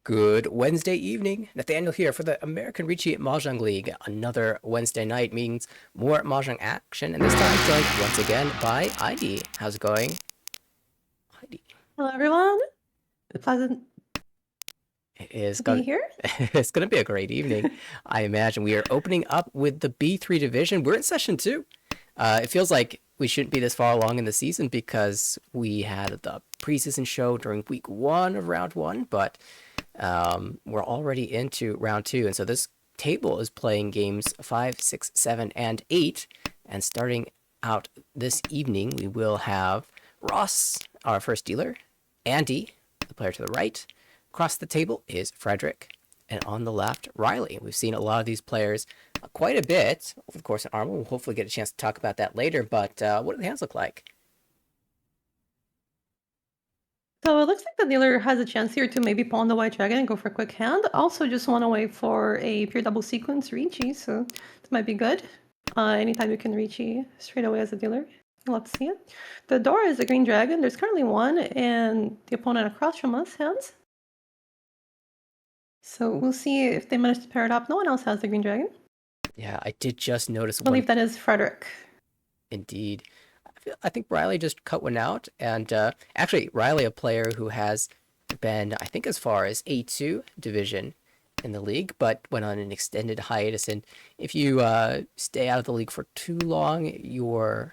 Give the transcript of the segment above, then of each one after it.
Good Wednesday evening. Nathaniel here for the American Ricci Mahjong League. Another Wednesday night means more Mahjong action, and this time joined once again by ID. How's it going? ID. Hello, everyone. Pleasant It is to be gonna, here. it's gonna be a great evening. I imagine we are opening up with the B3 division. We're in session 2. It feels like we shouldn't be this far along in the season because we had the preseason show during week 1 of round 1, but we're already into round 2, and so this table is playing games 5, 6, 7, and 8. And starting out this evening, we will have Ross, our first dealer, Andy, the player to the right. Across the table is Frederick, and on the left, Riley. We've seen a lot of these players quite a bit over the course of Armor. We'll hopefully get a chance to talk about that later, but what do the hands look like? So it looks like the dealer has a chance here to maybe pawn the white dragon and go for a quick hand. Also, just one away for a pure double sequence Ricci, so this might be good. Anytime you can Ricci straight away as a dealer, love to see it. The door is a green dragon. There's currently one, and the opponent across from us has. So we'll see if they manage to pair it up. No one else has the green dragon. Yeah, I did just notice I believe that is Frederick. Indeed. I think Riley just cut one out, and actually Riley, a player who has been, I think, as far as A2 division in the league, but went on an extended hiatus. And if you stay out of the league for too long, your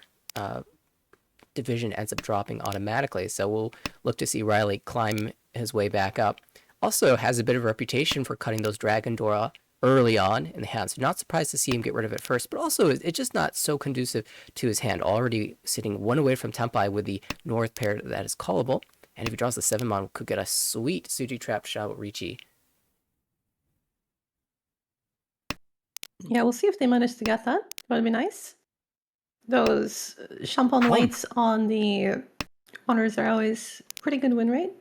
division ends up dropping automatically. So we'll look to see Riley climb his way back up. Also has a bit of a reputation for cutting those Dragon Dora early on in the hand. So not surprised to see him get rid of it first, but also it's just not so conducive to his hand. Already sitting one away from Tempai with the north pair that is callable. And if he draws the 7-mon, could get a sweet Suji Trap shot with Ricci. Yeah, we'll see if they manage to get that. That'd be nice. Those champagne whites on the honors are always pretty good win rate.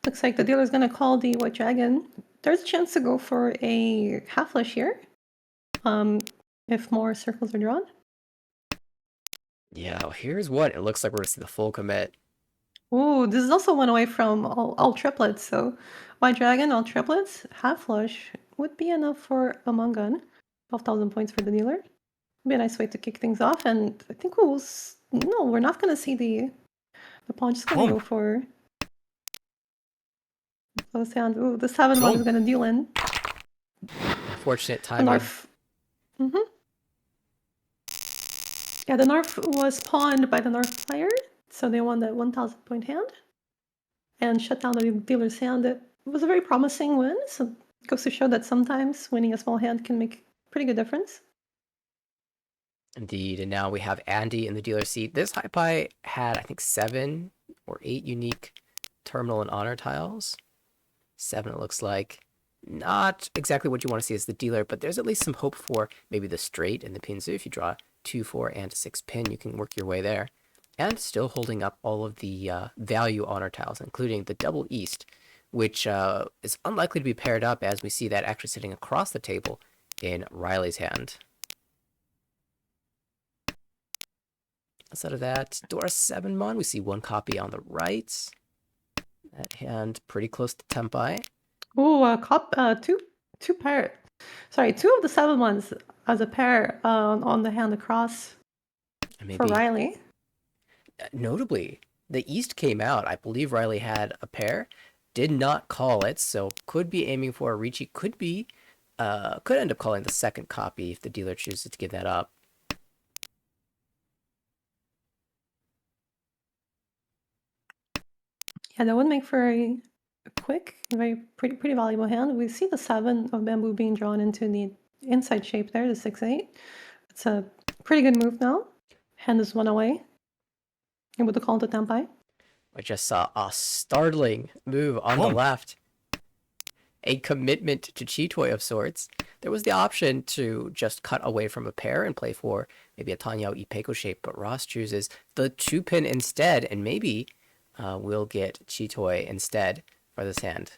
Looks like the dealer's going to call the white dragon. There's a chance to go for a half flush here, if more circles are drawn. Yeah, well, here's what it looks like. We're going to see the full commit. Ooh, this is also one away from all triplets. So white dragon, all triplets, half flush would be enough for a Mangan. 12,000 points for the dealer. Would be a nice way to kick things off. And I think no, we're not going to see the pawn. Just going to go for those hands. Ooh, the 7-1 is going to deal in. Unfortunate timing. Yeah, the North was pawned by the North player, so they won that 1,000 point hand and shut down the dealer's hand. It was a very promising win, so it goes to show that sometimes winning a small hand can make a pretty good difference. Indeed, and now we have Andy in the dealer seat. This high pie had, I think, 7 or 8 unique terminal and honor tiles. 7, it looks like. Not exactly what you want to see as the dealer, but there's at least some hope for maybe the straight and the pinzu. If you draw 2, 4, and 6 pin, you can work your way there. And still holding up all of the value honor tiles, including the double east, which is unlikely to be paired up, as we see that actually sitting across the table in Riley's hand. Outside of that, Dora 7-mon, we see 1 copy on the right. That hand pretty close to Tempai. Ooh, two pair. Sorry, 2 of the 7-1s as a pair on the hand across for Riley. Notably, the East came out. I believe Riley had a pair, did not call it, so could be aiming for a Ricci. Could end up calling the second copy if the dealer chooses to give that up. Yeah, that would make for a quick, very pretty valuable hand. We see the 7 of bamboo being drawn into the inside shape there, the 6-8. It's a pretty good move now. Hand is 1 away. Able to call to Tempai. I just saw a startling move on the left. A commitment to Chitoy of sorts. There was the option to just cut away from a pair and play for maybe a Tanyao Ipeko shape, but Ross chooses the 2-pin instead, and maybe we'll get Chitoy instead for this hand.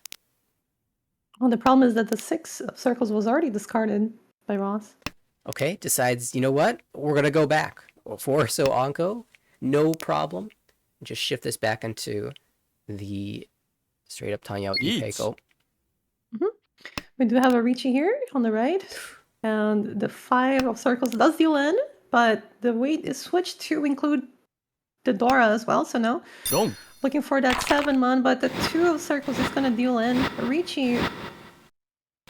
Well, the problem is that the 6 of circles was already discarded by Ross. Okay, decides, you know what? We're going to go back. 4 so Anko, no problem. Just shift this back into the straight up Tanyao Ipeko. We do have a Ricci here on the right, and the 5 of circles does deal in, but the weight is switched to include the Dora as well, so no. 롱. Looking for that 7-man, but the 2 of circles is gonna deal in. Ricci,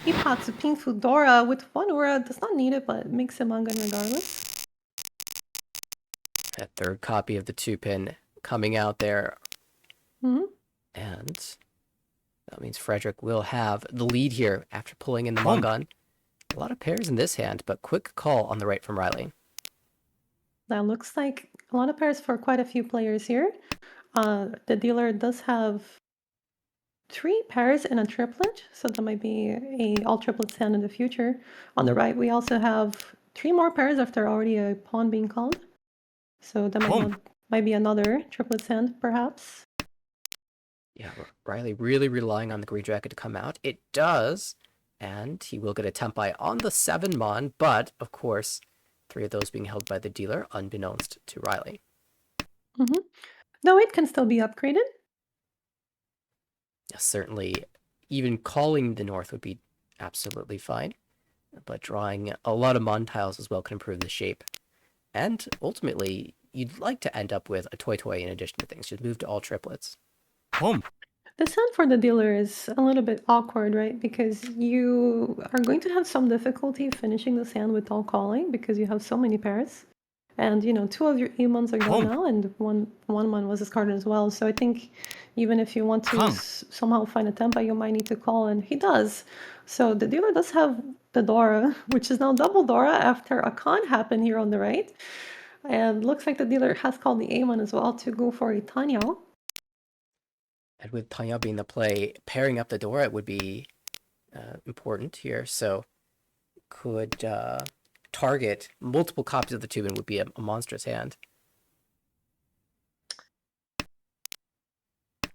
he pots a pink food Dora with 1 aura, does not need it, but makes him ungun regardless. That third copy of the 2-pin coming out there. Mm-hmm. And that means Frederick will have the lead here after pulling in the Boom. Mongon. A lot of pairs in this hand, but quick call on the right from Riley. That looks like a lot of pairs for quite a few players here. The dealer does have 3 pairs and a triplet, so that might be a all triplets hand in the future. On the right, we also have 3 more pairs after already a pawn being called. So that might be another triplets hand, perhaps. Yeah, Riley really relying on the Green Dragon to come out. It does, and he will get a Tempai on the 7-mon, but, of course, 3 of those being held by the dealer, unbeknownst to Riley. Mm-hmm. No, it can still be upgraded. Yeah, certainly, even calling the North would be absolutely fine, but drawing a lot of Mon tiles as well can improve the shape. And, ultimately, you'd like to end up with a Toy in addition to things. Just move to all triplets. 홈. This hand for the dealer is a little bit awkward, right? Because you are going to have some difficulty finishing this hand with all calling because you have so many pairs. And, 2 of your A-mons are gone now, and one mon was discarded as well. So I think even if you want to somehow find a tempo, you might need to call, and he does. So the dealer does have the Dora, which is now double Dora after a con happened here on the right. And looks like the dealer has called the A-mon as well to go for a Tanya. And with Tanya being the play, pairing up the Dora would be important here. So could target multiple copies of the Tubin would be a monstrous hand.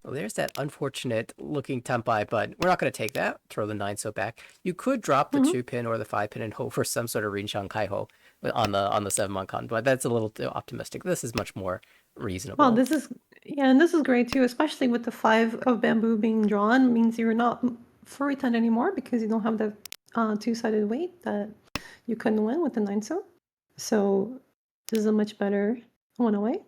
Well, there's that unfortunate looking Tempai, but we're not going to take that. Throw the 9-so back. You could drop the 2-pin or the 5-pin and hope for some sort of Rinshang Kaiho on the 7-mon con, but that's a little too optimistic. This is much more reasonable. Well, and this is great too, especially with the 5 of bamboo being drawn, means you're not furry 10 anymore because you don't have the 2-sided weight that you couldn't win with the 9-so. So this is a much better one-away.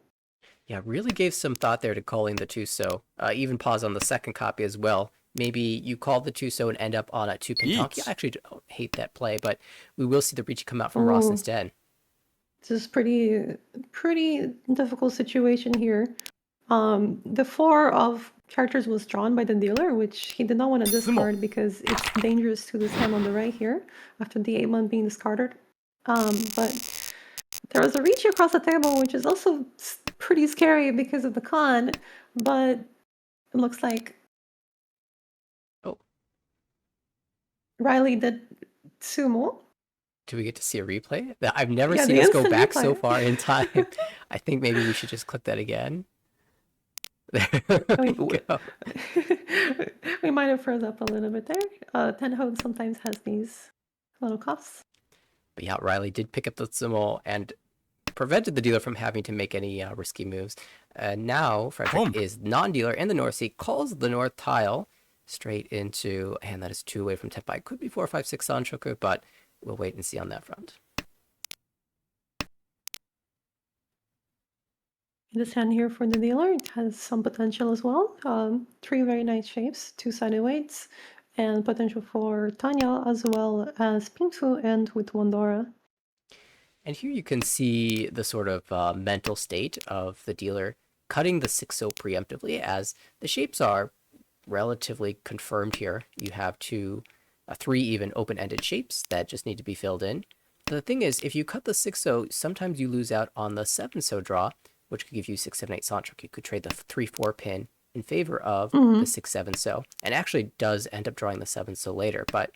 Yeah, really gave some thought there to calling the 2-so. Even pause on the second copy as well. Maybe you call the 2-so and end up on a 2-pin Tonki. I actually don't hate that play, but we will see the Ricci come out from Ross instead. This is pretty difficult situation here. The 4 of characters was drawn by the dealer, which he did not want to discard because it's dangerous to this hand on the right here after the 8-mon being discarded. But there was a reach across the table, which is also pretty scary because of the con, but it looks like Riley did sumo. Do we get to see a replay? I've never seen us go back so far in time. I think maybe we should just click that again. There we go. We might have froze up a little bit there. Tenho sometimes has these little coughs. But yeah, Riley did pick up the sumo and prevented the dealer from having to make any risky moves. Now Frederick is non-dealer in the North Sea, calls the North tile straight into, and that is 2 away from Tempai. Could be 4, 5, 6 Sanshoku, but we'll wait and see on that front. This hand here for the dealer, it has some potential as well. 3 very nice shapes, 2-sided weights, and potential for Tanya as well as Pinfu and with Wandora. And here you can see the sort of mental state of the dealer cutting the 6-so preemptively, as the shapes are relatively confirmed here. You have 3 even open-ended shapes that just need to be filled in. The thing is, if you cut the 6-so, sometimes you lose out on the 7-so draw, which could give you 6, 7, 8 Sanchok. You could trade the 3, 4 pin in favor of the 6, 7-so, and actually does end up drawing the 7-so later, but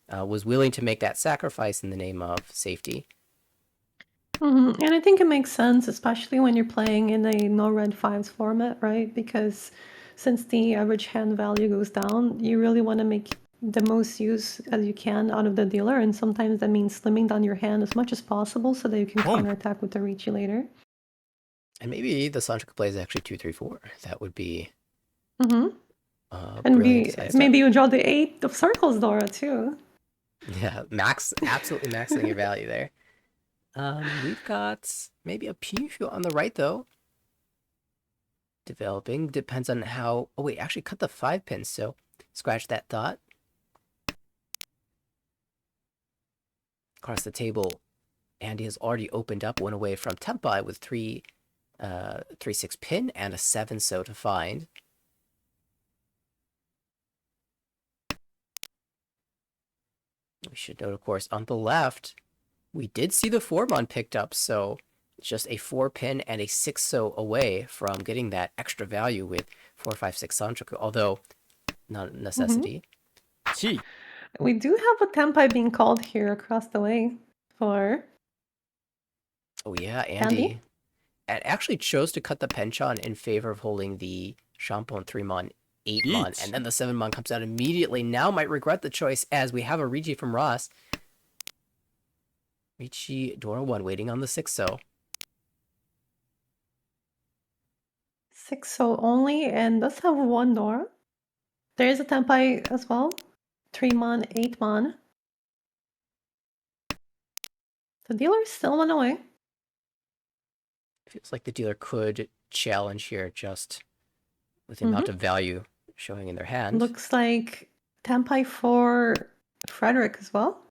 was willing to make that sacrifice in the name of safety. And I think it makes sense, especially when you're playing in a no red 5s format, right? Because since the average hand value goes down, you really want to make the most use as you can out of the dealer, and sometimes that means slimming down your hand as much as possible so that you can counterattack with the Ricci later. And maybe the Sanchok play is actually 2, 3, 4. That would be and maybe you draw the 8 of circles Dora too. Yeah, absolutely maxing your value there. We've got maybe a few on the right though. Developing depends on how. Oh wait, actually cut the 5 pins. So scratch that thought. Across the table, Andy has already opened up one away from Tempai with 3-6 pin and a 7 so to find. We should note, of course, on the left, we did see the 4-mon picked up, so it's just a 4 pin and a 6 so away from getting that extra value with 4-5-6 Sanchoku, although not a Hmm. necessity. T. We do have a Tempai being called here across the way for Oh yeah, Andy. Andy actually chose to cut the Penchon in favor of holding the Shampoo 3-mon, 8-mon, Beat. and then the 7-mon comes out immediately. Now might regret the choice as we have a Rigi from Ross. Ricci, Dora 1 waiting on the 6-so. 6-so only, and does have one door. There is a Tempai as well. 3-mon, 8-mon. The dealer is still one away. Feels like the dealer could challenge here just with the amount Mhm. of value showing in their hand. Looks like Tempai for Frederick as well.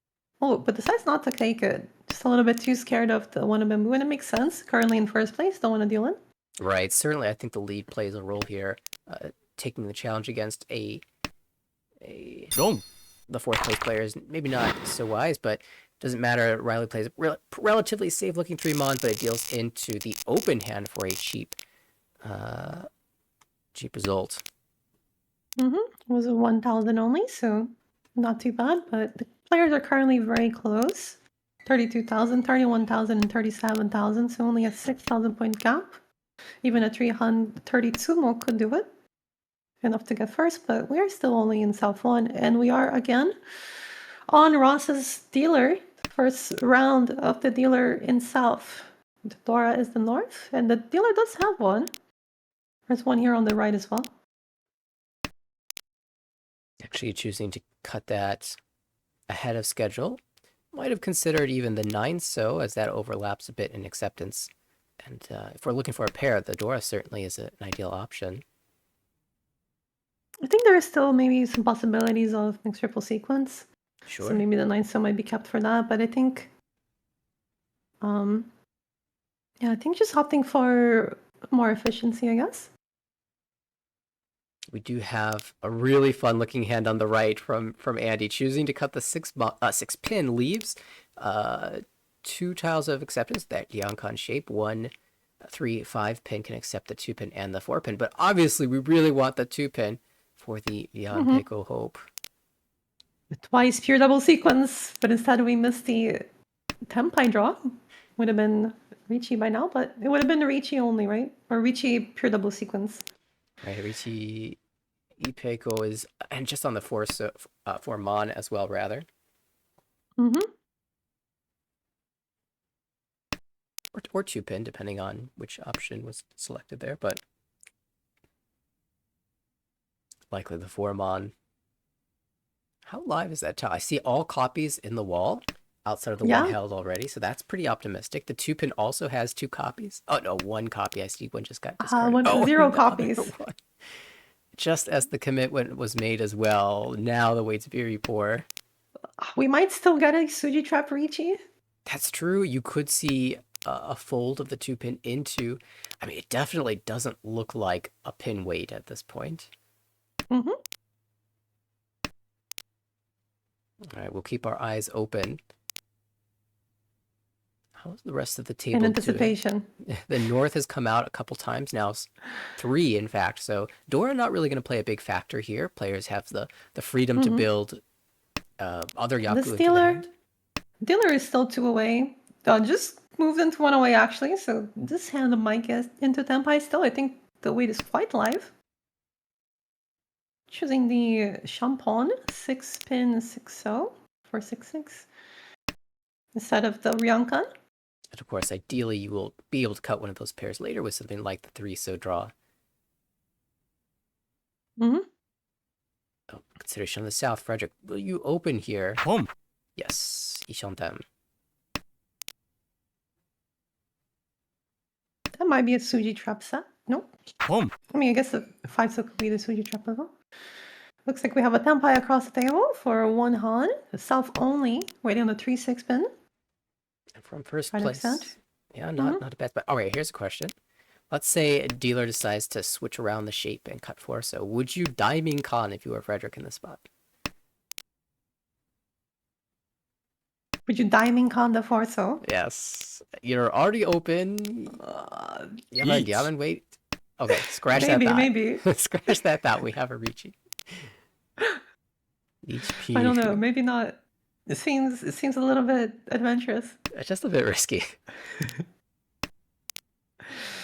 Oh, but decides not to take it. Just a little bit too scared of the one of them. When it makes sense. Currently in first place, don't want to deal in. Right, certainly I think the lead plays a role here, taking the challenge against Wrong. the 4th place player is maybe not so wise, but doesn't matter. Riley plays a relatively safe looking 3-mon, but it deals into the open hand for a cheap result. It was a 1,000 only, so not too bad, but the players are currently very close. 32,000, 31,000, and 37,000, so only a 6,000 point gap. Even a 332 more could do it. Enough to get first, but we are still only in South 1, and we are again on Ross's dealer. First round of the dealer in South. Dora is the North, and the dealer does have one. There's one here on the right as well. Actually choosing to cut that ahead of schedule. Might have considered even the 9-so, as that overlaps a bit in acceptance. And if we're looking for a pair, the Dora certainly is an ideal option. I think there is still maybe some possibilities of mixed triple sequence. Sure. So maybe the 9-so might be kept for that, but I think, yeah, I think just opting for more efficiency, I guess. We do have a really fun looking hand on the right from Andy, choosing to cut the 6-pin leaves 2 tiles of acceptance, that Yankan shape. 1-3-5 pin can accept the 2-pin and the 4-pin, but obviously we really want the 2-pin for the Vian Peiko Hope. Twice pure double sequence, but instead we missed the Tempai draw. Would have been Ricci by now, but it would have been Ricci only, right? Or Ricci pure double sequence. Right, Ricci Ipeiko is, and just on the 4-mon as well, rather. Or 2-pin, depending on which option was selected there, but likely the 4-mon. How live is that tile? I see all copies in the wall outside of the one held already, so that's pretty optimistic. The 2-pin also has 2 copies. Oh no, 1 copy. I see one just got discarded. Zero the copies. other one. Just as the commitment was made as well, now the weight's very poor. We might still get a Suji Trap Ricci. That's true. You could see a fold of the 2-pin into. I mean, it definitely doesn't look like a pin weight at this point. Mm-hmm. All right, we'll keep our eyes open. How's the rest of the table In anticipation. doing? The North has come out a couple times now, 3 in fact. So Dora not really going to play a big factor here. Players have the freedom to build other Yaku This into the hand. dealer is still 2 away. Just moved into 1 away actually, so this hand might get into Tempai still. I think the weight is quite live. Choosing the Champon 6-pin 6-so for 6-6 instead of the Ryankan. And of course, ideally, you will be able to cut one of those pairs later with something like the 3-so draw. Mm-hmm. Oh, consideration on the south, Frederick. Will you open here? Home. Yes, Ishanten. That might be a Suji trap set. Nope. Boom. I mean, I guess the 5 so could be the Suji trap as well. Looks like we have a Tenpai across the table for one Han. Self only, waiting on the 3-6 pin. And from first Right accent. place. Yeah, not a bad bet. All right, here's a question. Let's say a dealer decides to switch around the shape and cut four. So would you Daiming Khan if you were Frederick in this spot? Would you Diamond Con the Forso? Yes. You're already open. You haven't wait. Okay, scratch that thought. Maybe. Scratch that thought. We have a Ricci. HP. I don't know. Maybe not. It seems a little bit adventurous. It's just a bit risky.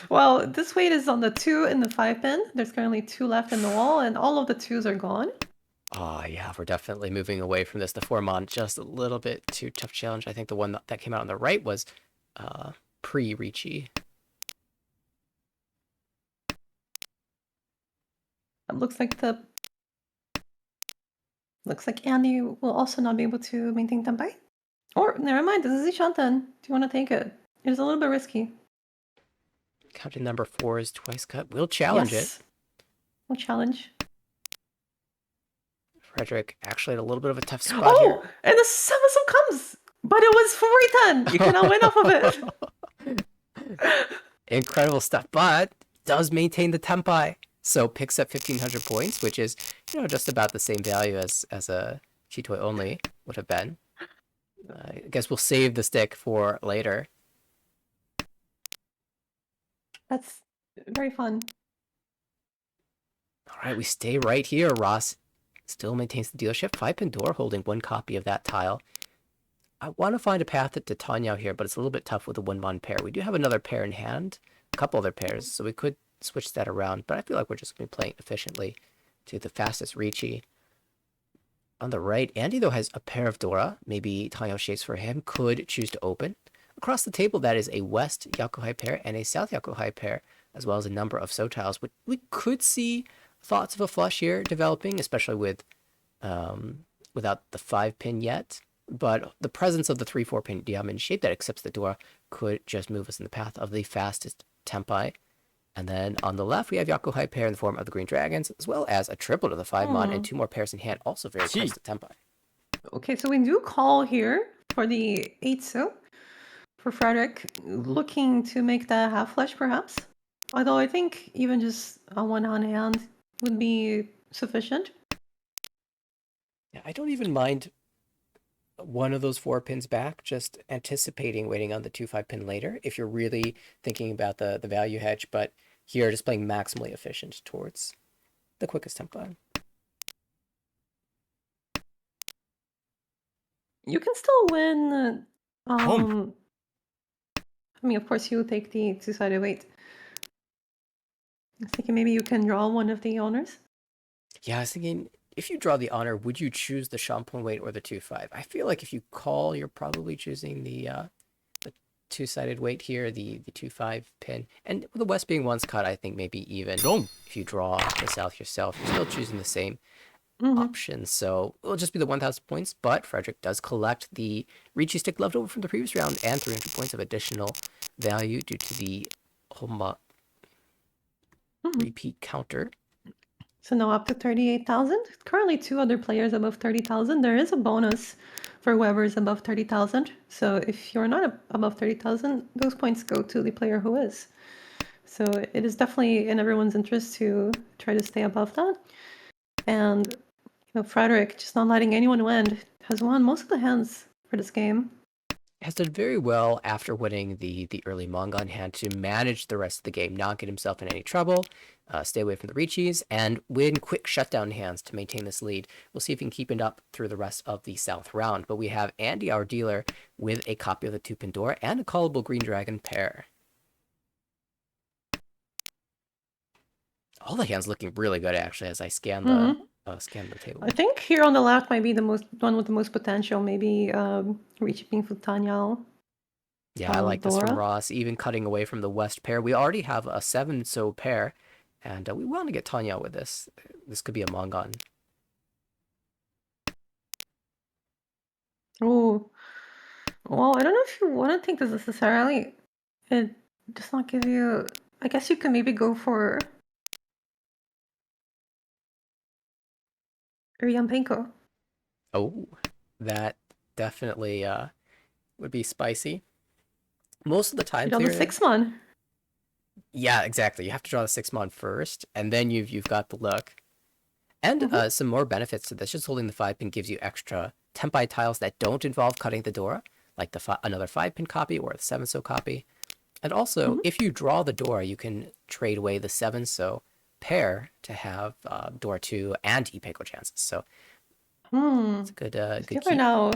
Well, this weight is on the 2 and the 5 pin. There's currently 2 left in the wall, and all of the 2s are gone. Oh, yeah, we're definitely moving away from this. The Formon, just a little bit too tough challenge. I think the one that came out on the right was pre-Ricci. It looks like Andy will also not be able to maintain Tenpai. Or, never mind, this is Ishanten. Do you want to take it? It's a little bit risky. Counting number 4 is twice cut. We'll challenge it. We'll challenge. Frederick actually had a little bit of a tough spot here. And the Samasu comes! But it was 4-10! You cannot win off of it! Incredible stuff, but does maintain the Tenpai. So picks up 1,500 points, which is, just about the same value as a Chitoi only would have been. I guess we'll save the stick for later. That's very fun. All right, we stay right here. Ross still maintains the dealership. 5-pin door holding one copy of that tile. I want to find a path to Tanyao here, but it's a little bit tough with a 1-mon pair. We do have another pair in hand, a couple other pairs, so we could switch that around, but I feel like we're just going to be playing efficiently to the fastest Ricci. On the right, Andy, though, has a pair of Dora. Maybe Tanyao shapes for him could choose to open. Across the table, that is a West Yakuhai pair and a South Yakuhai pair, as well as a number of So tiles. We could see thoughts of a flush here developing, especially with without the 5-pin yet. But the presence of the 3-4-pin diamond shape that accepts the Dora could just move us in the path of the fastest Tenpai. And then on the left, we have Yakuhai pair in the form of the Green Dragons, as well as a triple to the 5-mon and 2 more pairs in hand, also very close to Tenpai. Okay, so we do call here for the 8-so for Frederick, looking to make that half flush perhaps. Although I think even just a 1 on hand would be sufficient. Yeah, I don't even mind one of those 4 pins back, just anticipating waiting on the 2-5 pin later if you're really thinking about the value hedge, but here just playing maximally efficient towards the quickest Tenpai. You can still win. I mean, of course, you take the 2-sided weight. I was thinking maybe you can draw one of the owners. Yeah, I was thinking, if you draw the honor, would you choose the Shampoo weight or the 2-5? I feel like if you call, you're probably choosing the 2-sided weight here, the 2-5 pin. And with the West being once cut, I think maybe even if you draw the South yourself, you're still choosing the same options. So it'll just be the 1,000 points, but Frederick does collect the Ricci stick left over from the previous round and 300 points of additional value due to the Homa repeat counter. So now up to 38,000. Currently 2 other players above 30,000. There is a bonus for whoever is above 30,000. So if you're not above 30,000, those points go to the player who is. So it is definitely in everyone's interest to try to stay above that. And Frederick, just not letting anyone win, has won most of the hands for this game. Has done very well after winning the early Mongon hand to manage the rest of the game, not get himself in any trouble, stay away from the Riccis, and win quick shutdown hands to maintain this lead. We'll see if he can keep it up through the rest of the South round. But we have Andy, our dealer, with a copy of the 2-pin door and a callable Green Dragon pair. All the hands looking really good, actually, as I scan the table. I think here on the left might be the one with the most potential. Maybe Ricci for Tanyao. Yeah, I like this from Ross. Even cutting away from the West pair, we already have a 7-so pair, and we want to get Tanyao with this. This could be a Mongon. Oh, well, I don't know if you want to take this necessarily. It does not give you. I guess you can maybe go for Ryampenko. Oh, that definitely would be spicy. Most of the You're times on the here, 6 mon. yeah, exactly. You have to draw the 6 mon first, and then you've got the look. And Mm-hmm. some more benefits to this. Just holding the 5 pin gives you extra tempi tiles that don't involve cutting the Dora, like another 5 pin copy or the 7 so copy. And also, Mm-hmm. if you draw the Dora, you can trade away the 7 so pair to have Dora 2 and Ipeco chances. So Hmm. it's a The good dealer keep. now.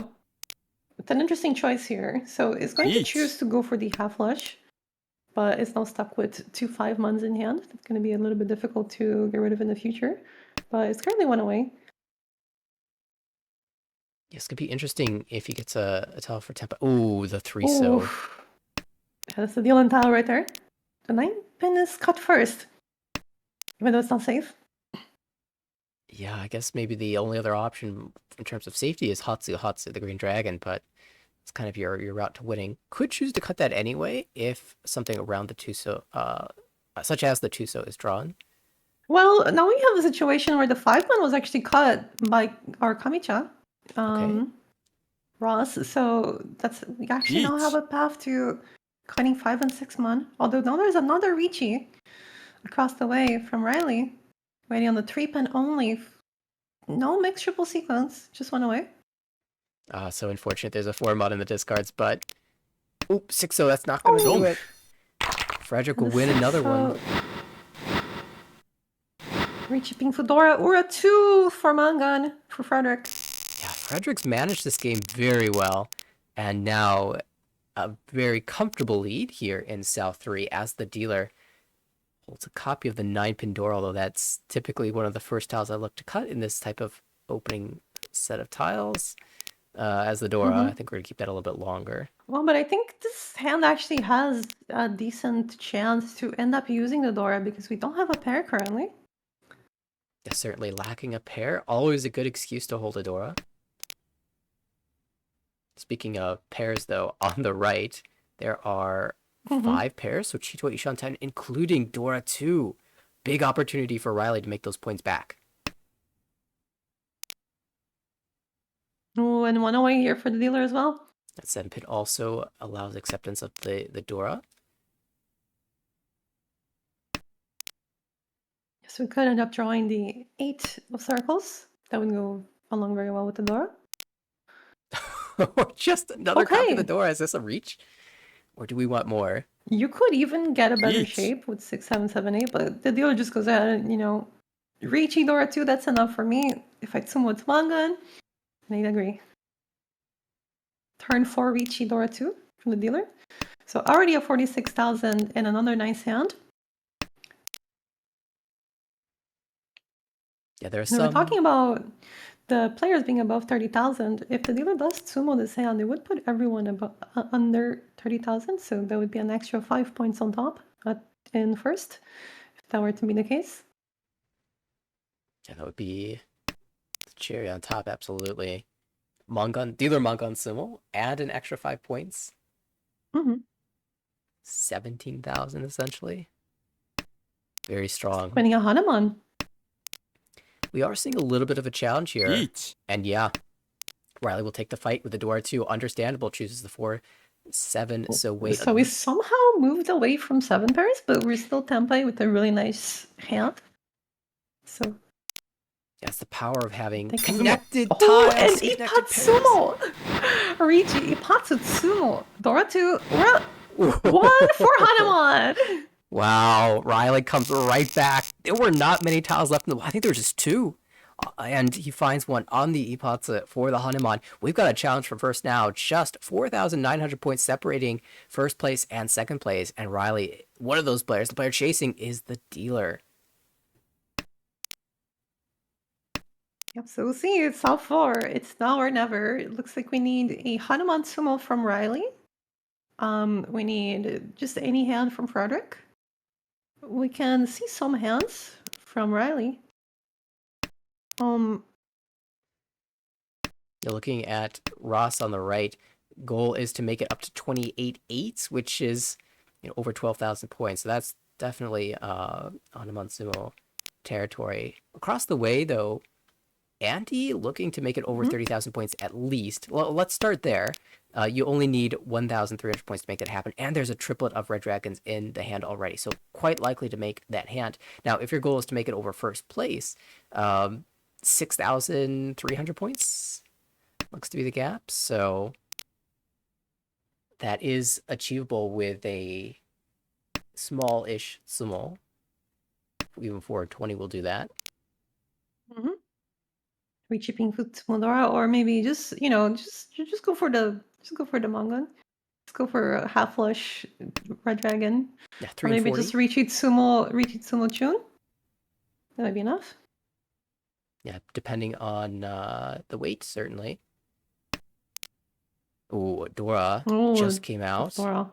It's an interesting choice here. So it's going to choose Yeet. to go for the half flush, but it's now stuck with 2 5 mons in hand. It's going to be a little bit difficult to get rid of in the future, but it's currently 1 away. This could be interesting if he gets a tile for tempo. Ooh, the 3 Ooh, so. that's the deal and tile right there. The 9 pin is cut first, even though it's not safe. Yeah, I guess maybe the only other option in terms of safety is Hatsu, the Green Dragon, but it's kind of your route to winning. Could choose to cut that anyway if something around the Tuso, such as the Tuso is drawn. Well, now we have a situation where the 5 mon was actually cut by our Kamicha, Okay. Ross. So that's we actually now have Yeet. a path to cutting 5 and 6 mon. Although now there's another Ricci across the way from Riley, waiting on the 3 pin only. No mixed triple sequence, just 1 away. So unfortunate there's a 4 mod in the discards, but oop, 6-0, that's not gonna do Oh, it. Frederick and will the win 6 another one. Ricci being Fedora. Ura 2 for Mangan for Frederick. Yeah, Frederick's managed this game very well, and now a very comfortable lead here in South 3 as the dealer holds a copy of the 9 pin door, although that's typically one of the first tiles I look to cut in this type of opening set of tiles. As the Dora, I think we're gonna keep that a little bit longer. Well, but I think this hand actually has a decent chance to end up using the Dora because we don't have a pair currently. Yeah, certainly lacking a pair, always a good excuse to hold a Dora. Speaking of pairs, though, on the right, there are Mm-hmm. 5 pairs, so Chito Ishan 10, including Dora 2. Big opportunity for Riley to make those points back. Ooh, and 1 away here for the dealer as well. That 7 pin also allows acceptance of the Dora. So we could end up drawing the 8 of circles. That would go along very well with the Dora. Or just another copy of the Okay. Dora. Is this a reach? Or do we want more? You could even get a better Yeet. shape with 6, 7, 7, 8, but the dealer just goes ahead and, reaching Dora 2, that's enough for me. If I Tsumo with Mangan, I agree. Turn 4 Richi Dora 2 from the dealer. So already a 46,000 and another nice hand. Yeah, there's And we're some. talking about the players being above 30,000. If the dealer does Tsumo this hand, it would put everyone under 30,000. So that would be an extra 5 points on top in first, if that were to be the case. Yeah, that would be the cherry on top, absolutely. Dealer Mangan Sumo, and an extra 5 points. Mm-hmm. 17,000 essentially. Very strong. Winning a Hanuman. We are seeing a little bit of a challenge here. Yeet. And yeah, Riley will take the fight with the Dora 2. Understandable, chooses the 4-7. So wait. So we somehow moved away from 7 pairs, but we're still tempai with a really nice hand. So That's the power of having thank you. connected Oh, and tiles. Connected pairs. Ipatsumo! Rigi, Ipatsu Tsumo. Dora 2, one for Hanuman! Wow, Riley comes right back. There were not many tiles left in the. I think there were just 2. And he finds one on the Ipatsu for the Hanuman. We've got a challenge for first now. Just 4,900 points separating first place and second place. And Riley, one of those players, the player chasing, is the dealer. Yep, so we'll see. It's all 4. It's now or never. It looks like we need a Hanuman Sumo from Riley. We need just any hand from Frederick. We can see some hands from Riley. You're looking at Ross on the right. Goal is to make it up to 28 eights, which is over 12,000 points. So that's definitely on a Monsumo territory. Across the way, though, Andy looking to make it over 30,000 points at least. Well, let's start there. You only need 1,300 points to make that happen, and there's a triplet of red dragons in the hand already, so quite likely to make that hand. Now, if your goal is to make it over first place, 6,300 points looks to be the gap, so that is achievable with a small-ish sumo. Even 420 will do that. Mm-hmm. Richie Pink Modora, or maybe just just go for the Mongon. Just go for a half flush red dragon. Yeah, Or 3 and maybe 40. just Richitsumo Chun. That might be enough. Yeah, depending on the weight, certainly. Ooh, Dora Oh, just came out. Dora.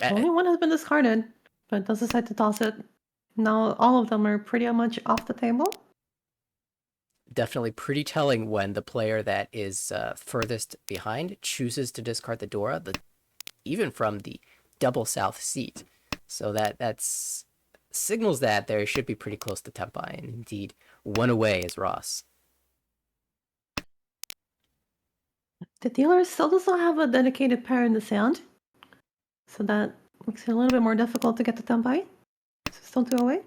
Uh, Only one has been discarded, but does decide to toss it. Now all of them are pretty much off the table. Definitely pretty telling when the player that is furthest behind chooses to discard the Dora, even from the double south seat. So that's signals that there should be pretty close to Tempai, and indeed, one away is Ross. The dealer still does not have a dedicated pair in the sand, so that makes it a little bit more difficult to get the Tenpai. So still 2 away.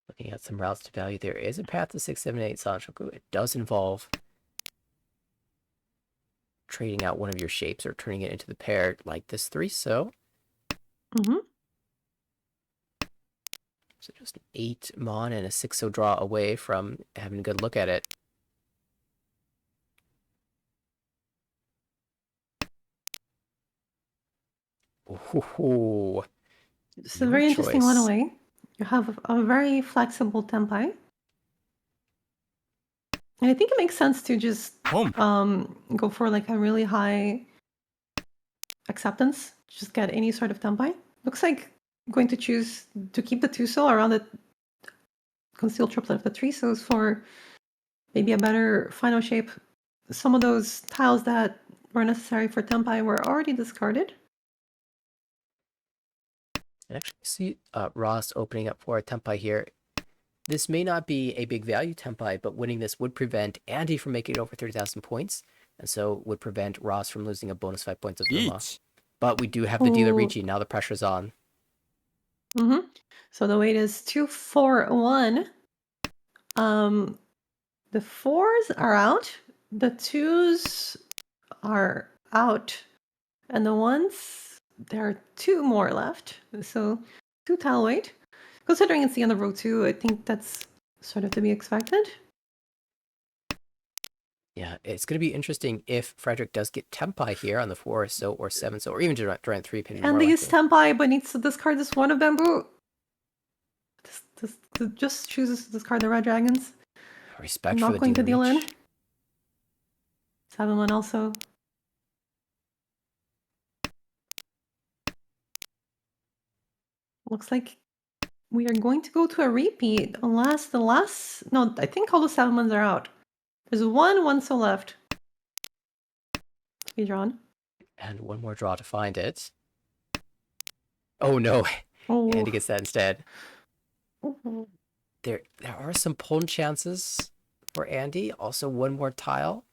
Looking at some routes to value, there is a path to 678 Sanshoku. It does involve trading out one of your shapes or turning it into the pair like this 3, so Mm-hmm. So just an 8 Mon and a 6-0 draw away from having a good look at it. Ooh, It's a your very interesting one choice. away. You have a very flexible Tenpai. And I think it makes sense to just go for like a really high acceptance. Just get any sort of Tenpai. Looks like I'm going to choose to keep the Tuso around the concealed triplet of the Trisos for maybe a better final shape. Some of those tiles that were necessary for Tenpai were already discarded. And actually, see Ross opening up for a Tempai here. This may not be a big value Tempai, but winning this would prevent Andy from making it over 30,000 points, and so would prevent Ross from losing a bonus 5 points of Zuma. But we do have the dealer Ricci. Now the pressure's on. Mm-hmm. So the weight is 241. The 4s are out, the 2s are out, and the 1s, there are 2 more left. So 2 tile weight. Considering it's the end of row 2, I think that's sort of to be expected. Yeah, it's going to be interesting if Frederick does get Tempai here on the 4 so or 7 so, or even Durant 3 pin. And they use Tenpai, but needs to discard this one of Bamboo. This just chooses to discard the red dragons. Respect Not for the going to deal reach. in. 7-1 also. Looks like we are going to go to a repeat unless the last... No, I think all the 7-1s are out. There's one so left to be drawn. And one more draw to find it. Oh no, Oh. Andy gets that instead. Ooh. There are some pull chances for Andy. Also, one more tile.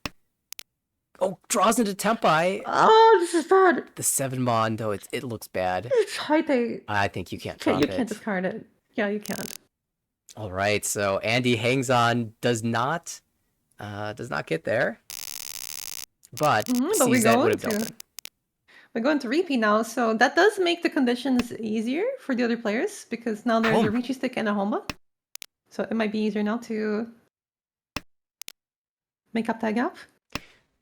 Oh, draws into Tempai. Oh, this is bad. The 7 Mon, though, it looks bad. It's high. I think you can't drop You it. can't discard it. Yeah, you can't. All right, so Andy hangs on, does not get there, but sees that would have dealt it. We're going to repeat now, so that does make the conditions easier for the other players because now there's a Richi stick and a Homba. So it might be easier now to make up that gap.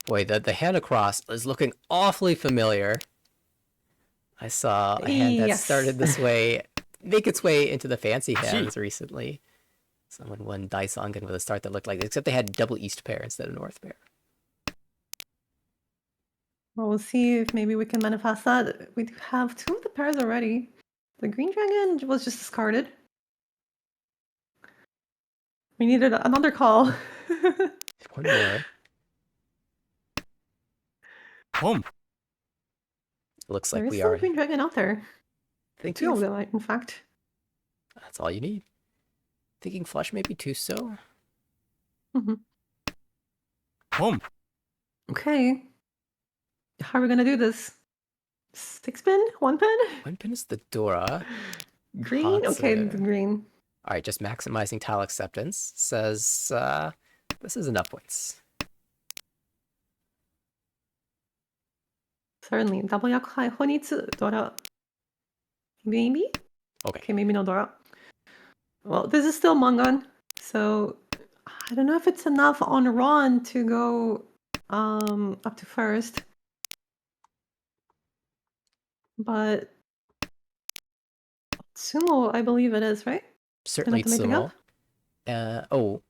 Boy, the hand across is looking awfully familiar. I saw a hand that started this way make its way into the fancy hands recently. Someone won Dice Ongen with a start that looked like this, except they had double East pair instead of North pair. Well, we'll see if maybe we can manifest that. We do have 2 of the pairs already. The green dragon was just discarded. We needed another call. One more. Boom. Looks There like is we still a are green dragon out there. thinking. Two of them, in fact. That's all you need. Thinking flush maybe two so. Mm-hmm. Boom. Okay. How are we gonna do this? 6 pin? 1 pin? One pin is the Dora. Green? Okay, the Hatsu. green. All right, just maximizing tile acceptance. Says this is enough points. Certainly. Double yakai honitsu. Dora. Maybe? Okay. Okay, maybe no Dora. Well, this is still Mangan, so I don't know if it's enough on Ron to go up to first. But Sumo, I believe it is, right? Certainly Enough to make the gap? Tsumo. Oh,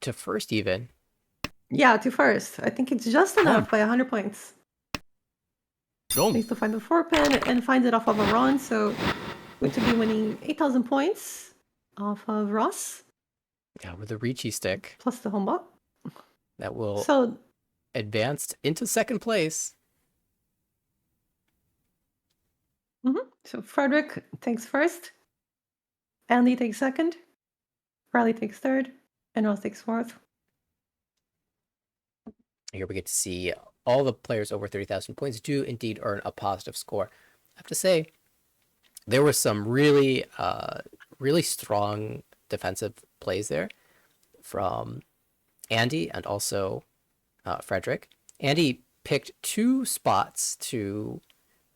to first even. Yeah, to first. I think it's just enough by 100 points. Boom. Needs to find the 4 pin and finds it off of a Ron, so going to be winning 8,000 points off of Ross, Yeah, with the Ricci stick plus the home bot. that will So, advance into second place. so Frederick takes first, Andy takes second, Riley takes third, and Ross takes fourth. Here we get to see all the players over 30,000 points do indeed earn a positive score. I have to say, there were some really, really strong defensive plays there from Andy and also Frederick. Andy picked two spots to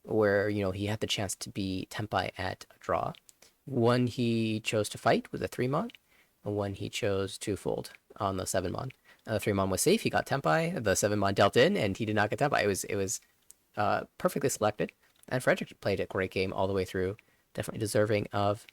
where he had the chance to be Tempai at a draw. One he chose to fight with a 3-mon, and one he chose to fold on the 7-mon. The 3-mon was safe. He got Tempai. The 7-mon dealt in, and he did not get Tempai. It was perfectly selected. And Frederick played a great game all the way through. Definitely deserving of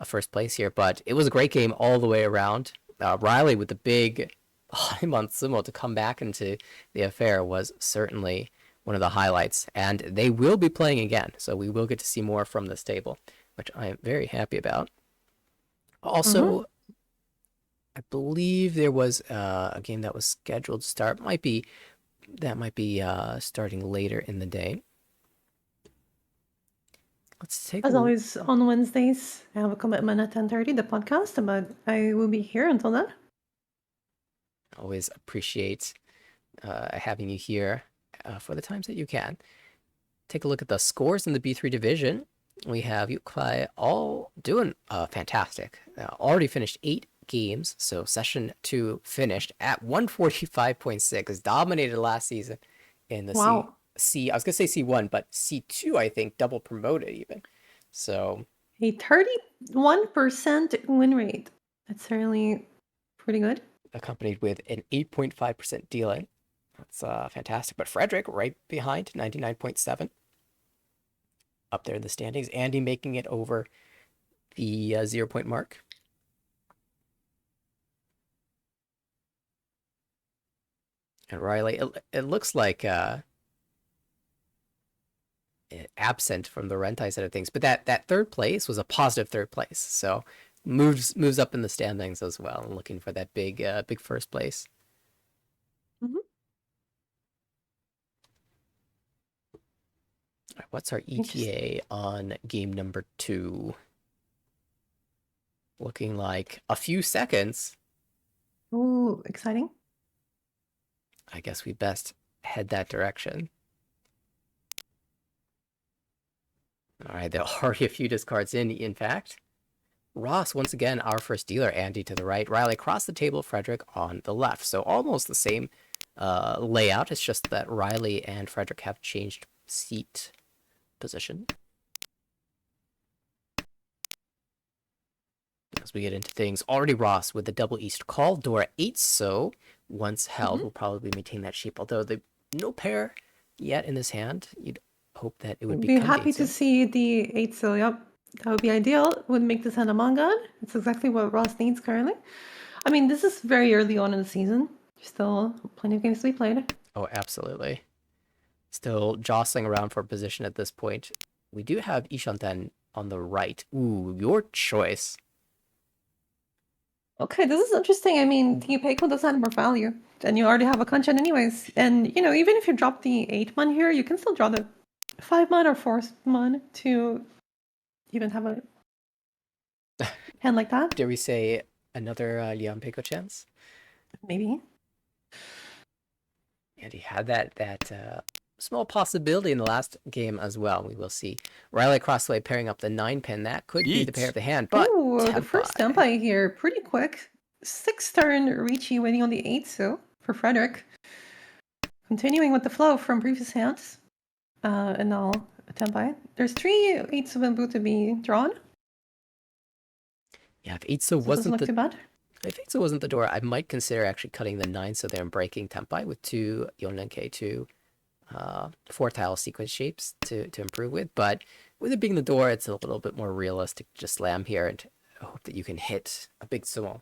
a first place here. But it was a great game all the way around. Riley with the big on Sumo to come back into the affair was certainly one of the highlights. And they will be playing again. So we will get to see more from this table, which I am very happy about. Also, I believe there was a game that was scheduled to start. That might be starting later in the day. Let's take as a look. always, on Wednesdays, I have a commitment at 10:30, the podcast, but I will be here until then. Always appreciate having you here for the times that you can. Take a look at the scores in the B3 division. We have Yukai all doing fantastic. Already finished 8 games, so session 2 finished at 145.6. Dominated last season in the Wow. C. I was gonna say C1, but C2 I think double promoted even. So A 31% win rate. That's certainly pretty good. accompanied with an 8.5% deal in. That's fantastic. But Frederick right behind, 99.7. Up there in the standings. Andy making it over the 0 point mark. And Riley, it looks like absent from the Rentai side of things, but that third place was a positive third place, so moves up in the standings as well, and looking for that big first place. Mhm. All right, what's our ETA on game number 2? Looking like a few seconds. Ooh, exciting. I guess we best head that direction. All right, there are already a few discards in fact. Ross, once again, our first dealer. Andy to the right. Riley across the table. Frederick on the left. So almost the same layout. It's just that Riley and Frederick have changed seat position. As we get into things, already Ross with the double east call. Dora 8, so once held, will probably maintain that shape. Although no pair yet in his hand. You'd hope that it would Be become happy to Gateso. see the 8 so yep. That would be ideal. Would make this hand a manga. It's exactly what Ross needs currently. I mean, this is very early on in the season. Still plenty of games to be played. Oh, absolutely. Still jostling around for position at this point. We do have Ishanten on the right. Ooh, your choice. Okay, this is interesting. I mean, the Peiko doesn't have more value, and you already have a Kanchan anyways. And you know, even if you drop the 8 mon here, you can still draw the 5 mon or 4 mon to even have a hand like that. Dare we say another Liam Pico chance? Maybe. And he had that small possibility in the last game as well. We will see. Riley across the way pairing up the 9-pin. That could be the pair of the hand, but Ooh, the first Tempai. Tempai here, pretty quick. 6-turn Ricci waiting on the 8 so for Frederick. Continuing with the flow from previous hands. And now a Tempai. There's 3 8s of Bamboo to be drawn. Yeah, if Itzo So it doesn't wasn't look the too bad. if Itzo wasn't the door, I might consider actually cutting the 9 so they're breaking Tempai with 2 Yonenke, 2 4 tile sequence shapes to improve with. But with it being the door, it's a little bit more realistic to just slam here and hope that you can hit a big sumo.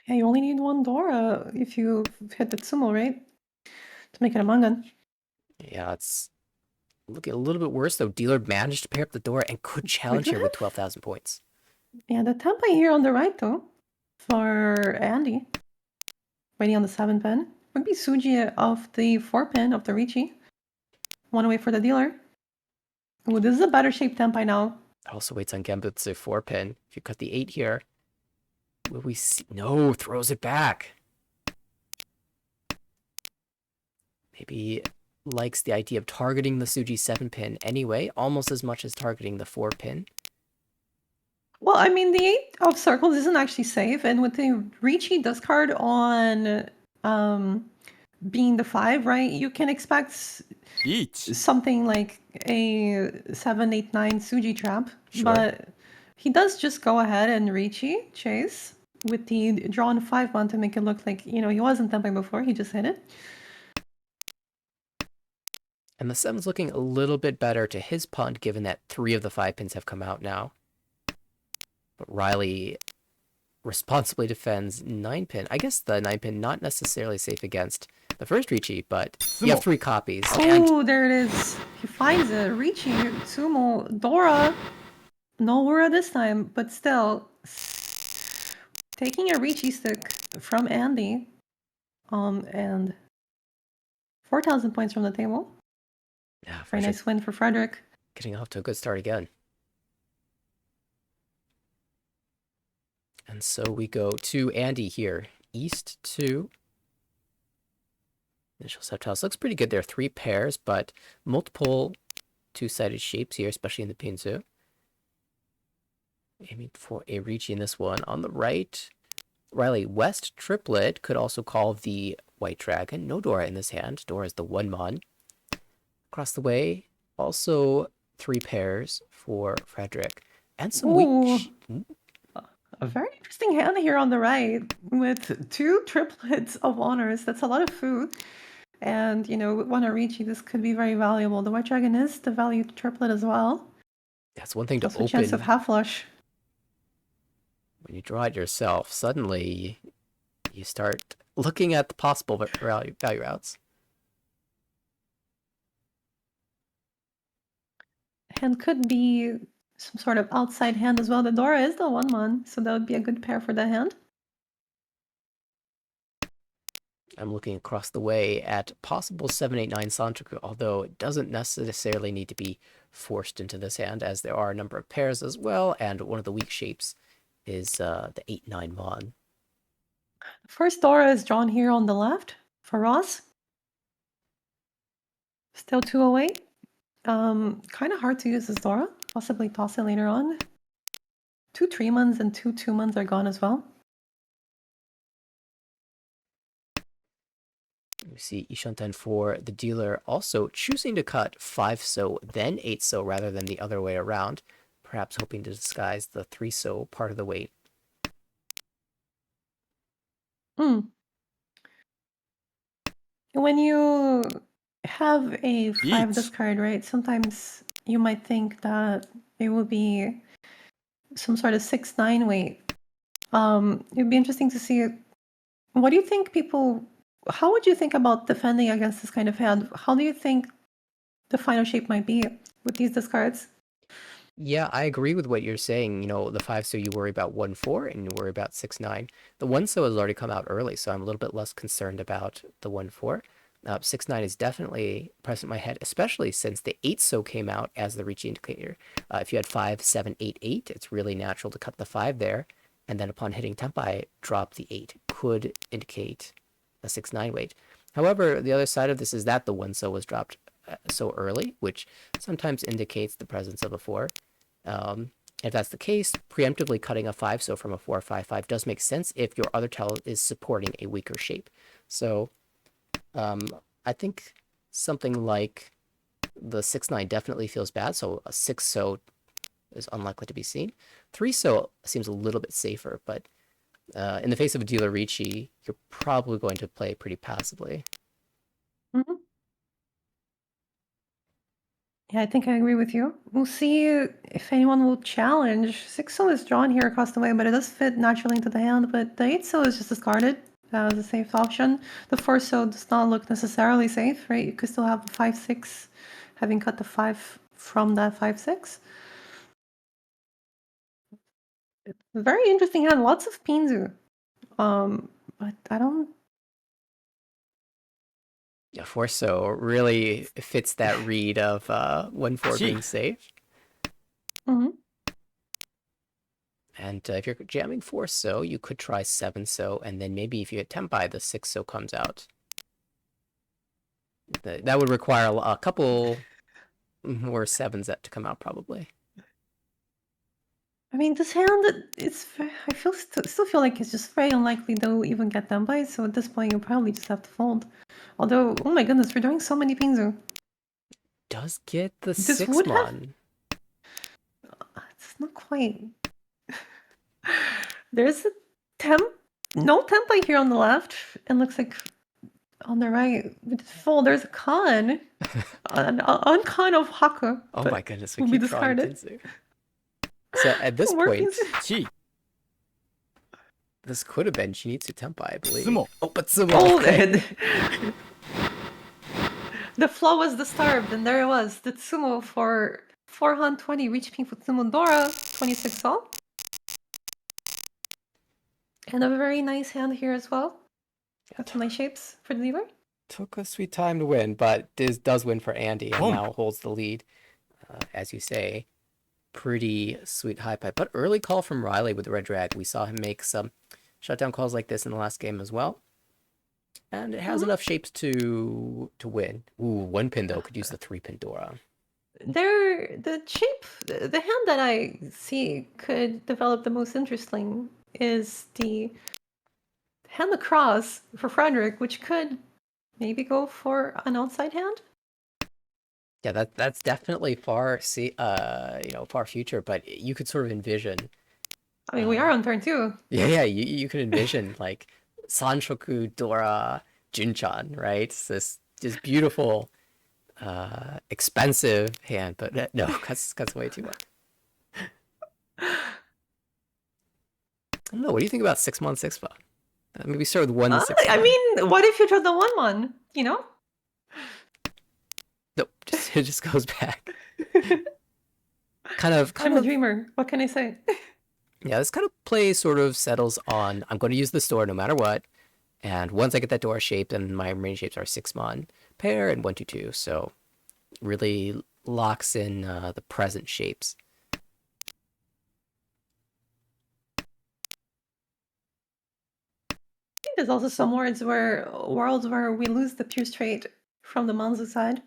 Yeah, you only need 1 Dora if you hit the Tsumo, right? To make it a Mangan. Yeah, it's looking a little bit worse though. Dealer managed to pair up the door and could challenge here with 12,000 points. Yeah, the Tempai here on the right though, for Andy. Waiting on the 7-pin. Would be Suji of the 4-pin of the Ricci. 1 away for the dealer. Ooh, this is a better shaped Tempai now. Also waits on Gembutsu 4-pin. If you cut the 8 here, will we see? No, throws it back. Maybe likes the idea of targeting the Suji 7-pin anyway, almost as much as targeting the 4-pin. Well, I mean, the 8 of circles isn't actually safe, and with the Ricci discard on being the 5, right, you can expect something like a 7, 8, 9 Suji trap. Sure. But he does just go ahead and Ricci chase with the drawn 5-1 to make it look like, you know, he wasn't temping before, he just hit it. And the 7's looking a little bit better to his punt, given that 3 of the 5 pins have come out now. But Riley responsibly defends 9-pin. I guess the 9-pin not necessarily safe against the first Ricci, but you have 3 copies. Oh, there it is. He finds it. Ricci, Sumo, Dora. No Wura this time, but still. Taking a Ricci stick from Andy. And 4,000 points from the table. Yeah, very nice win for Frederick. Getting off to a good start again. And so we go to Andy here. East 2. Initial subtiles. Looks pretty good. There are 3 pairs, but multiple 2-sided shapes here, especially in the Pinzu. Aiming for a Ricci in this one. On the right, Riley West triplet could also call the White Dragon. No Dora in this hand. Dora is the 1-mon. Across the way, also 3 pairs for Frederick. And some weak... A very interesting hand here on the right with 2 triplets of honors. That's a lot of food. And, you know, with 1 Ricci, this could be very valuable. The White Dragon is the valued triplet as well. That's one thing to also open. A chance of half flush. When you draw it yourself, suddenly you start looking at the possible value routes. Hand could be some sort of outside hand as well. The Dora is the 1-mon, so that would be a good pair for the hand. I'm looking across the way at possible 7-8-9 Santoku, although it doesn't necessarily need to be forced into this hand, as there are a number of pairs as well, and one of the weak shapes is the 8-9 mon. First Dora is drawn here on the left for Ross. Still 2 away. Kind of hard to use this Dora. Possibly toss it later on. 2 3-mons and 2 2-mons are gone as well. We see Ishanten for the dealer also choosing to cut 5 so, then 8 so, rather than the other way around, perhaps hoping to disguise the 3 so part of the weight. When you have a 5 discard, right, sometimes you might think that it will be some sort of 6-9 weight. It'd be interesting to see. What do you think people... How would you think about defending against this kind of hand? How do you think the final shape might be with these discards? Yeah, I agree with what you're saying. You know, the 5 so you worry about 1-4 and you worry about 6-9. The 1 so has already come out early, so I'm a little bit less concerned about the 1-4. 6-9 is definitely present in my head, especially since the 8 so came out as the reach indicator. If you had 5-7-8-8, it's really natural to cut the 5 there, and then upon hitting tempi, drop the 8. Could indicate a 6-9 weight. However, the other side of this is that the 1 so was dropped so early, which sometimes indicates the presence of a 4. If that's the case, preemptively cutting a 5 so from a 4-5-5 does make sense if your other tile is supporting a weaker shape. So I think something like the 6-9 definitely feels bad, so a 6 so is unlikely to be seen. 3 so seems a little bit safer, but in the face of a dealer Ricci, you're probably going to play pretty passively. Mhm. Yeah, I think I agree with you. We'll see if anyone will challenge. 6-0 is drawn here across the way, but it does fit naturally into the hand. But the 8-0 is just discarded as a safe option. The 4-0 does not look necessarily safe, right? You could still have the 5-6, having cut the 5 from that 5-6. Very interesting hand. Lots of Pinzu. But I don't. Yeah, 4 so really fits that read of 1-4 8. being safe. Mhm. And if you're jamming 4 so, you could try 7 so, and then maybe if you hit tempi, the 6 so comes out. That would require a couple more 7s to come out, probably. I mean, this hand, I still feel like it's just very unlikely they'll even get them by. So at this point, you'll probably just have to fold. Although, oh my goodness, we're doing so many Pinzu. Does get the This 6 would have. mon. It's not quite. There's a temp. No template here on the left. It looks like on the right, with fold, there's a con. An uncon of Haku. Oh my goodness, we Will be keep drawing discarded. Pinzu. So at this More point, Pinzu. 1. this could have been Shinitsu Tempai, I believe. 相撲 Oh, but Sumo. Oh, Okay. the flow was disturbed, and there it was. The Tsumo for 420 reach ping for Tsumo Dora, 26 all. And a very nice hand here as well. Got some nice shapes for the dealer. Took a sweet time to win, but this does win for Andy and Boom. now holds the lead. As you say, pretty sweet high pipe. But early call from Riley with the red drag. We saw him make some shutdown calls like this in the last game as well. And it has enough shapes to win. Ooh, 1 pin though, could use the 3 pin Dora. The hand that I see could develop the most interesting is the hand across for Frederick, which could maybe go for an outside hand. Yeah, that's definitely far far future, but you could sort of envision. I mean, we are on turn 2. Yeah, you could envision like Sanshoku Dora Junchan, right? It's this beautiful, expensive hand, but no, cuts way too much. I don't know. What do you think about 6-mon 6-mon? Maybe start with 1 6. I mean, what if you draw the 1-1? You know? Nope, it just goes back. kind of I'm a dreamer. What can I say? Yeah, this kind of play sort of settles on I'm going to use this door no matter what. And once I get that door shaped, then my remaining shapes are 6-mon pair and 1-2-2. So really locks in the present shapes. I think there's also some worlds where we lose the pure straight from the Manzu side.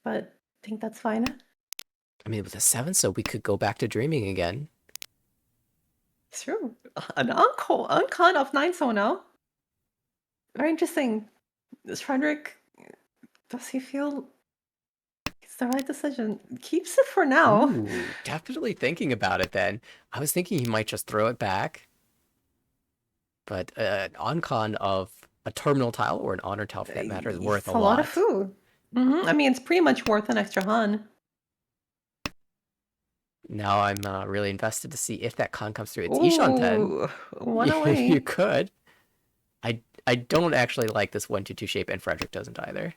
But I think that's fine. I mean, with a 7, so we could go back to dreaming again. It's true. An uncon of 9 so now. Very interesting. Does Frederick, does he feel it's the right decision? Keeps it for now. Ooh, definitely thinking about it then. I was thinking he might just throw it back. But an on-con of a terminal tile or an honor tile for that matter is worth It's a lot. of food. I mean, it's pretty much worth an extra Han. Now I'm really invested to see if that con comes through. It's Ishan 10. Ooh, one away. You could. I don't actually like this 1-2-2 shape, and Frederick doesn't either.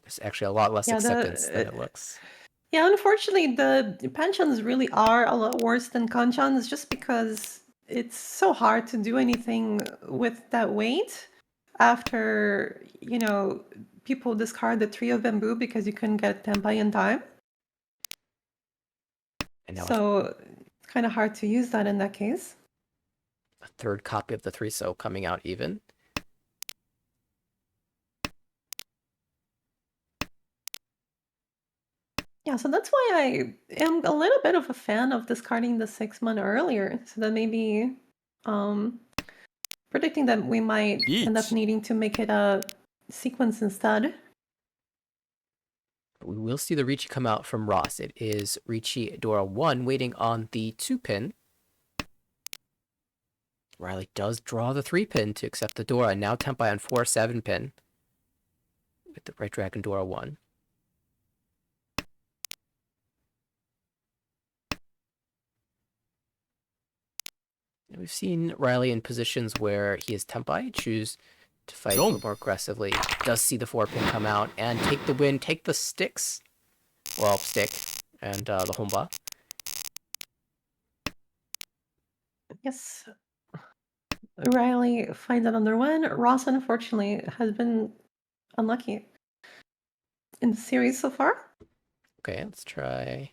There's actually a lot less acceptance than it looks. Yeah, unfortunately, the pensions really are a lot worse than kanchans just because it's so hard to do anything with that weight after, people discard the tree of bamboo because you couldn't get tempai in time. And now So it's kind of hard to use that in that case. a third copy of the 3-so coming out even. Yeah, so that's why I am a little bit of a fan of discarding the 6 mana earlier, so that maybe um, predicting that we might end up Each. needing to make it a sequence instead. We will see the Ricci come out from Ross. It is Ricci Dora 1 waiting on the 2-pin. Riley does draw the 3-pin to accept the Dora, and now Tempai on 4-7-pin with the Red Dragon Dora 1. And we've seen Riley in positions where he is Tempai choose to fight a little more aggressively. Does see the 4-pin come out and take the win, take the sticks. Well, stick and the Homba. Yes. Riley finds another win. Ross, unfortunately, has been unlucky in the series so far. Okay, let's try.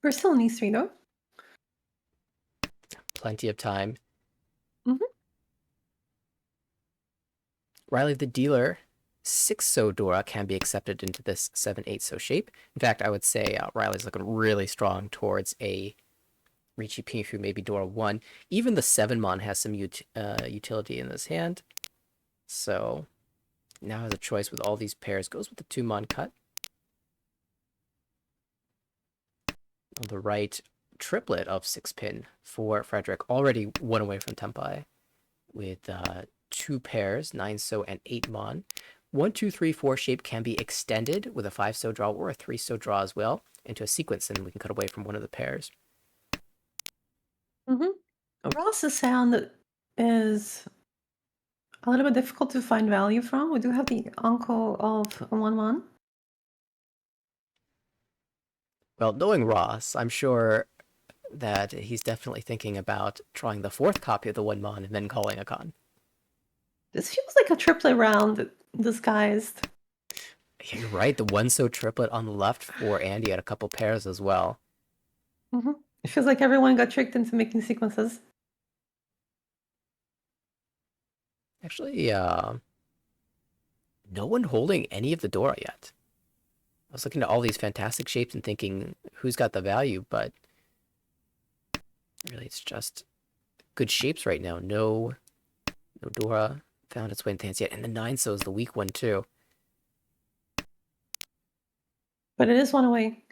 We're still in E3 though. Plenty of time. Mhm. Riley the dealer, 6-so Dora can be accepted into this 7-8-so shape. In fact, I would say Riley's looking really strong towards a Ricci Pinfu, maybe Dora 1. Even the 7-mon has some utility in this hand. So now has a choice with all these pairs. Goes with the 2-mon cut. On the right, triplet of 6-pin for Frederick. Already one away from Tempai with 2 pairs, 9-so and 8-mon. 1, 2, 3, 4 shape can be extended with a 5-so draw or a 3-so draw as well into a sequence, and we can cut away from one of the pairs. Ross's sound is a little bit difficult to find value from. We do have the uncle of 1-1. Well, knowing Ross, I'm sure that he's definitely thinking about drawing the 4th copy of the 1-mon and then calling a con. This feels like a triplet round disguised. Yeah, you're right. The 1-so triplet on the left for Andy had a couple pairs as well. It feels like everyone got tricked into making sequences. Actually, no one holding any of the Dora yet. I was looking at all these fantastic shapes and thinking, who's got the value? But really, it's just good shapes right now. No Dora found its way into hands yet. And the 9-so is the weak one, too. But it is one away.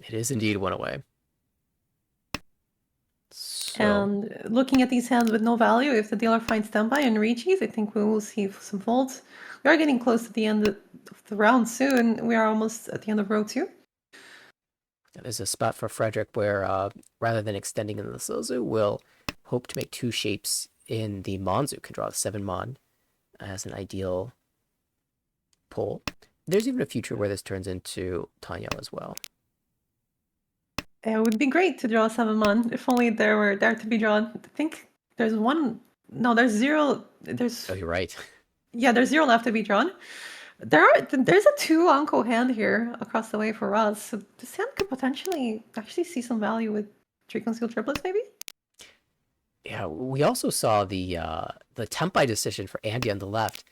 It is indeed one away. So, And looking at these hands with no value, if the dealer finds Tempai and Ricci's, I think we will see some folds. We are getting close to the end of the round soon. We are almost at the end of row 2. that is a spot for Frederick where, rather than extending into the Sozu, we'll hope to make 2 shapes in the Monzu. Can draw the 7-mon as an ideal pull. There's even a future where this turns into Tanyo as well. It would be great to draw 7-mon if only there were there to be drawn. I think there's one. No, there's 0. There's Oh, you're right. Yeah, there's 0 left to be drawn. There's a 2 uncle hand here across the way for us. So this hand could potentially actually see some value with 3 concealed triplets, maybe. Yeah, we also saw the Tempai decision for Andy on the left.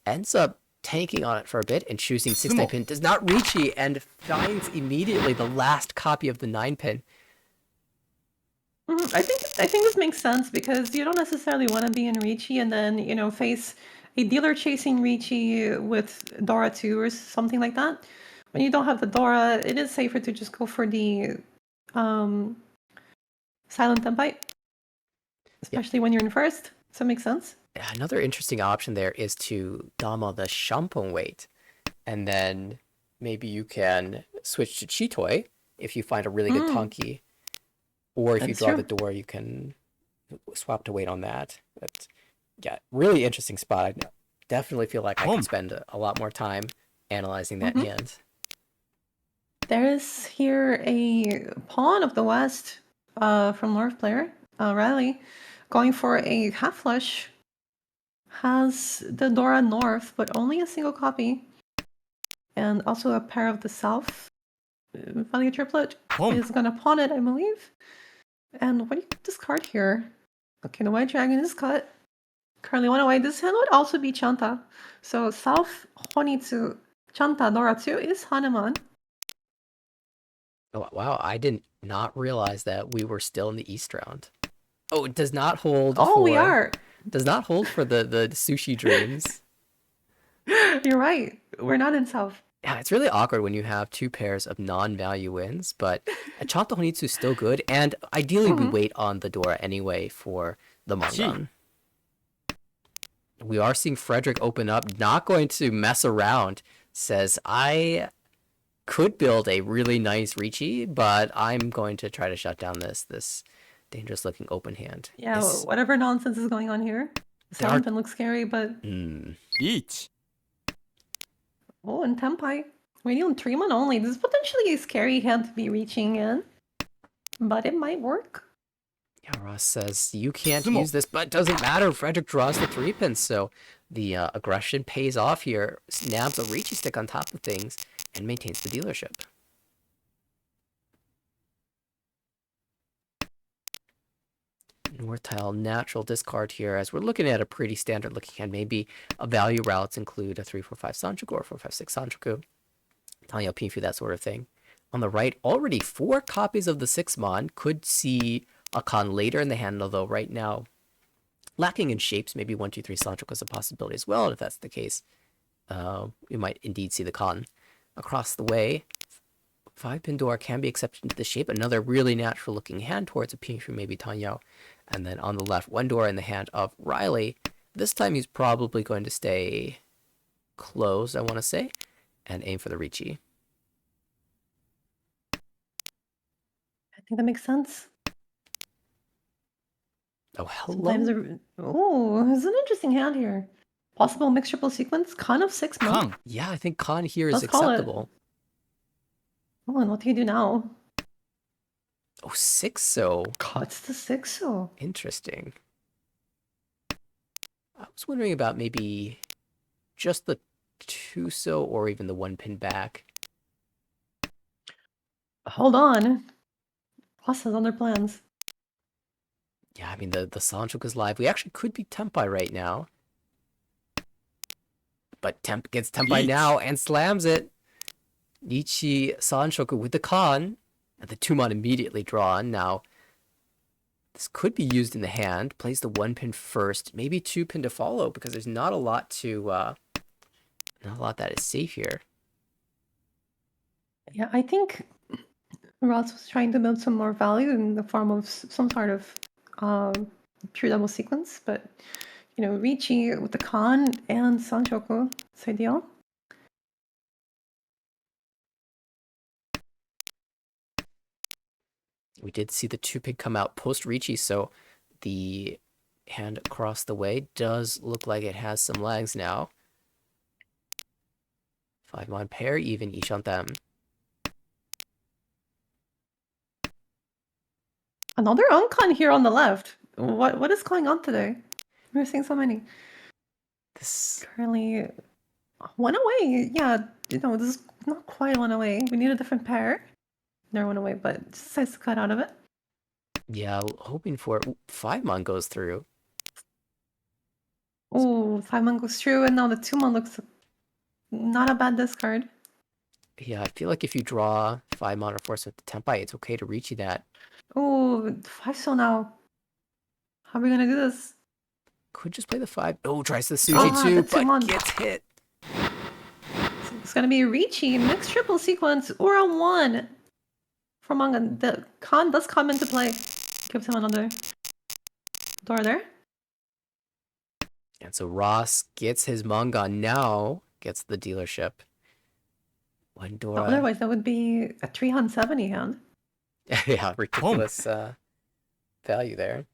Ends up tanking on it for a bit and choosing 6-9-pin. Does not reach it and finds immediately the last copy of the 9-pin. I think this makes sense because you don't necessarily want to be in Ricci and then face a dealer chasing Ricci with Dora 2 or something like that. When you don't have the Dora, it is safer to just go for the silent Tempai, especially when you're in first. Does that make sense? Another interesting option there is to Dama the Shampoo weight, and then maybe you can switch to Chitoi if you find a really good Tonki, or if you That's draw true. the door, you can swap to weight on that. But yeah, really interesting spot. I definitely feel like I could spend a lot more time analyzing that Mhm. hand. There is here a pawn of the West from North player, Riley, going for a half flush. Has the Dora North, but only a single copy. And also a pair of the South. Value triplet is gonna pawn it, I believe. And what do you discard here? Okay, the White Dragon is cut. Currently one away. This hand would also be Chanta. So South Honitsu, Chanta, Dora 2 is Hanuman. Oh, wow, I did not realize that we were still in the East round. Oh, it does not hold Oh, for... we are. Does not hold for the sushi dreams. You're right. We're not in South. Yeah, it's really awkward when you have two pairs of non-value wins, but a Chanta Honitsu is still good, and ideally we wait on the Dora anyway for the Mangan. We are seeing Frederick open up, not going to mess around. Says, I could build a really nice Ricci, but I'm going to try to shut down this dangerous looking open hand. Yeah, whatever nonsense is going on here. The seventh pin looks scary, but... Each. Oh, and Tempai. Waiting on 3-1 only. This is potentially a scary hand to be reaching in. But it might work. Yeah, Ross says, you can't use this, but it doesn't matter. Frederick draws the 3-pin, so the aggression pays off here. Snaps a Ricci stick on top of things and maintains the dealership. North tile natural discard here, as we're looking at a pretty standard looking hand. Maybe a value routes include a 3-4-5 Sanchoku or 4-5-6 Sanchoku. Telling you Pinfu, that sort of thing. On the right, already 4 copies of the 6-mon. Could see a con later in the hand, although right now, lacking in shapes, maybe 1-2-3 Sanchoku is a possibility as well. And if that's the case, we might indeed see the con. Across the way, 5-pin door can be accepted into the shape. Another really natural looking hand towards a Pinfu, maybe Tanyao. And then on the left, 1 door in the hand of Riley. This time he's probably going to stay closed, I want to say, and aim for the Ricci. I think that makes sense. Oh, hello. Sometimes oh, it's an interesting hand here. Possible mixed triple sequence. Con of 6-mon. Yeah, I think con here is Let's call it. acceptable. Oh, and what do you do now? Oh, 6-so. Cuts the 6-so. Interesting. I was wondering about maybe just the 2-so or even the 1-pin back. Hold on. Plus has other plans. Yeah, I mean, the Sanchoku is live. We actually could be Tempai right now. But Temp gets Tempai now and slams it. Nichi Sanchoku with the con. And the 2-mon immediately drawn. Now, this could be used in the hand. Plays the 1-pin first. Maybe 2-pin to follow, because there's not a lot to... not a lot that is safe here. Yeah, I think Ross was trying to build some more value in the form of some sort of pure double sequence, but you know, Ricci with the con and Sanchoku, it's ideal. We did see the 2-pin come out post Ricci, so the hand across the way does look like it has some legs now. 5-mon pair, even each on them. Another uncon here on the left. What is going on today? We're seeing so many. This Currently 1 away. Yeah, you know, this is not quite 1 away. We need a different pair. They're 1 away, but just decides to cut out of it. Yeah, hoping for it. 5-mon goes through. Oh, 5-mon goes through, and now the 2-mon looks not a bad discard. Yeah, I feel like if you draw 5-mon or force with the Tempai, it's okay to Ricci that. Oh, 5-so now. How are we gonna do this? Could just play the 5. Oh, tries the Suji too, but gets hit. So it's gonna be Ricci, mixed triple sequence, or a 1 for manga. The con does come into play. Gives him another door there. And so Ross gets his manga now, gets the dealership. 1 door. Otherwise, that would be a 370 hand. Yeah, ridiculous value there.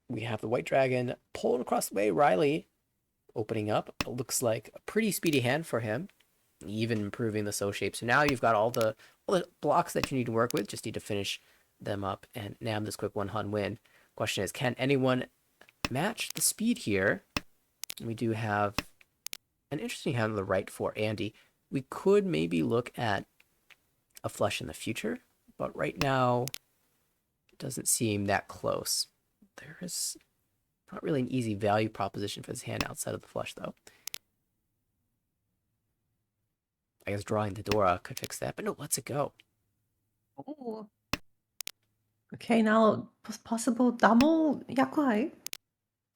We have the white dragon pulling across the way. Riley opening up. It looks like a pretty speedy hand for him, even improving the soul shape. So now you've got all the blocks that you need to work with. Just need to finish them up and nab this quick 1-hun win. Question is, can anyone match the speed here? We do have an interesting hand on the right for Andy. We could maybe look at a flush in the future, but right now it doesn't seem that close. There is not really an easy value proposition for this hand outside of the flush, though. I guess drawing the Dora could fix that, but no, lets it go. Oh. Okay, now possible double yakuai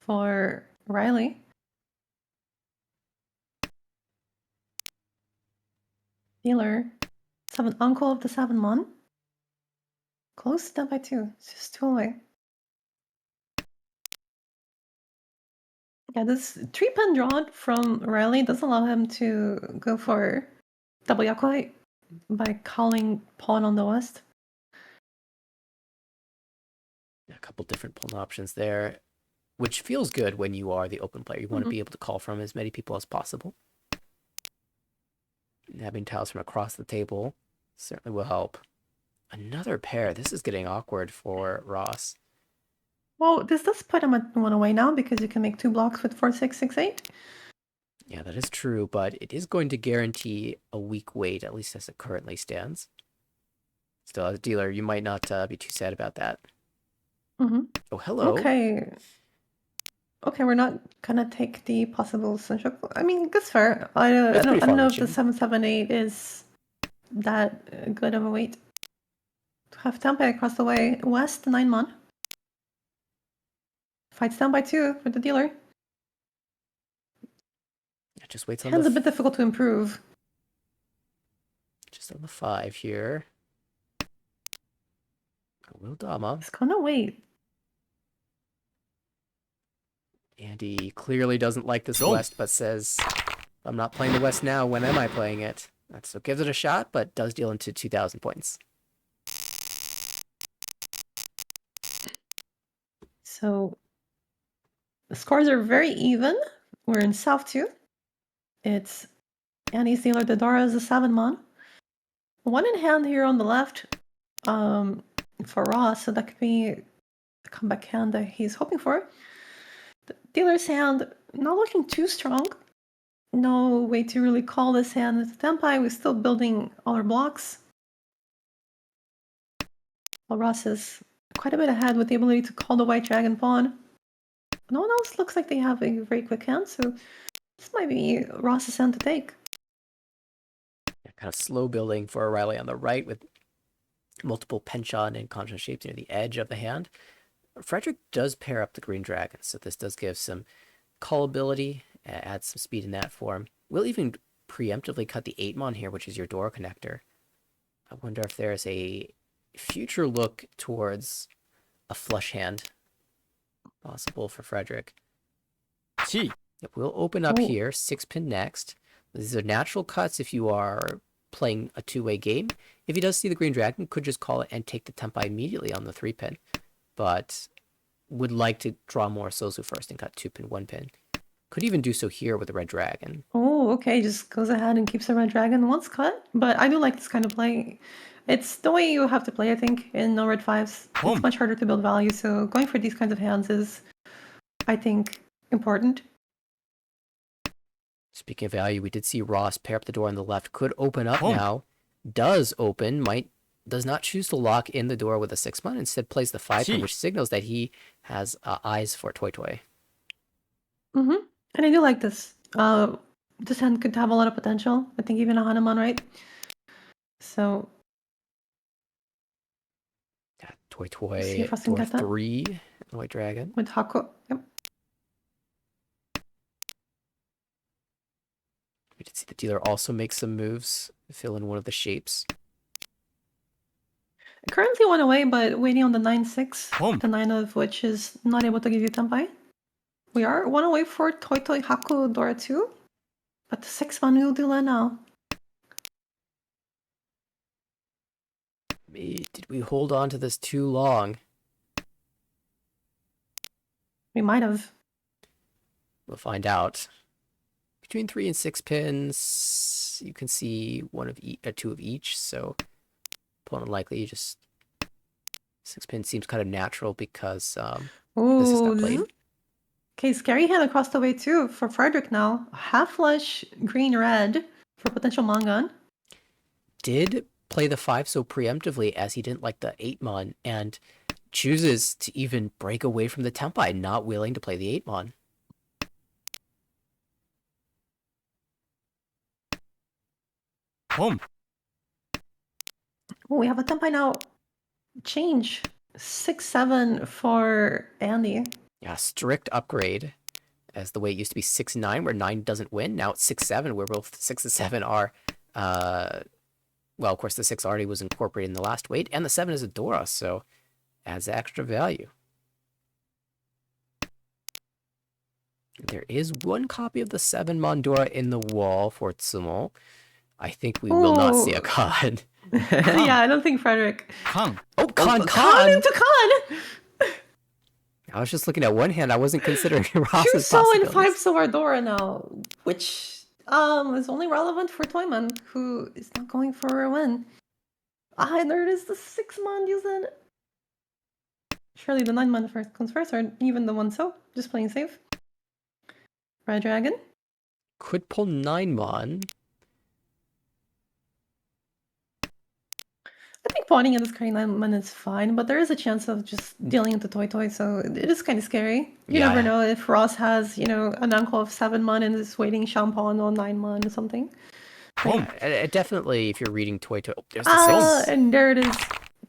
for Riley. Dealer. 7 uncle of the 7-mon. Close down by 2. It's just 2 away. Yeah, this 3-pen draw from Riley does allow him to go for double yakuai by calling pawn on the west. A couple different pawn options there, which feels good when you are the open player. You want to be able to call from as many people as possible. Nabbing tiles from across the table certainly will help. Another pair. This is getting awkward for Ross. Well, this does put him at 1 away now because you can make 2 blocks with 4, 6, 6, 8. Yeah, that is true, but it is going to guarantee a weak wait, at least as it currently stands. Still, as a dealer, you might not be too sad about that. Oh, hello. Okay. Okay, we're not gonna take the possible Sunshock. I mean, that's fair. I don't know if the 778 is that good of a weight. To have Tempe across the way. West, 9-mon. Fights down by 2 for the dealer. Just waits on Hand's a bit difficult to improve. Just on the 5 here. Will Dama. It's gonna wait. Andy clearly doesn't like this West, but says, I'm not playing the West now, when am I playing it? So gives it a shot, but does deal into 2,000 points. So the scores are very even. We're in South 2. It's Annie's dealer Dodora is a 7-mon. 1 in hand here on the left for Ross, so that could be the comeback hand that he's hoping for. The dealer's hand not looking too strong. No way to really call this hand with the Tempai. We're still building all our blocks. Well, Ross is quite a bit ahead with the ability to call the white dragon pawn. No one else looks like they have a very quick hand, so this might be Ross's hand to take. Kind of slow building for Riley on the right with multiple penchant and concha shapes near the edge of the hand. Frederick does pair up the green dragon, so this does give some callability, add some speed in that form. We'll even preemptively cut the 8-mon here, which is your door connector. I wonder if there's a future look towards a flush hand possible for Frederick. Yep, we'll open up here, 6-pin next. These are natural cuts if you are playing a 2-way game. If he does see the green dragon, could just call it and take the tempai immediately on the 3-pin. But would like to draw more Sozu first and cut 2-pin, 1-pin. Could even do so here with the red dragon. Oh, okay, just goes ahead and keeps the red dragon once cut. But I do like this kind of play. It's the way you have to play, I think, in no red 5s. It's much harder to build value, so going for these kinds of hands is, I think, important. Speaking of value, we did see Ross pair up the door on the left. Could open up now. Does open. Does not choose to lock in the door with a 6-mon. Instead plays the 5-pin, which signals that he has eyes for Toy Toy. And I do like this. This hand could have a lot of potential. I think even a Hanuman, right? So... Yeah, Toy Toy, door 3, White Dragon. With Haku, yep. We did see the dealer also make some moves, fill in one of the shapes. Currently 1 away, but waiting on the 9-6, the 9 of which is not able to give you Tempai. We are 1 away for Toy Toy Haku Dora 2, but the 6-1 will do that now. Did we hold on to this too long? We might have. We'll find out. Between 3 and 6 pins, you can see two of each. So opponent likely just 6 pins seems kind of natural because this is Ooh, not played. Okay, scary hand across the way too for Frederick now. Half flush, green red for potential Mangan. Did play the 5 so preemptively as he didn't like the 8 mon and chooses to even break away from the Tempai, not willing to play the 8 mon. Home. Oh, we have a Tempai now. Change 6-7 for Andy. Yeah, strict upgrade as the way it used to be 6-9 where 9 doesn't win. Now it's 6-7 where both 6 and 7 are well, of course the 6 already was incorporated in the last weight and the 7 is a Dora, so adds extra value. There is one copy of the 7 Mondora in the wall for Tsumo. I think we will not see a Khan. Yeah, I don't think Frederick. Khan. Oh, Khan! Khan into Khan! I was just looking at one hand. I wasn't considering Ross's Two so and possibilities. 5 so are Dora now, which is only relevant for Toyman, who is not going for a win. And there it is, the 6 mon using. Surely the 9 mon first comes first, or even the 1 so. Just playing safe. Red Dragon. Could pull 9 mon. I think pawning in this current 9 mon is fine, but there is a chance of just dealing into Toy, so it is kind of scary. You Yeah. never know if Ross has, an uncle of 7 mon and is waiting Champagne on 9 mon or something. Home. Definitely, if you're reading Toy, there's the 6. And there it is.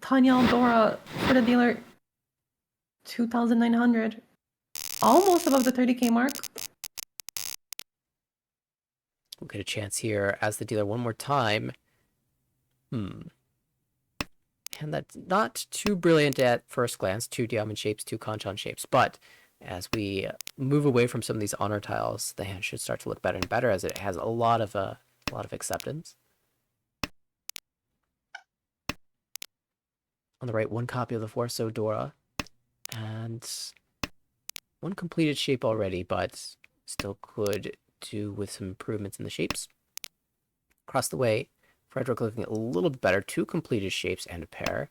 Tanya Dora for the dealer. 2,900. Almost above the 30k mark. We'll get a chance here as the dealer one more time. And that's not too brilliant at first glance. 2 diamond shapes, 2 Kanchan shapes. But as we move away from some of these honor tiles, the hand should start to look better and better as it has a lot of acceptance. On the right, one copy of the Forso Dora. And one completed shape already, but still could do with some improvements in the shapes. Across the way, Frederick looking a little bit better. 2 completed shapes and a pair.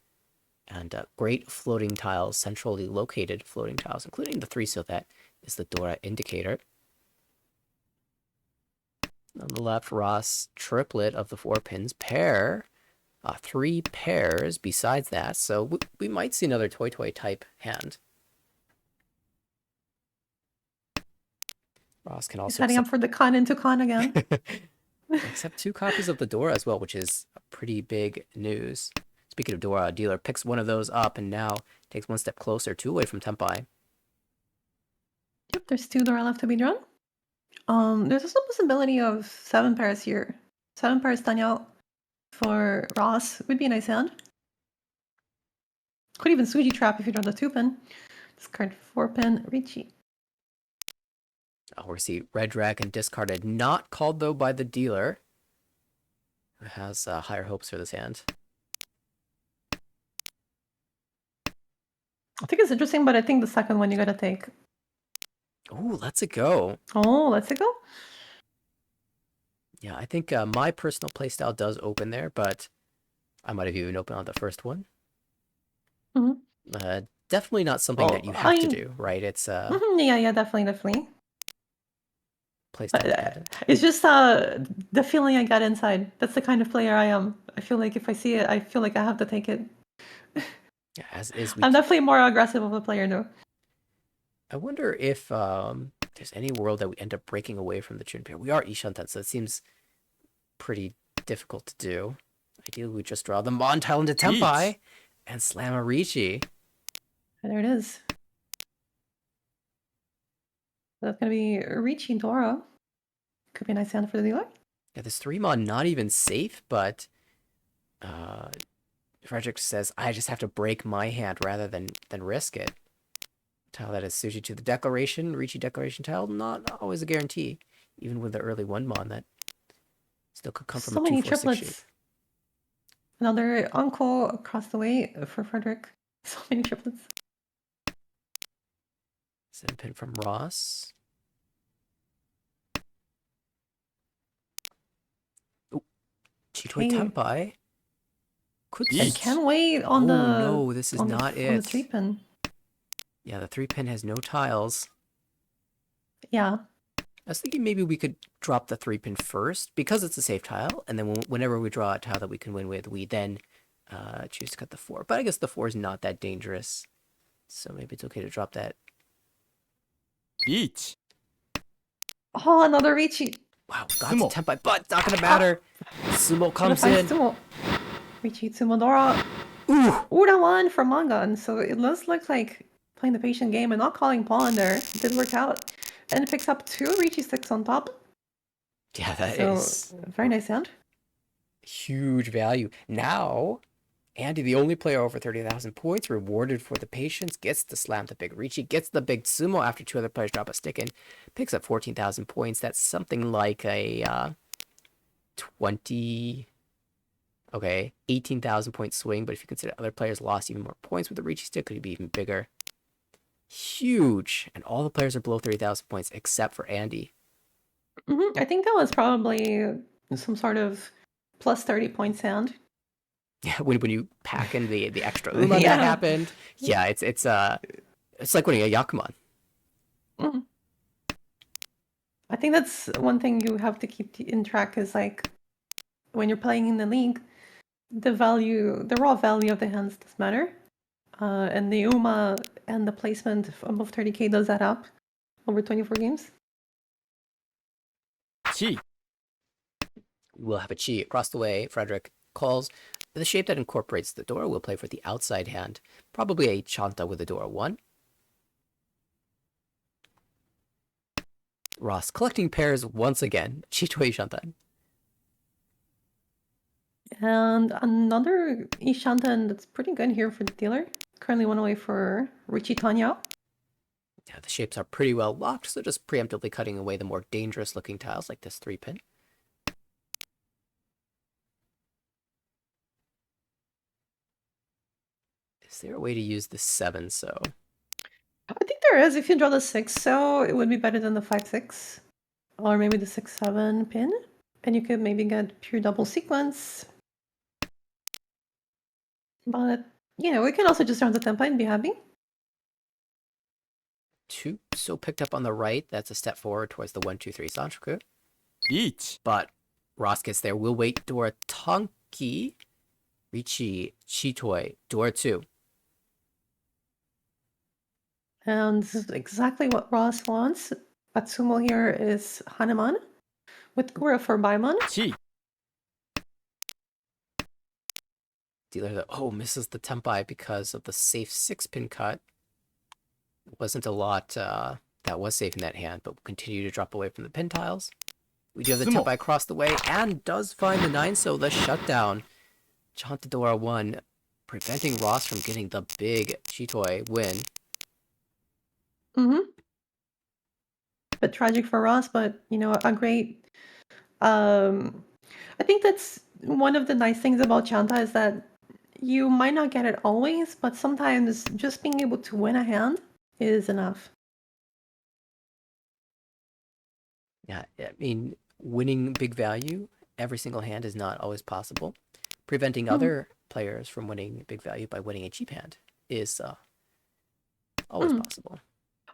And great floating tiles, centrally located floating tiles, including the 3 so that is the Dora indicator. On the left, Ross, triplet of the 4 pins, pair. 3 pairs besides that, so we might see another Toy type hand. Ross can also Setting up for the Khan into Khan again. accept 2 copies of the Dora as well, which is pretty big news. Speaking of Dora, a dealer picks one of those up and now takes one step closer, 2 away from Tempai. Yep, there's 2 Dora left to be drawn. There's also a possibility of 7 pairs here. 7 pairs Tanya for Ross would be a nice hand. Could even Suji trap if you draw the 2 pin. Discard 4 pin Richie. We see Red Dragon discarded, not called though by the dealer, who has higher hopes for this hand. I think it's interesting, but I think the second one you gotta take. Ooh, let's it go. Oh, let's it go. Yeah, I think my personal playstyle does open there, but I might have even opened on the first one. Definitely not something that you have to do, right? It's yeah, definitely. playstyle dependent. It's just the feeling I got inside. That's the kind of player I am. I feel like if I see it, I feel like I have to take it. Yeah, as is. I'm definitely more aggressive of a player, though. I wonder if there's any world that we end up breaking away from the Chun pair. We are Ishanten, so it seems pretty difficult to do. Ideally, we just draw the Mon tile into Tempai and slam a Ricci. And there it is. That's going to be Ricci and Dora. Could be a nice hand for the dealer. Yeah, this 3 Mon not even safe, but Frederick says, I just have to break my hand rather than risk it. Tile that is Suji to the Declaration, Ricci Declaration tile, not always a guarantee. Even with the early 1 Mon, that still could come from so a 2-4-6 many shape. triplets. Another uncle across the way for Frederick. So many triplets. Seven pin from Ross. Oh, Chitoi Okay. Tenpai. Could. I can't wait on Oh the no, this is not on the three it. pin. Yeah, the 3-pin has no tiles. Yeah. I was thinking maybe we could drop the 3-pin first because it's a safe tile, and then whenever we draw a tile that we can win with, we then choose to cut the 4. But I guess the 4 is not that dangerous, so maybe it's okay to drop that. Each. Oh, another Ricci. Wow, got Sumo. to Tenpai, but not gonna matter. Sumo comes in. Sumo. Ricci Tsumodora. Ooh, Ura one from Mangan. So it does look like playing the patient game and not calling pawn there. It did work out. And it picks up 2 Ricci sticks on top. yeah, that So is very nice hand. huge value. Now, Andy, the only player over 30,000 points, rewarded for the patience, gets to slam the big Ricci, gets the big Sumo after 2 other players drop a stick in, picks up 14,000 points. That's something like a 20, okay, 18,000 point swing. But if you consider other players lost even more points with the Ricci stick, could be even bigger. Huge. And all the players are below 30,000 points except for Andy. I think that was probably some sort of plus 30 points hand. Yeah, when you pack in the extra Uma Yeah. that happened, yeah, it's like winning a Yakuman. Mhm. I think that's one thing you have to keep in track is like when you're playing in the league, the raw value of the hands does matter. And the UMA and the placement above 30k does that up over 24 games. Chi. We'll have a chi across the way. Frederick calls the shape that incorporates the door. We'll play for the outside hand, probably a chanta with a door 1. Ross collecting pairs once again. Chitoi Shantan. And another Ishantan that's pretty good here for the dealer. Currently one away for Richie Tanya. Yeah, the shapes are pretty well locked, so just preemptively cutting away the more dangerous looking tiles like this 3-pin. Is there a way to use the 7 so? I think there is. If you draw the 6 so, it would be better than the 5-6. Or maybe the 6-7 pin. And you could maybe get pure double sequence. But, you know, we can also just draw the template and be happy. 2 so picked up on the right. That's a step forward towards the 1-2-3 Sanchoku. Each. But Ross gets there. We'll wait door Tonki. Richi, Chitoi, door 2. And this is exactly what Ross wants. Atsumo here is Hanuman with Gura for Baimon. Chi. Dealer misses the Tempai because of the safe 6-pin cut. Wasn't a lot that was safe in that hand, but will continue to drop away from the pin tiles. We do have the Sumo. Tempai across the way and does find the 9, so the shutdown. Chantadora 1, preventing Ross from getting the big Chitoi win. Bit tragic for Ross, but you know, a great. I think that's one of the nice things about Chanta is that you might not get it always, but sometimes just being able to win a hand is enough. Yeah, I mean, winning big value every single hand is not always possible. Preventing other players from winning big value by winning a cheap hand is always possible.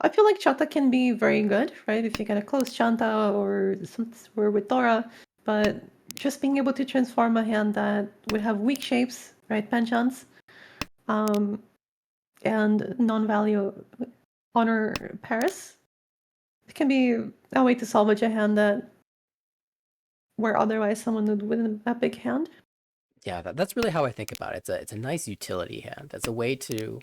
I feel like Chanta can be very good, right? If you get a close Chanta or with Dora, but just being able to transform a hand that would have weak shapes, right? Penchants, and non-value honor Paris, it can be a way to salvage a hand that where otherwise someone would win a big hand. Yeah, that's really how I think about it. It's a nice utility hand. It's a way to,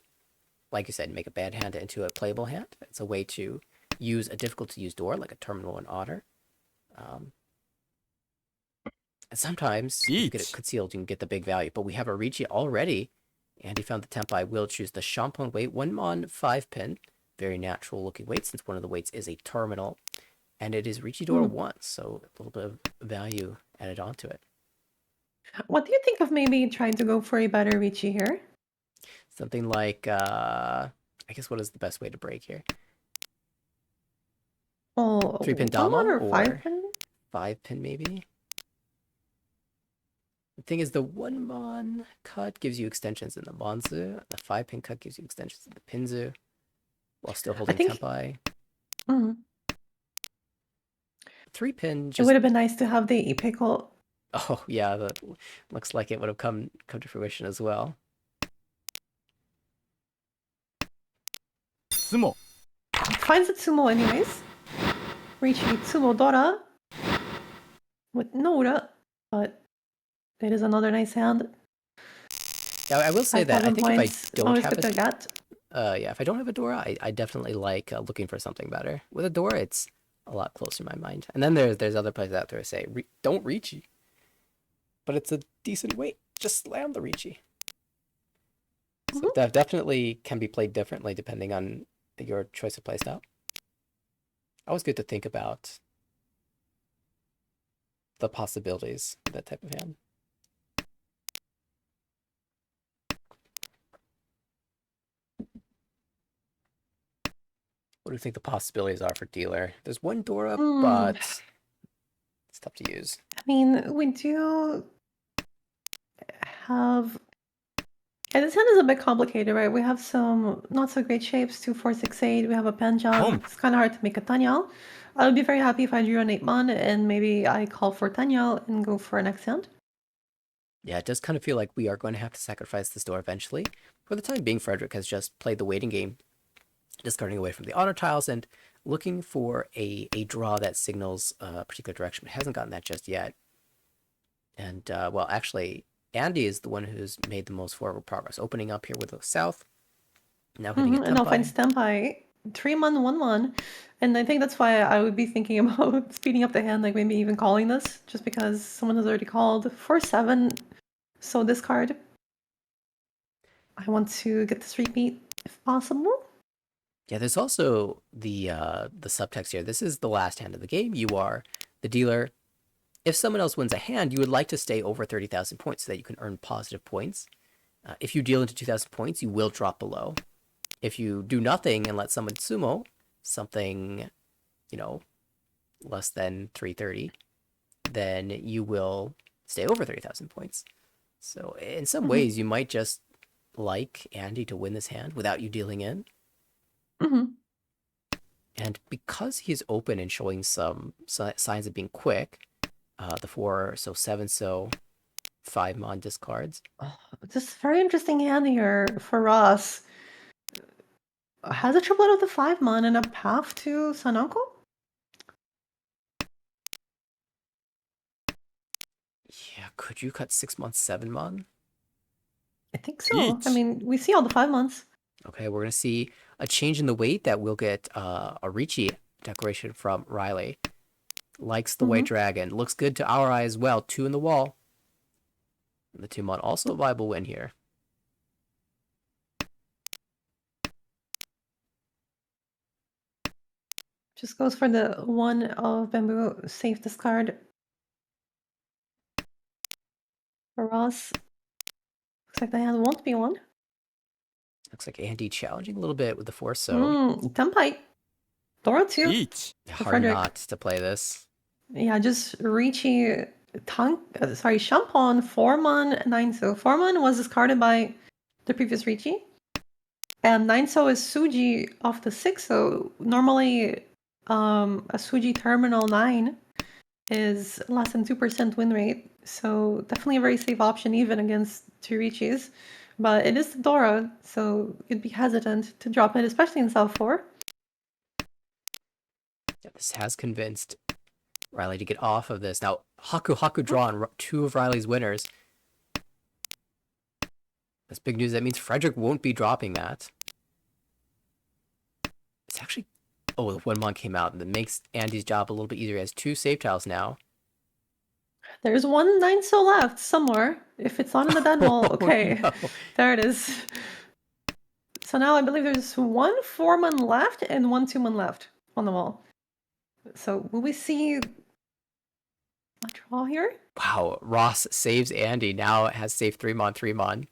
like you said, make a bad hand into a playable hand. It's a way to use a difficult to use door like a terminal and otter. And sometimes if you get it concealed, you can get the big value. But we have a Ricci already, and he found the Tempai. Will choose the Champon weight 1-mon 5-pin. Very natural looking weight since one of the weights is a terminal. And it is Ricci door 1, so a little bit of value added onto it. What do you think of maybe trying to go for a better Ricci here? Something like, I guess what is the best way to break here? Oh, 3-pin 1-1 dama or or 5-pin? 5-pin maybe? The thing is, the 1-mon cut gives you extensions in the Bonzu. The 5-pin cut gives you extensions in the Pinzu while still I holding think Tempai. mm, 3-pin it would just have been nice to have the pickle. oh yeah, that looks like it would have come to fruition as well. つも It finds the Tsumo anyways. Riichi Tsumo Dora with Nora, but it is another nice hand. Yeah, I will say that I 5,000 think if I points, don't always have good to get. yeah, if I don't have a Dora, I definitely like looking for something better. With a Dora, it's a lot closer in my mind. And then there's other players out there who say, don't Ricci. But it's a decent weight. Just slam the Ricci. So Mhm. that definitely can be played differently depending on your choice of playstyle. Always good to think about the possibilities of that type of hand. What do you think the possibilities are for dealer? There's one Dora, Mm, but it's tough to use. I mean, we do have. Yeah, this hand is a bit complicated, right? We have some not so great shapes, 2, 4, 6, 8. We have a Panjang. Home. It's kind of hard to make a Tanyal. I would be very happy if I drew an 8-mon and maybe I call for Tanyal and go for an next hand. Yeah, it does kind of feel like we are going to have to sacrifice this door eventually. For the time being, Frederick has just played the waiting game, discarding away from the honor tiles and looking for a draw that signals a particular direction, but hasn't gotten that just yet. And, well, actually, Andy is the one who's made the most forward progress, opening up here with the south, now hitting a And I'll find Tempai. Stampai, 3-mon, 1-mon. And I think that's why I would be thinking about speeding up the hand, like maybe even calling this, just because someone has already called 4-7. So discard. I want to get this repeat if possible. Yeah, there's also the subtext here. This is the last hand of the game. You are the dealer. If someone else wins a hand, you would like to stay over 30,000 points so that you can earn positive points. If you deal into 2,000 points, you will drop below. If you do nothing and let someone sumo something, you know, less than 330, then you will stay over 30,000 points. So in some Mhm. ways, you might just like Andy to win this hand without you dealing in. Mhm. And because he's open and showing some signs of being quick, the 4, so 7, so 5-mon discards. Oh, this is a very interesting hand here for Ross. Has a triplet of the 5-mon and a path to Sanako? Yeah, could you cut 6-mon, 7-mon? I think so. I Each. mean, we see all the 5-mons. Okay, we're going to see a change in the weight that will get a Ricci decoration from Riley. Likes the White Mhm. Dragon. Looks good to our eye as well. 2 in the wall. And the 2-mon also a viable win here. Just goes for the 1 of Bamboo, safe discard. For Ross, looks like the hand won't be one. Looks like Andy challenging a little bit with the 4, so Tempai. Dora 2 Each. for hard Frederick. not to play this. Yeah, just Ricci, Champon, 4-mon, 9-so. 4-mon was discarded by the previous Ricci. And 9-so is Suji off the 6-so. Normally, a Suji Terminal 9 is less than 2% win rate. So definitely a very safe option even against two Richis. But it is the Dora, so you'd be hesitant to drop it, especially in South 4. Yeah, this has convinced Riley to get off of this. Now, Haku drawn 2 of Riley's winners. That's big news. That means Frederick won't be dropping that. It's actually... Oh, the 1-mon came out, and that makes Andy's job a little bit easier. He has 2 save tiles now. There's one 9-so left somewhere. If it's not in the dead wall, okay. No. There it is. So now I believe there's one 4-mon left and one 2-mon left on the wall. So will we see a draw here? Wow, Ross saves Andy. Now it has saved 3-mon, 3-mon.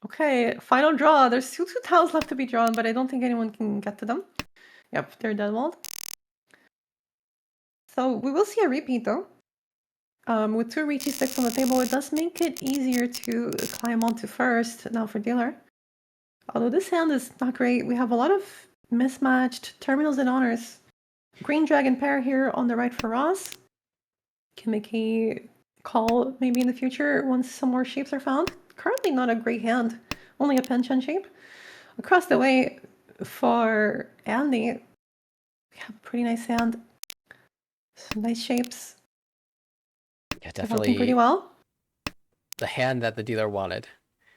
Okay, final draw. There's still 2 tiles left to be drawn, but I don't think anyone can get to them. Yep, they're dead walled. So we will see a repeat though. With 2 reachy sticks on the table, it does make it easier to climb onto first now for dealer. Although this hand is not great, we have a lot of mismatched terminals and honors. Green dragon pair here on the right for Ross. Can make a call maybe in the future once some more shapes are found. Currently not a great hand, only a penchant shape. Across the way for Andy, we have a pretty nice hand. Some nice shapes. Yeah, Developing pretty definitely well. the hand that the dealer wanted.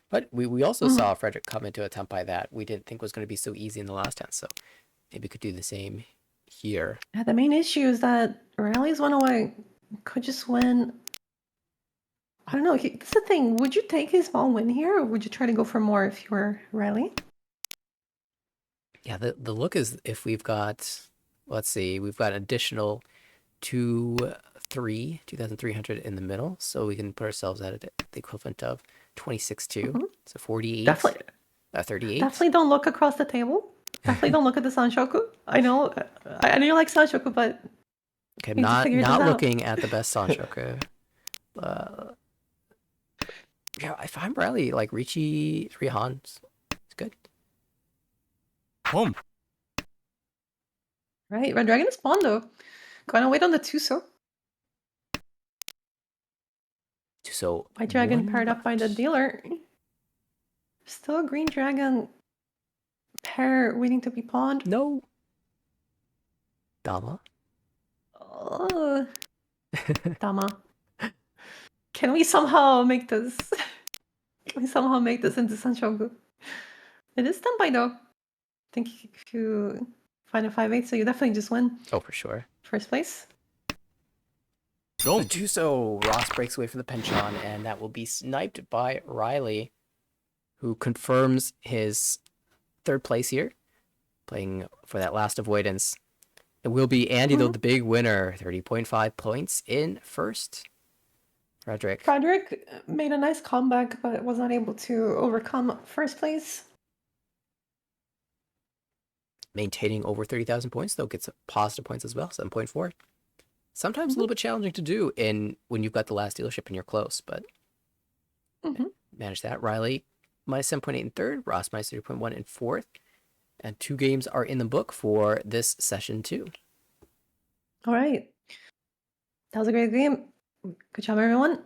But we also saw Frederick come into a tempai that we didn't think was going to be so easy in the last hand, so maybe we could do the same here. Yeah, the main issue is that Rally's 108 could just win. I don't know. That's the thing. Would you take a small win here, or would you try to go for more if you were Rally? Yeah, the look is if we've got, let's see, we've got an additional 2,300 in the middle, so we can put ourselves at the equivalent of 26.2, so 48, Definitely, 38. definitely don't look across the table. Definitely don't look at the Sanshoku. I know you like Sanshoku, but Okay, I'm you need to figure this not out. looking at the best Sanshoku. Yeah, if I'm Riley, like Ricci, 3 Hans, it's good. Boom. Right, Red Dragon is spawned though. Gonna wait on the Tuso. So White Dragon one paired up by the left. dealer. Still a Green Dragon pair waiting to be pawned. No. Dama. Dama. Can we somehow make this? Can we somehow make this into Sanshoku? It is done by though. I think if you find a 5/8, so you definitely just win Oh, for sure. first place. Boom. So Ross breaks away from the penchant, and that will be sniped by Riley, who confirms his 3rd place here, playing for that last avoidance. It will be Andy, though, the big winner, 30.5 points in first. Frederick. Frederick made a nice comeback, but was not able to overcome first place. Maintaining over 30,000 points, though, gets positive points as well, 7.4. Sometimes a little bit challenging to do when you've got the last dealership and you're close, but manage that. Riley minus 7.8 in third, Ross minus 3.1 in fourth, and 2 games are in the book for this session 2. All right. That was a great game. Good job, everyone.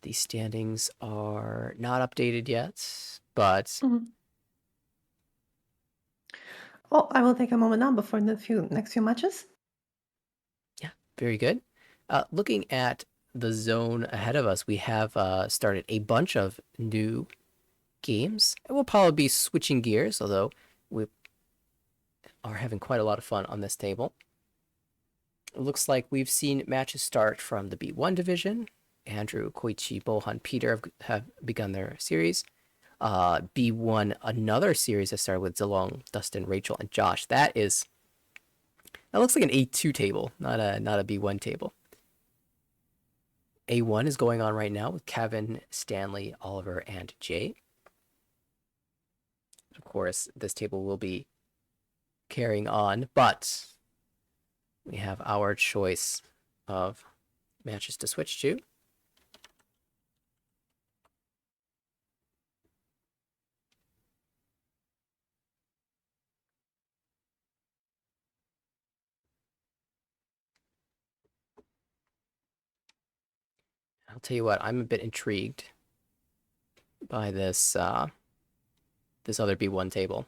These standings are not updated yet, but Oh, I will take a moment now before the next few matches. yeah, very good. Looking at the zone ahead of us, we have started a bunch of new games. And we'll probably be switching gears, although we are having quite a lot of fun on this table. It looks like we've seen matches start from the B1 division. Andrew, Koichi, Bohan, Peter have begun their series. B1, another series has started with Zilong, Dustin, Rachel, and Josh. That looks like an A2 table, not a B1 table. A1 is going on right now with Kevin, Stanley, Oliver, and Jay. Of course, this table will be carrying on, but we have our choice of matches to switch to. I'll tell you what, I'm a bit intrigued by this this other B1 table.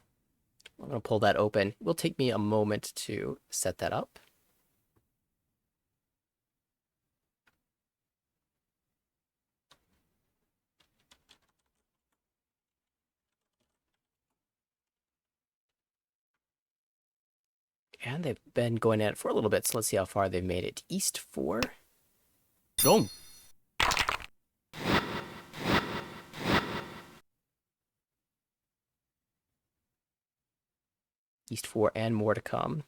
I'm going to pull that open. It will take me a moment to set that up. And they've been going at it for a little bit, so let's see how far they've made it. East 4. Boom. East 4 and more to come.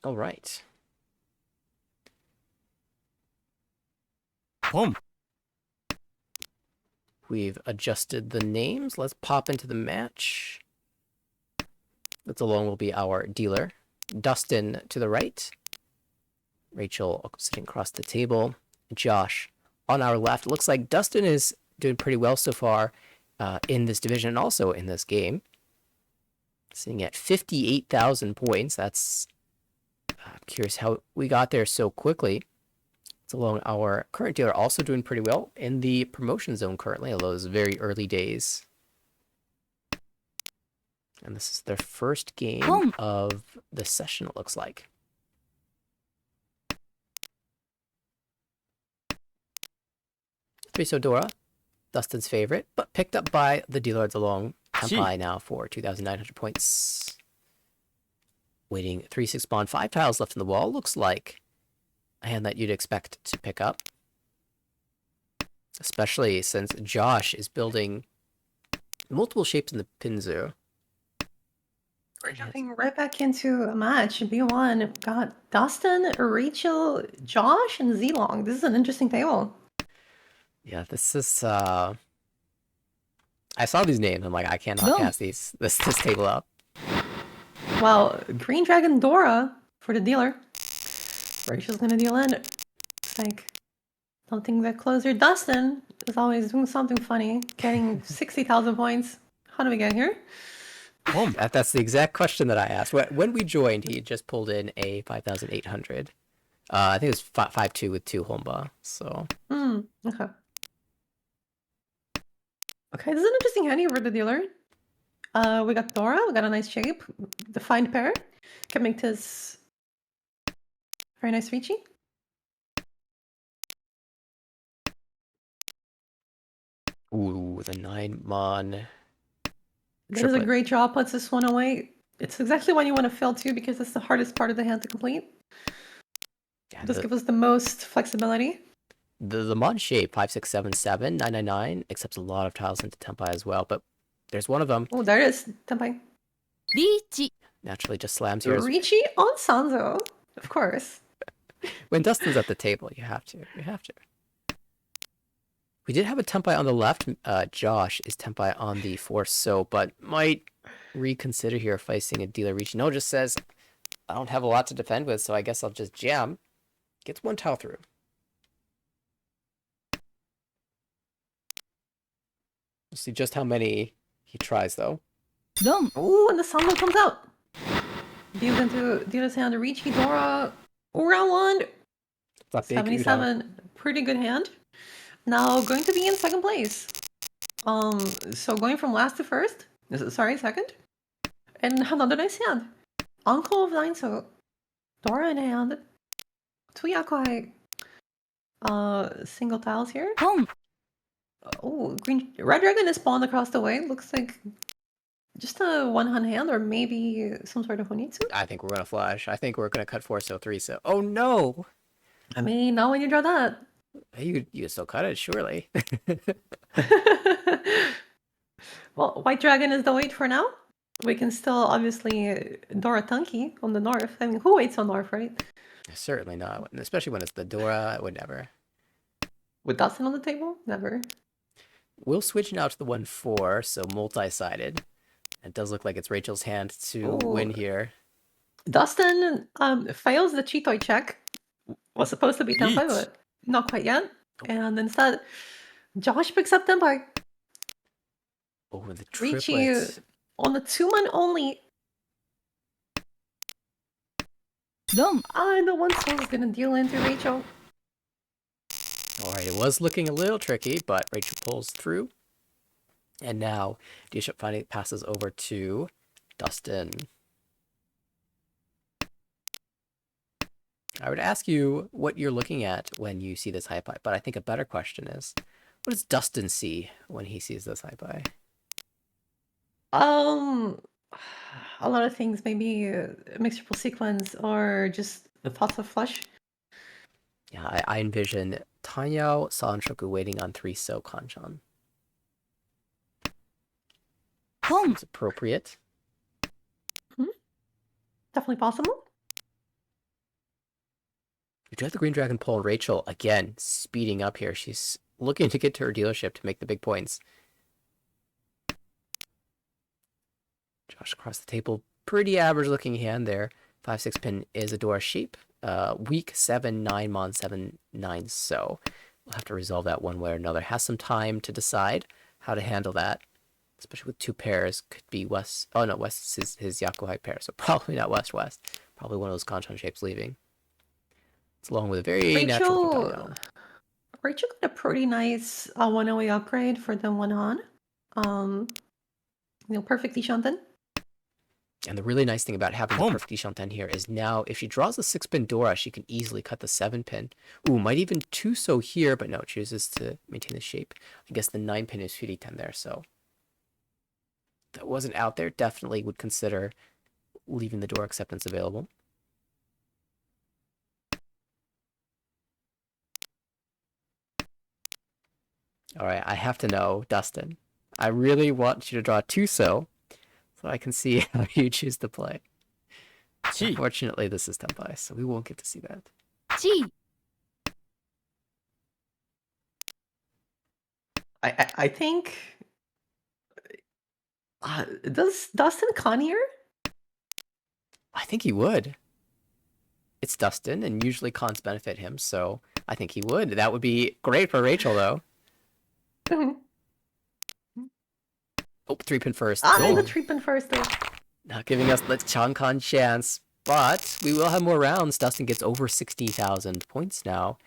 All right. 봄, We've adjusted the names. Let's pop into the match. That's alone will be our dealer. Dustin to the right. Rachel sitting across the table. Josh on our left. Looks like Dustin is doing pretty well so far in this division and also in this game. Sitting at 58,000 points. That's I'm curious how we got there so quickly. It's along our current dealer also doing pretty well in the promotion zone currently, although it's very early days. And this is their first game of the session, it looks like. Triso Dora, Dustin's favorite, but picked up by the dealer at along Tempai now for 2,900 points. Waiting 3-6 pawn, 5 tiles left in the wall. Looks like a hand that you'd expect to pick up. Especially since Josh is building multiple shapes in the Pinzu. We're jumping right back into a match. B1 got Dustin, Rachel, Josh, and Zlong. This is an interesting table. Yeah, this is I saw these names. I'm like, I cannot pass this table up. Well, Green Dragon Dora for the dealer. Rachel's gonna deal in. It's like, don't think that closer. Dustin is always doing something funny, getting 60,000 points. How do we get here? 봄, That's the exact question that I asked. When we joined, he just pulled in a 5,800. I think it was 5-2 with 2 Homba. So. Okay. Okay, this is an interesting hand here for the dealer. We got Dora. We got a nice shape. Defined pair. Can make this very nice reaching. Ooh, the 9-mon. That is a great draw. Puts this one away. It's exactly what you want to fill too, because it's the hardest part of the hand to complete. Yeah, This gives us the most flexibility. The mon shape 5677 999 accepts a lot of tiles into Tempai as well, but there's one of them. Oh, there it is. Tempai. Naturally just slams yours. Ricci on Sanzo. Of course. When Dustin's at the table, you have to. You have to. We did have a Tempai on the left. Josh is Tempai on the force, so but might reconsider here facing a dealer reach. No, just says, I don't have a lot to defend with, so I guess I'll just jam. Gets one tile through. We'll see just how many he tries, though. Oh, and the Sanzo comes out. Deals into dealer's hand. Ricci, Dora. Oh, round one. It's not big, 77. Pretty good hand. Now going to be in second place. So going from last to first. Sorry, second. And another nice hand. Uncle of Nine, so Dora in hand. Two Yakuai single tiles here. Oh, Red Dragon is spawned across the way. Looks like just a one-hand hand or maybe some sort of Honitsu. I think we're gonna flash. I think we're gonna cut 4 so 3 so. Oh no! I mean, not when you draw that. You still cut it, surely. Well, White Dragon is the wait for now. We can still obviously Dora Tunky on the north. I mean, who waits on north, right? Certainly not, especially when it's the Dora. I would never. With Dustin on the table? Never. We'll switch now to the 1-4, so multi-sided. It does look like it's Rachel's hand to win here. Dustin fails the Cheetoy check. Was supposed to be Tempai, but not quite yet. And instead, Josh picks up Tempai. Oh, and the Ricci triplets. on the 2-man only. And the 1-4 is going to deal into Rachel. Alright, it was looking a little tricky, but Rachel pulls through. And now, D-Ship finally passes over to Dustin. I would ask you what you're looking at when you see this high pie, but I think a better question is, what does Dustin see when he sees this high pie? A lot of things, maybe a mixable sequence or just the thoughts of flush. Yeah, I envision Tanyao Sanshoku waiting on 3 so Kanchan. Seems appropriate. Definitely possible. We do have the Green Dragon pull. Rachel, again, speeding up here. She's looking to get to her dealership to make the big points. Josh across the table. Pretty average looking hand there. 5-6 pin Isadora Sheep. Weak 7-9 Mon 7-9. So we'll have to resolve that one way or another. Has some time to decide how to handle that. Especially with two pairs. Could be West. Oh no, West is his Yakuhai pair. So probably not West-West. Probably one of those Kanchon shapes leaving. It's along with a very natural Rachel, Rachel got a pretty nice 1-away upgrade for the one on. Perfect Ishanten. And the really nice thing about having the perfect Ishanten here is now if she draws the 6-pin Dora, she can easily cut the 7-pin. Ooh, might even 2-so here, but no, chooses to maintain the shape. I guess the 9-pin is Furiten there, so that wasn't out there. Definitely would consider leaving the Dora acceptance available. All right, I have to know, Dustin. I really want you to draw 2-so so I can see how you choose to play. Unfortunately, this is Tenpai, so we won't get to see that. I think... does Dustin con here? I think he would. It's Dustin, and usually cons benefit him, so I think he would. That would be great for Rachel, though. Oh, 3-pin first. The 3-pin first, though. Not giving us the Changkan chance, but we will have more rounds. Dustin gets over 60,000 points now.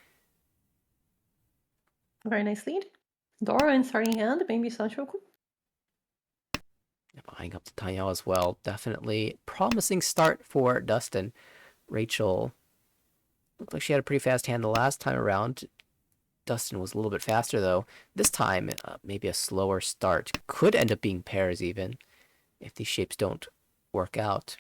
Very nice lead. Dora in starting hand, maybe Sanchoku. Buying up to Tanyao as well. Definitely promising start for Dustin. Rachel looked like she had a pretty fast hand the last time around. Dustin was a little bit faster, though. This time, maybe a slower start. Could end up being pairs, even, if these shapes don't work out.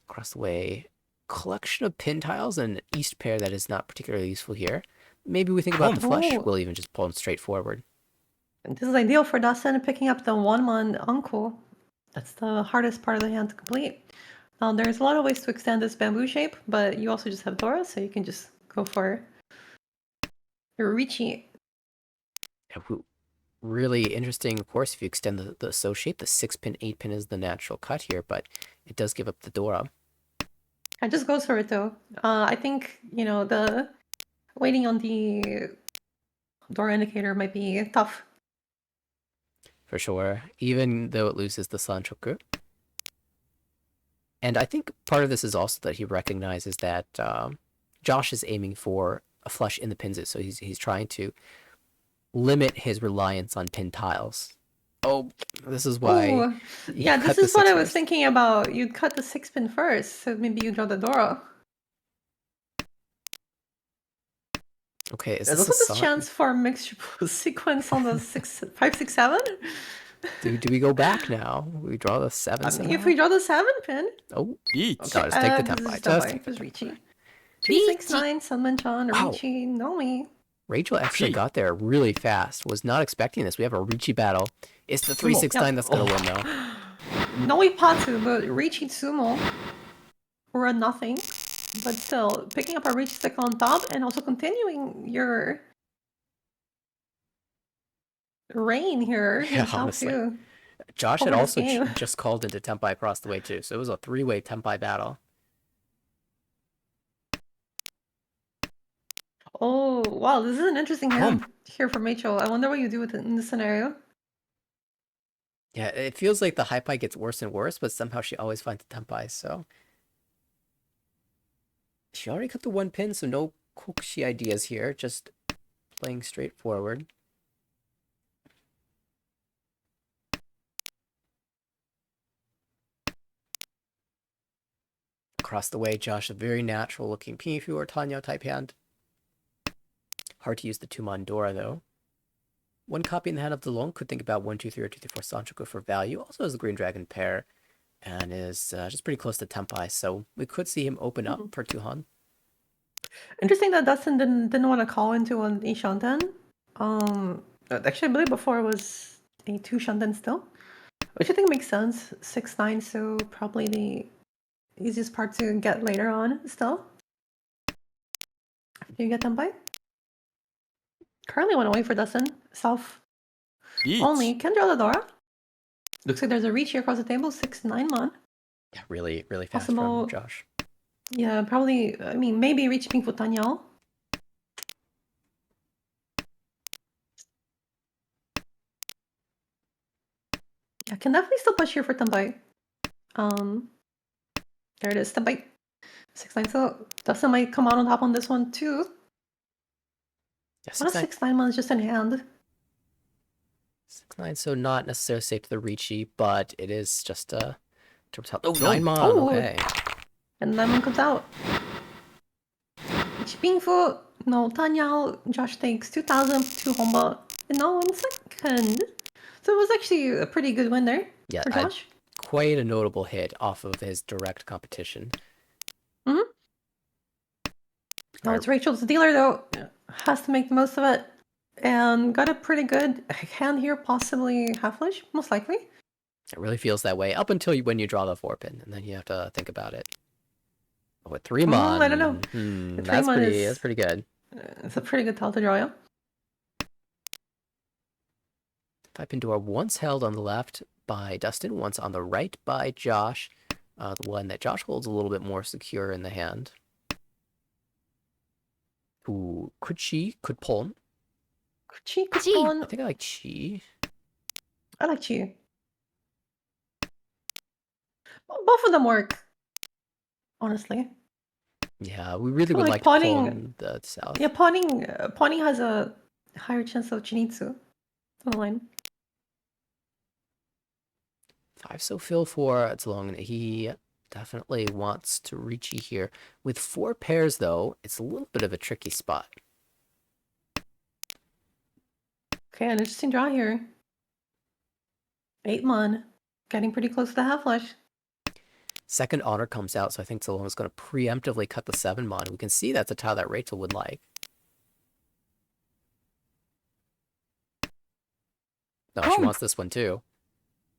Across the way, collection of pin tiles and an east pair that is not particularly useful here. Maybe we think about the flush. We'll even just pull them straight forward. And this is ideal for Dustin picking up the 1-mon uncle. That's the hardest part of the hand to complete. Now, there's a lot of ways to extend this bamboo shape, but you also just have Dora, so you can just go for your Ricci. Really interesting, of course, if you extend the so shape. The 6-pin, 8-pin is the natural cut here, but it does give up the Dora. I just goes for it, though. I think, the waiting on the Dora indicator might be tough. For sure, even though it loses the Sanchoku. And I think part of this is also that he recognizes that Josh is aiming for a flush in the pins, so he's trying to limit his reliance on pin tiles. Oh, this is why. Ooh. Yeah, this is what I was thinking about. You'd cut the 6-pin first, so maybe you draw the Dora. Okay, is this a chance for a mixed sequence on the 5, 6, 7? Do we go back now? We draw the 7. If we draw the 7-pin. Oh, okay. Just take the Tenpai. Just take the Ricci. 2, 6, 9, Sunman-chan, Ricci, Nomi. Rachel actually got there really fast. Was not expecting this. We have a Ricci battle. It's the 3-6-9 that's gonna win, though. Noi Patu, but Ricci Tsumo. Or a nothing. But still, picking up a Ricci stick on top and also continuing your reign here. Yeah, honestly. Too. Josh had also just called into Tenpai across the way, too. So it was a 3-way Tenpai battle. Oh, wow. This is an interesting hand here for Rachel. I wonder what you do with it in this scenario. Yeah, it feels like the high pie gets worse and worse, but somehow she always finds the Tenpai, so... She already cut the 1 pin, so no Kokushi ideas here. Just playing straightforward. Across the way, Josh, a very natural looking Pinfu or Tanya type hand. Hard to use the 2-mon Dora, though. 1 copy in the hand of the Long. Could think about 1, 2, 3, or 2, 3, 4 Sanchoku for value. Also has the Green Dragon pair. And is just pretty close to Tenpai. So we could see him open up for 2-han. Interesting that Dustin didn't want to call into an Ishanten. Actually, I believe before it was a 2 Shanten still. Which I think makes sense. 6, 9, so probably the easiest part to get later on still. After you get them by. Currently went away for Dustin. South only. Each. Can draw the Dora. Looks like there's a reach here across the table. 6-9 mon. Yeah, really, really fast Possible- from Josh. Yeah, probably. I mean, maybe reach Pink Futanyao. I can definitely still push here for Tambay. There it is, Tambay. 6-9. So Dustin might come out on top on this one too. Yeah, What a 6-9. 6-9 mon is just in hand. 6-9, so not necessarily safe to the Ricci, but it is just a... Oh, No. 9 mon, Oh. okay. And 9 mon comes out. Reach Pink Fu. No, Tanyao. Josh takes 2,000, 2 Homba. And no 1 second. So it was actually a pretty good win there Yeah, for Josh. quite a notable hit off of his direct competition. No, it's Rachel's dealer though. Has to make the most of it. And got a pretty good hand here, possibly half flush, most likely. It really feels that way up until when you draw the 4-pin, and then you have to think about it. Oh, with 3 mon. I don't know. The That's 3 mon that's pretty good. It's a pretty good tell to draw, yeah. 5-pin door once held on the left by Dustin, once on the right by Josh. The one that Josh holds a little bit more secure in the hand. Ooh, could pawn. Chi, I pawn. think I like Chi. I like Chi. Both of them work. Honestly. Yeah, we really feel would like like to pawning- pawn the south. Yeah, pawning has a higher chance of Chinitsu on the line. 5 so fill 4, it's long. He definitely wants to reach here. With 4 pairs, though, it's a little bit of a tricky spot. Okay, an interesting draw here. 8 mon. Getting pretty close to the half flush. Second honor comes out, so I think Salome is going to preemptively cut the 7 mon. We can see that's a tile that Rachel would like. No, she wants this one too.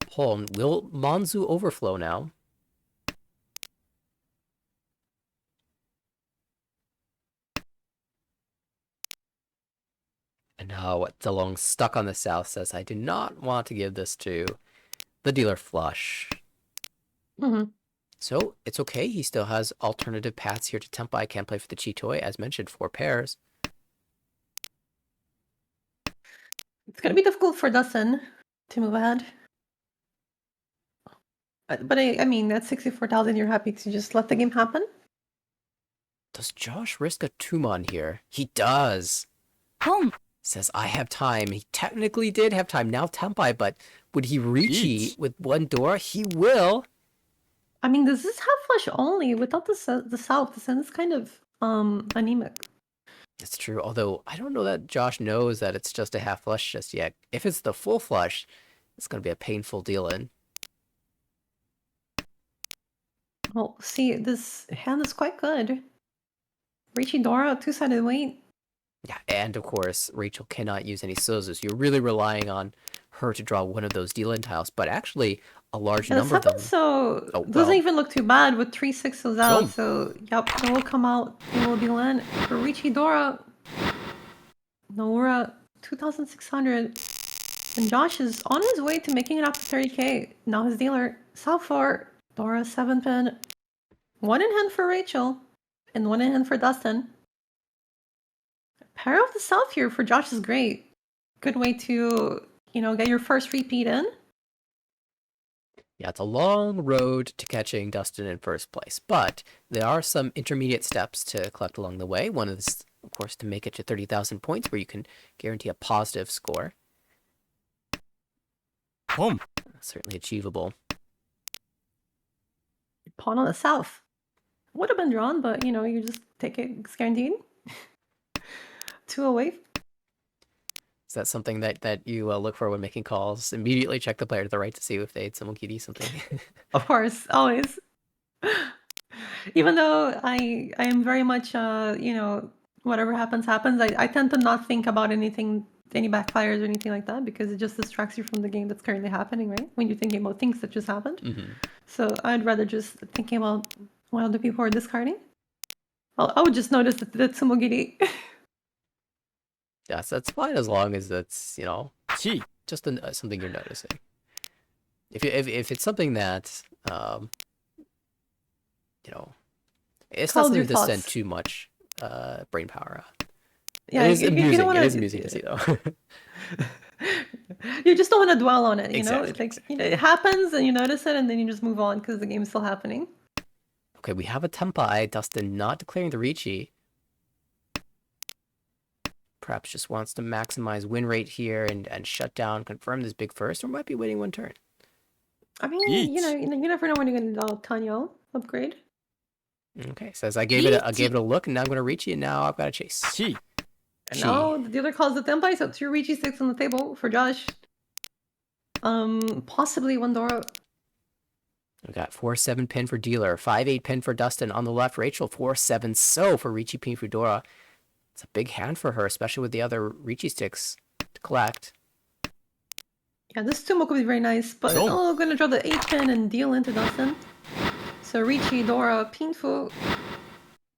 Pawn. Will Monzu overflow now? And now what DeLong stuck on the south says, I do not want to give this to the dealer flush. Mm-hmm. So it's okay. He still has alternative paths here to Tempai. Can't play for the Chitoi. As mentioned, 4 pairs. It's gonna be difficult for Dustin to move ahead. But I mean, at 64,000, you're happy to just let the game happen? Does Josh risk a 2-mon here? He does. Home. Says, I have time. He technically did have time. Now Tempai, but would he reach Yeet. with 1 door? He will. I mean, this is half flush only without the south. The sun is kind of anemic. It's true, although I don't know that Josh knows that it's just a half flush just yet. If it's the full flush, it's going to be a painful deal-in. Well, see, this hand is quite good. Richidora, 2-sided weight. Yeah, and of course, Rachel cannot use any Sozus. You're really relying on her to draw one of those deal-in tiles, but actually a large And the number of them. 7, so Oh, doesn't well. even look too bad with 3 6s out. Boom. So, yep, it will come out. It will deal in. For Richidora, Naura, 2,600. And Josh is on his way to making it up to 30k. Now his dealer, South 4, Dora 7-pin. 1 in hand for Rachel, and 1 in hand for Dustin. Pair of the South here for Josh is great. Good way to, get your first repeat in. Yeah, it's a long road to catching Dustin in first place, but there are some intermediate steps to collect along the way. One is, of course, to make it to 30,000 points, where you can guarantee a positive score. Home. Certainly achievable. Pawn on the South. Would have been drawn, but, you just take it. It's guaranteed. 2 away. Is that something that you look for when making calls? Immediately check the player to the right to see if they had someone QD something. Of course, always. Even though I am very much, whatever happens, happens, I tend to not think about anything any backfires or anything like that, because it just distracts you from the game that's currently happening, right? When you're thinking about things that just happened. Mm-hmm. So I'd rather just thinking about what other people are discarding. I would just notice that Tsumogiri. Yes, that's fine as long as that's, 地 just something you're noticing. If it's something that, it's not Clouds your something to spend thoughts. too much brain power on. Yeah, It is you amusing. don't want It to. is amusing to see, though. You just don't want to dwell on it, Exactly, it happens and you notice it and then you just move on because the game is still happening. Okay, we have a Tempai. Dustin not declaring the Ricci. Perhaps just wants to maximize win rate here and shut down, confirm this big first, or might be waiting one turn. I mean, Eat. you never know when you're going to Tanyo upgrade. Okay, says I gave it a look, and now I'm going to Ricci, and now I've got to chase. 地 And Chi. now the dealer calls the Tempai, so 2 Ricci sticks on the table for Josh. Possibly one Dora. We got 4-7 pin for dealer, 5-8 pin for Dustin on the left. Rachel 4-7 so for Ricci pin for Dora. It's a big hand for her, especially with the other Ricci sticks to collect. Yeah, this Tumo could be very nice, but Oh. I'm gonna draw the 8 pin and deal into Dustin. So Ricci, Dora, Pinfu,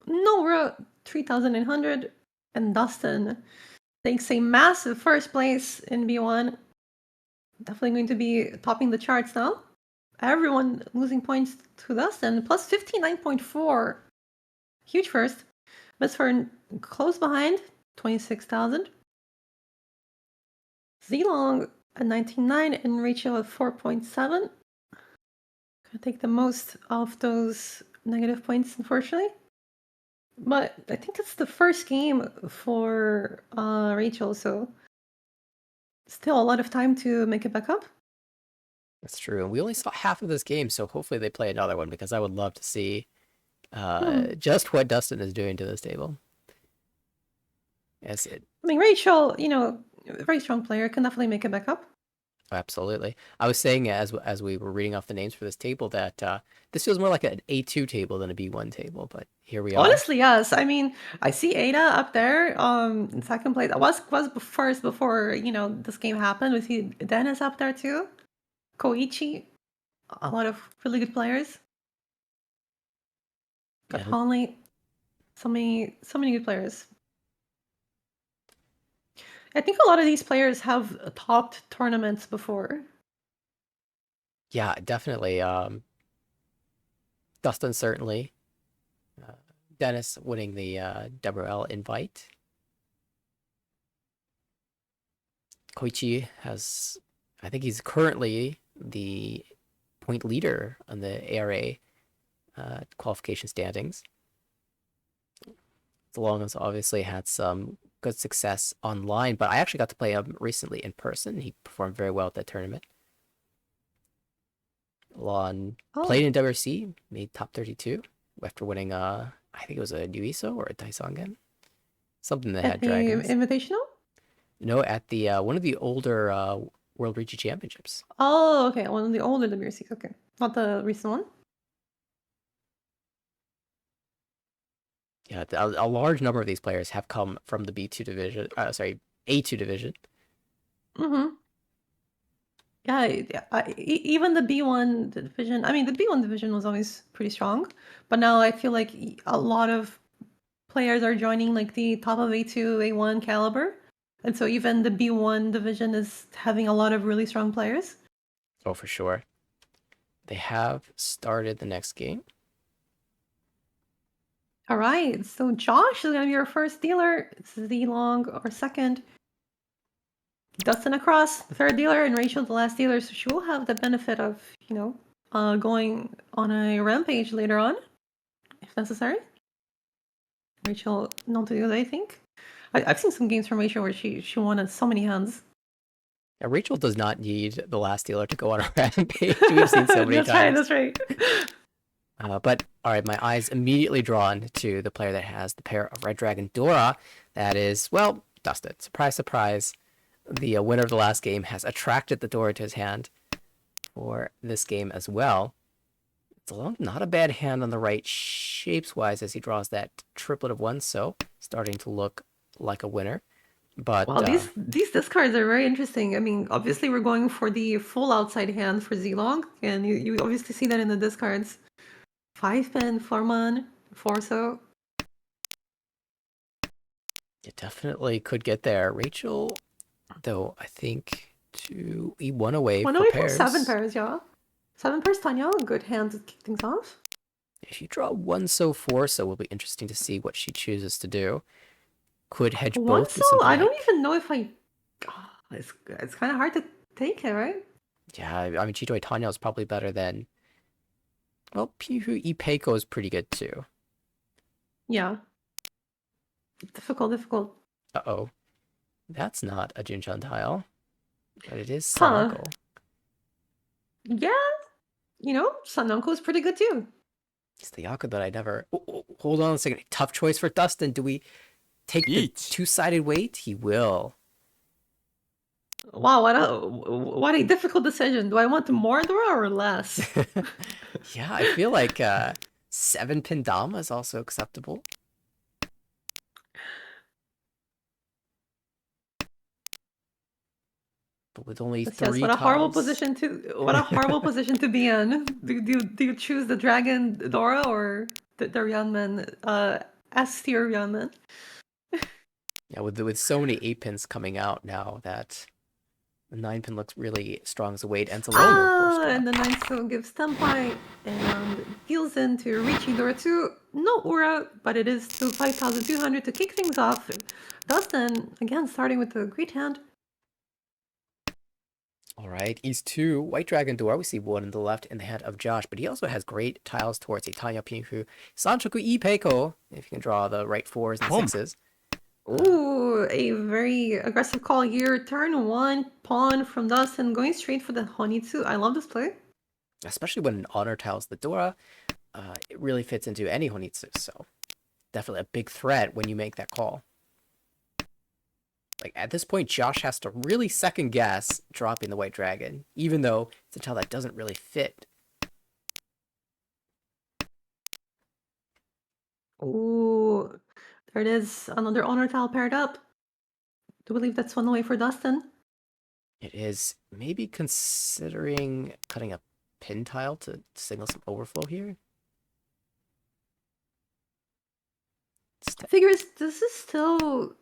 Nora 3,900, and Dustin takes a massive first place in B1. Definitely going to be topping the charts now. Everyone losing points to Dustin, plus 59.4. Huge first. Best for close behind, 26,000. Zilong at 99 and Rachel at 4.7. Gonna take the most of those negative points, unfortunately. But I think it's the first game for Rachel, so still a lot of time to make it back up. That's true. And we only saw half of this game, so hopefully they play another one because I would love to see just what Dustin is doing to this table. Yes, I mean, Rachel, a very strong player, can definitely make it back up. absolutely. I was saying as we were reading off the names for this table that this feels more like an A2 table than a B1 table, but here we are. Honestly, yes. I mean, I see Ada up there in second place. I was first before, this game happened. We see Dennis up there too. Koichi, a lot of really good players. Got Yeah. Conley, so many good players. I think a lot of these players have topped tournaments before. Yeah, definitely. Dustin certainly. Dennis winning the WL invite. Koichi has, I think he's currently the point leader on the ARA qualification standings. DeLong has obviously had some good success online, but I actually got to play him recently in person. He performed very well at that tournament. Lon played in WRC, made top 32 after winning I think it was a Nuiso or a Daisongan. Something that At had the dragons. Invitational? No, at the one of the older World Ricci Championships. Oh, okay. One of the older WRCs. Okay. Not the recent one. Yeah, a large number of these players have come from the B2 division. A2 division. Mm-hmm. Yeah, even the B1 division. I mean, the B1 division was always pretty strong, but now I feel like a lot of players are joining like the top of A2, A1 caliber, and so even the B1 division is having a lot of really strong players. Oh, for sure. They have started the next game. All right, so Josh is going to be our first dealer. Zilong our second. Dustin across, the third dealer, and Rachel the last dealer. So she will have the benefit of, going on a rampage later on, if necessary. Rachel not to do that, I think. I've seen some games from Rachel where she won at so many hands. Now, Rachel does not need the last dealer to go on a rampage. We've seen so many times. That's right. But all right, my eyes immediately drawn to the player that has the pair of Red Dragon Dora. That is, well, Dustin. Surprise, surprise. The winner of the last game has attracted the Dora to his hand for this game as well. It's not a bad hand on the right shapes-wise as he draws that triplet of ones, so starting to look like a winner. But Well, these discards are very interesting. I mean, obviously we're going for the full outside hand for Zilong, and you obviously see that in the discards. 5-pin, 4-man, 4-so. it definitely could get there. Rachel, though, I think to E1 away One for away from 7 pairs. pairs, yeah. 7 pairs, Tanya, good hand to kick things off. If you draw 1-so, 4-so, will be interesting to see what she chooses to do. Could hedge One both so, with something I don't like... even know if I... it's kind of hard to take it, right? Yeah, I mean, Chitoi Tanya is probably better than... Well, Pihu Ipeiko is pretty good too. Yeah. Difficult. Uh-oh. That's not a Jinshan tile, but it is Sun Huh. Uncle. Yeah. Sun Uncle is pretty good too. It's the Yaku that I never... Oh, hold on a second. Tough choice for Dustin. Do we take the Each. two-sided weight? He will. Wow, what a difficult decision. Do I want more Dora or less? Yeah, I feel like 7-pin Dama is also acceptable. But with only Yes, 3 what a horrible tiles... position to be in. Do you choose the Dragon Dora or the Ryanman, S tier Ryanman? Yeah, with so many 8-pins coming out now that the 9-pin looks really strong as a weight and it's a low no force drop. And the 9-so gives Tempai and deals into Richie Dora 2. No Ura, but it is to 5,200 to kick things off. Dustin, again, starting with a great hand. All right, East 2, White Dragon Door. We see one in the left in the hand of Josh, but he also has great tiles towards a Tanya Pinku. Sanchoku Ipeiko, if you can draw the right 4s and 6s. Ooh, a very aggressive call here. Turn 1, pawn from Dustin, going straight for the Honitsu. I love this play. Especially when an honor tiles the Dora, it really fits into any Honitsu, so definitely a big threat when you make that call. Like, at this point, Josh has to really second guess dropping the White Dragon, even though it's a tile that doesn't really fit. Ooh, there it is. Another honor tile paired up. Do believe that's one away for Dustin. It is maybe considering cutting a pin tile to signal some overflow here. Figures this is still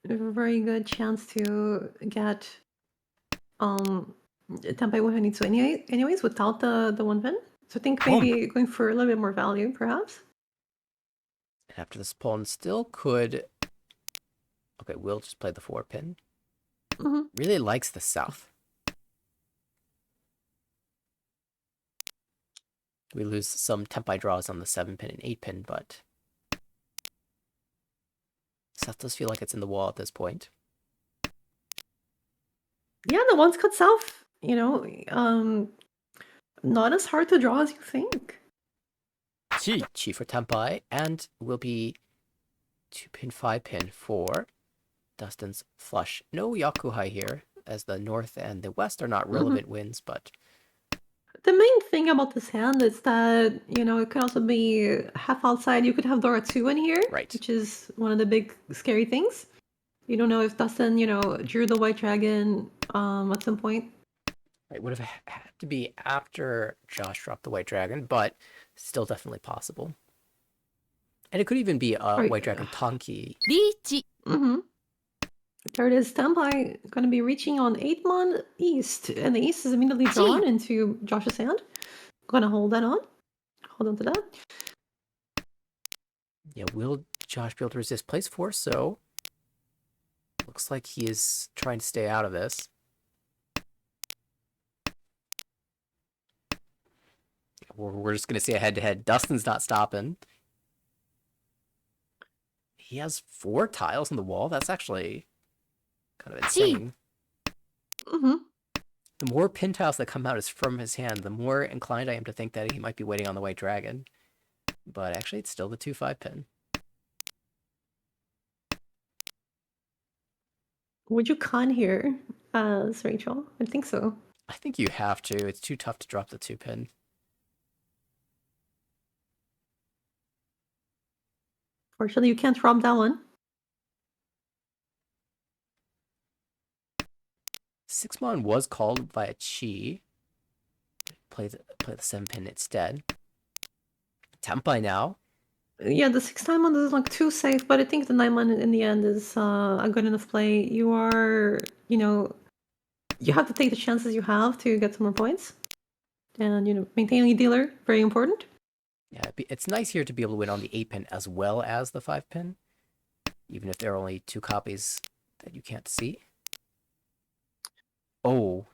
a very good chance to get Tempai Wahanitsu anyways without the 1-pin. So I think maybe going for a little bit more value, perhaps. And after this pawn still could... Okay, we'll just play the 4-pin. Really likes the south. We lose some Tempai draws on the 7-pin and 8-pin, but... South does feel like it's in the wall at this point. Yeah, the ones cut south, not as hard to draw as you think. Chi for Tempai, and will be 2-pin, 5-pin for Dustin's flush. No Yakuhai here, as the north and the west are not relevant wins, but... The main thing about this hand is that, it could also be half outside. You could have Dora 2 in here, Right. which is one of the big scary things. You don't know if Dustin, drew the White Dragon at some point. Right, would have had to be after Josh dropped the White Dragon, but still definitely possible. And it could even be a Right. White Dragon Tonki. There it is. Tempai going to be reaching on 8-man East, and the East is immediately drawn into Josh's hand. Gonna hold on to that. Yeah, will Josh be able to resist? Plays 4, so looks like he is trying to stay out of this. We're just going to see a head-to-head. Dustin's not stopping. He has 4 tiles on the wall. That's actually kind of insane. The more pin tiles that come out is from his hand, the more inclined I am to think that he might be waiting on the White Dragon. But actually, it's still the 2-5 pin. Would you con here as Rachel? I think so. I think you have to. It's too tough to drop the 2-pin. Fortunately, you can't rob that one. 6-mon was called via chi. Play the 7-pin instead. Tempai now. Yeah, the 6-9 one doesn't look too safe, but I think the 9 one in the end is a good enough play. You are, you have to take the chances you have to get some more points. And, maintaining a dealer, very important. Yeah, it's nice here to be able to win on the 8-pin as well as the 5-pin, even if there are only 2 copies that you can't see. Oh.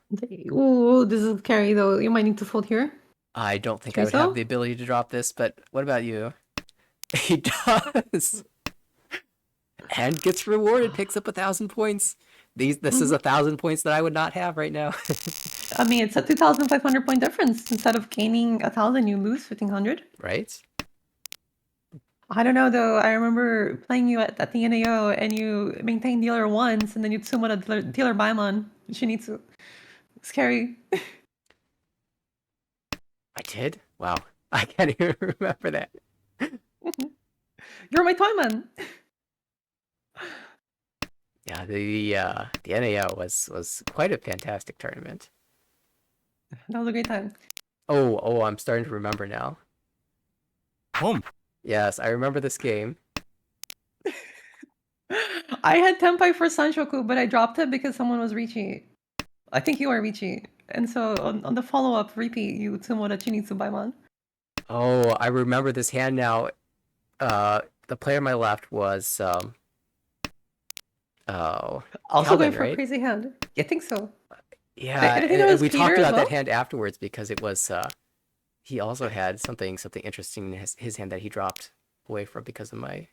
Ooh, this is carry though. You might need to fold here. I don't think I would Chorizo? have the ability to drop this, but what about you? He does! And gets rewarded, picks up 1,000 points. This is 1,000 points that I would not have right now. I mean, it's a 2,500 point difference. Instead of gaining 1,000, you lose 1,500. Right? I don't know though. I remember playing you at the NAO and you maintain dealer once and then you summon a dealer Baimon. She needs to. Scary. I did? Wow. I can't even remember that. You're my toyman. Yeah, the NAO was quite a fantastic tournament. That was a great time. Oh, I'm starting to remember now. Home. Yes, I remember this game. I had Tempai for Sanshoku, but I dropped it because someone was Richi. I think you were Richi. And so on the follow-up repeat, you Tsumoda Chinitsu Baimon. Oh, I remember this hand now. The player on my left was Also Calvin, going for right? a crazy hand. I think so. Yeah, I think that was we Peter talked as about that well. hand afterwards because it was he also had something interesting in his hand that he dropped away from because of my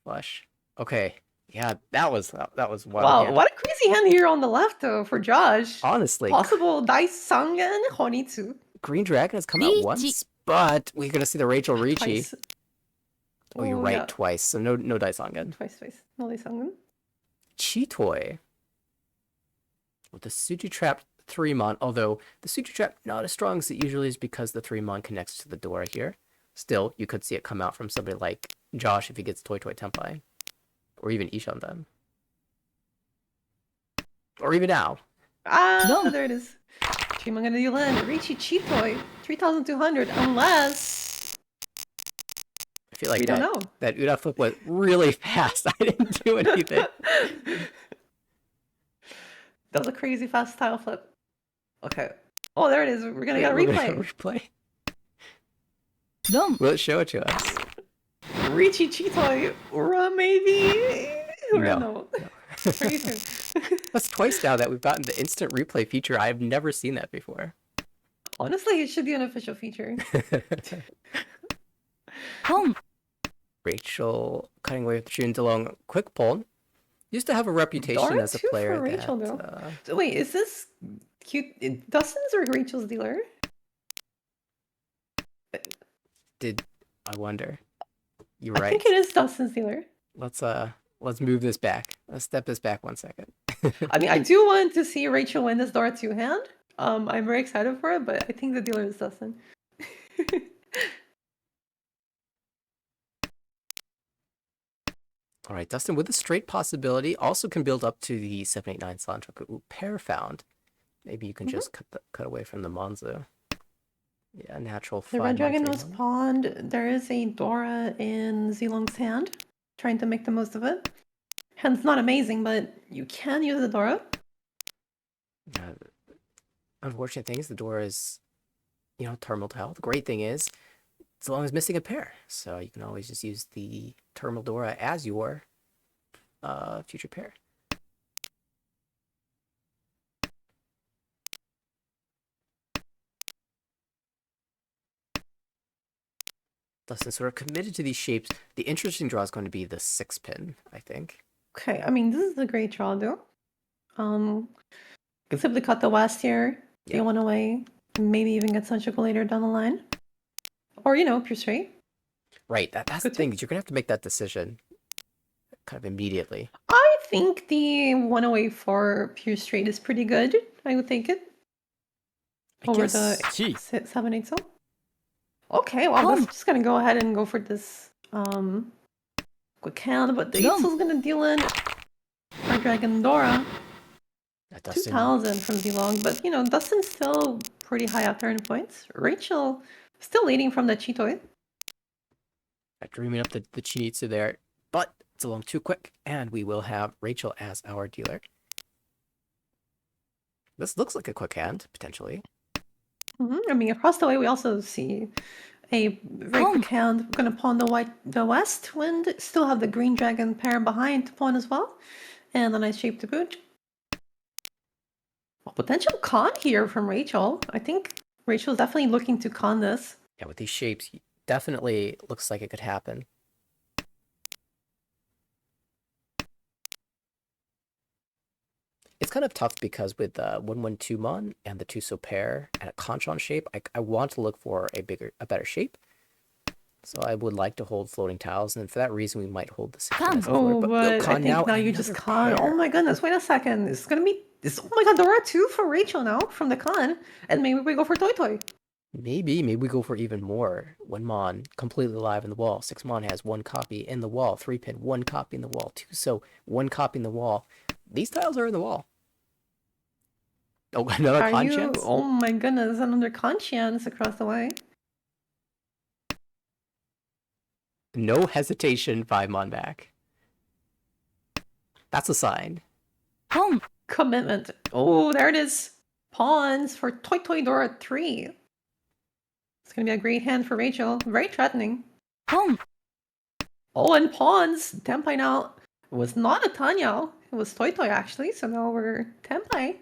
flush. Okay, yeah, that was wild Wow, hand. what a crazy hand here on the left though for Josh. Honestly, Possible Dice Sangen Honitsu. Green Dragon has come out once, but we're gonna see the Rachel Ricci. Twice. Oh, you're Oh, right, yeah. twice. So no Daisongan. Twice. No Dice Sangen. Chitoy with the Suji Trap 3-mon, although the Suji Trap not as strong as it usually is because the 3-mon connects to the Dora here. Still, you could see it come out from somebody like Josh if he gets Toy Tempai. Or even Ishan then. Or even now. Ah, there it is. Chimangana Yulan, Richi Chitoy, 3,200, unless... I feel like we don't know. that Uda flip was really fast. I didn't do anything. That was a crazy fast tile flip. Okay. Oh, there it is. We're gonna get a replay. Will it show it to us? Richi Chitoy, Ura maybe? Ura no. Very soon. That's twice now that we've gotten the instant replay feature. I've never seen that before. Honestly, it should be an official feature. Rachel cutting away with June DeLong. Quick pull. Used to have a reputation Dora as a too player for Rachel, that... though. So wait, is this cute? Dustin's or Rachel's dealer? I wonder. You're I right. think it is Dustin's dealer. Let's move this back. Let's step this back 1 second. I mean, I do want to see Rachel win this Dora 2 hand. I'm very excited for it, but I think the dealer is Dustin. All right, Dustin with a straight possibility also can build up to the 789 Sanchoku. Ooh, pair found. Maybe you can just cut away from the Monzo. Yeah, natural. The red dragon was pawned. There is a Dora in Zilong's hand, trying to make the most of it. Hand's not amazing, but you can use the Dora. Unfortunate thing is the Dora is, terminal tile. The great thing is, as long as missing a pair, so you can always just use the terminal Dora as your future pair. Dustin sort of committed to these shapes. The interesting draw is going to be the 6-pin, I think. Okay, I mean, this is a great draw, though. You can simply cut the west here, deal one away, maybe even get Sanchoku later down the line. Or, pure straight. Right, that's the thing. You're going to have to make that decision kind of immediately. I think the one away for pure straight is pretty good. I would take it. Over the 7-8 so. Okay, well, I'm just gonna go ahead and go for this quick hand, but the Itzel's gonna deal in our Dragon Dora. Dustin 2,000 from Z-Long, but Dustin's still pretty high up there in points. Rachel still leading from the Chitoy. dreaming up the Chinitsu there, but it's along too quick, and we will have Rachel as our dealer. This looks like a quick hand, potentially. I mean, across the way, we also see a very quick hand. Going to pawn the West Wind. Still have the Green Dragon pair behind to pawn as well. And a nice shape to boot. Well, potential con here from Rachel. I think Rachel's definitely looking to con this. Yeah, with these shapes, definitely looks like it could happen. It's kind of tough because with 1-1-2 Mon and the Tuso pair and a Conchon shape, I want to look for a better shape. So I would like to hold floating tiles, and for that reason, we might hold the synchronized floater. But I con think now you just con. Oh my goodness! Wait a second. It's gonna be this. Oh my god, there are two for Rachel now from the con, and maybe we go for Toy Toy. Maybe we go for even more. 1 Mon completely live in the wall. 6 Mon has 1 copy in the wall. 3 Pin 1 copy in the wall. Tuso 1 copy in the wall. These tiles are in the wall. Oh, another con chance? Oh my goodness! Another con chance across the way. No hesitation, 5 Mon back. That's a sign. Commitment. Oh, there it is. Pawns for Toy Toy Dora 3. It's going to be a great hand for Rachel. Very threatening. Oh, and pawns. Tenpai now. It was not a Tanyao. It was Toy Toy, actually. So now we're Tenpai.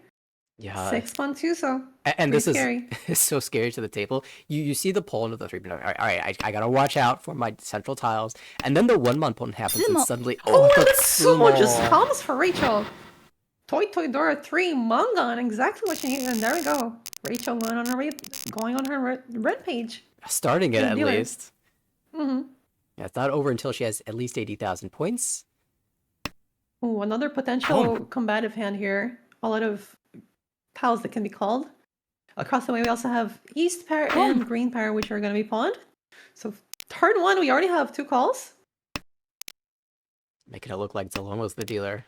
Yeah. 6-1-2, so. And this scary. is so scary to the table. You see the pawn of the 3 Pin. All right, I gotta watch out for my central tiles. And then the 1 Mon pawn happens, and suddenly, Oh, the and the Sumo just Sumo. comes for Rachel. Toy Toy Dora 3 Mangan, exactly what you need. And there we go. Rachel going on her red page. Starting it at dealer. least. Yeah, it's not over until she has at least 80,000 points. Ooh, another potential combative hand here. A lot of tiles that can be called. Across the way, we also have East pair and Green pair, which are going to be pawned. So turn 1, we already have 2 calls. Making it look like Zalong was the dealer.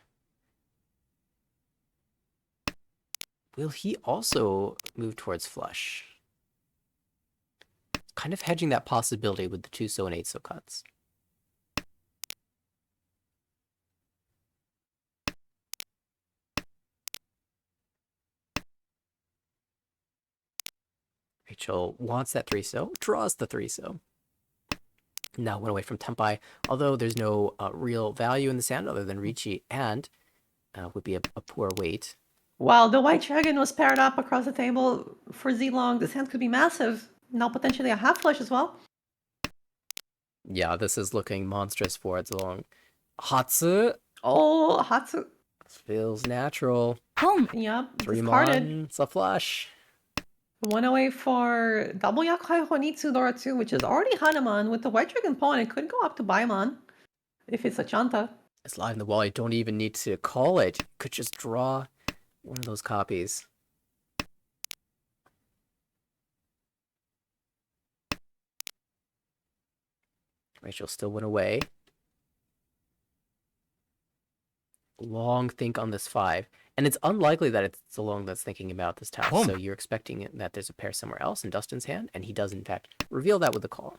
Will he also move towards flush? Kind of hedging that possibility with the 2-so and 8-so cuts. Rachel wants that 3-so, draws the 3-so. Now went away from Tenpai, although there's no real value in the sand other than Ricci, and would be a poor weight. Wow, the White Dragon was paired up across the table for Z-Long. This hand could be massive. Now potentially a half flush as well. Yeah, this is looking monstrous for Zalong. Hatsu. Oh, Hatsu. Feels natural. Yep, 3 discarded. Mon, it's a flush. 1 away for double Yakai Honitsu Dora 2, which is already Hanuman. With the White Dragon pawn, it could go up to Baimon if it's a Chanta. It's live in the wall. You don't even need to call it. You could just draw one of those copies. Rachel still went away. Long think on this 5. And it's unlikely that it's Zalong that's thinking about this tile. So you're expecting that there's a pair somewhere else in Dustin's hand, and he does, in fact, reveal that with the call.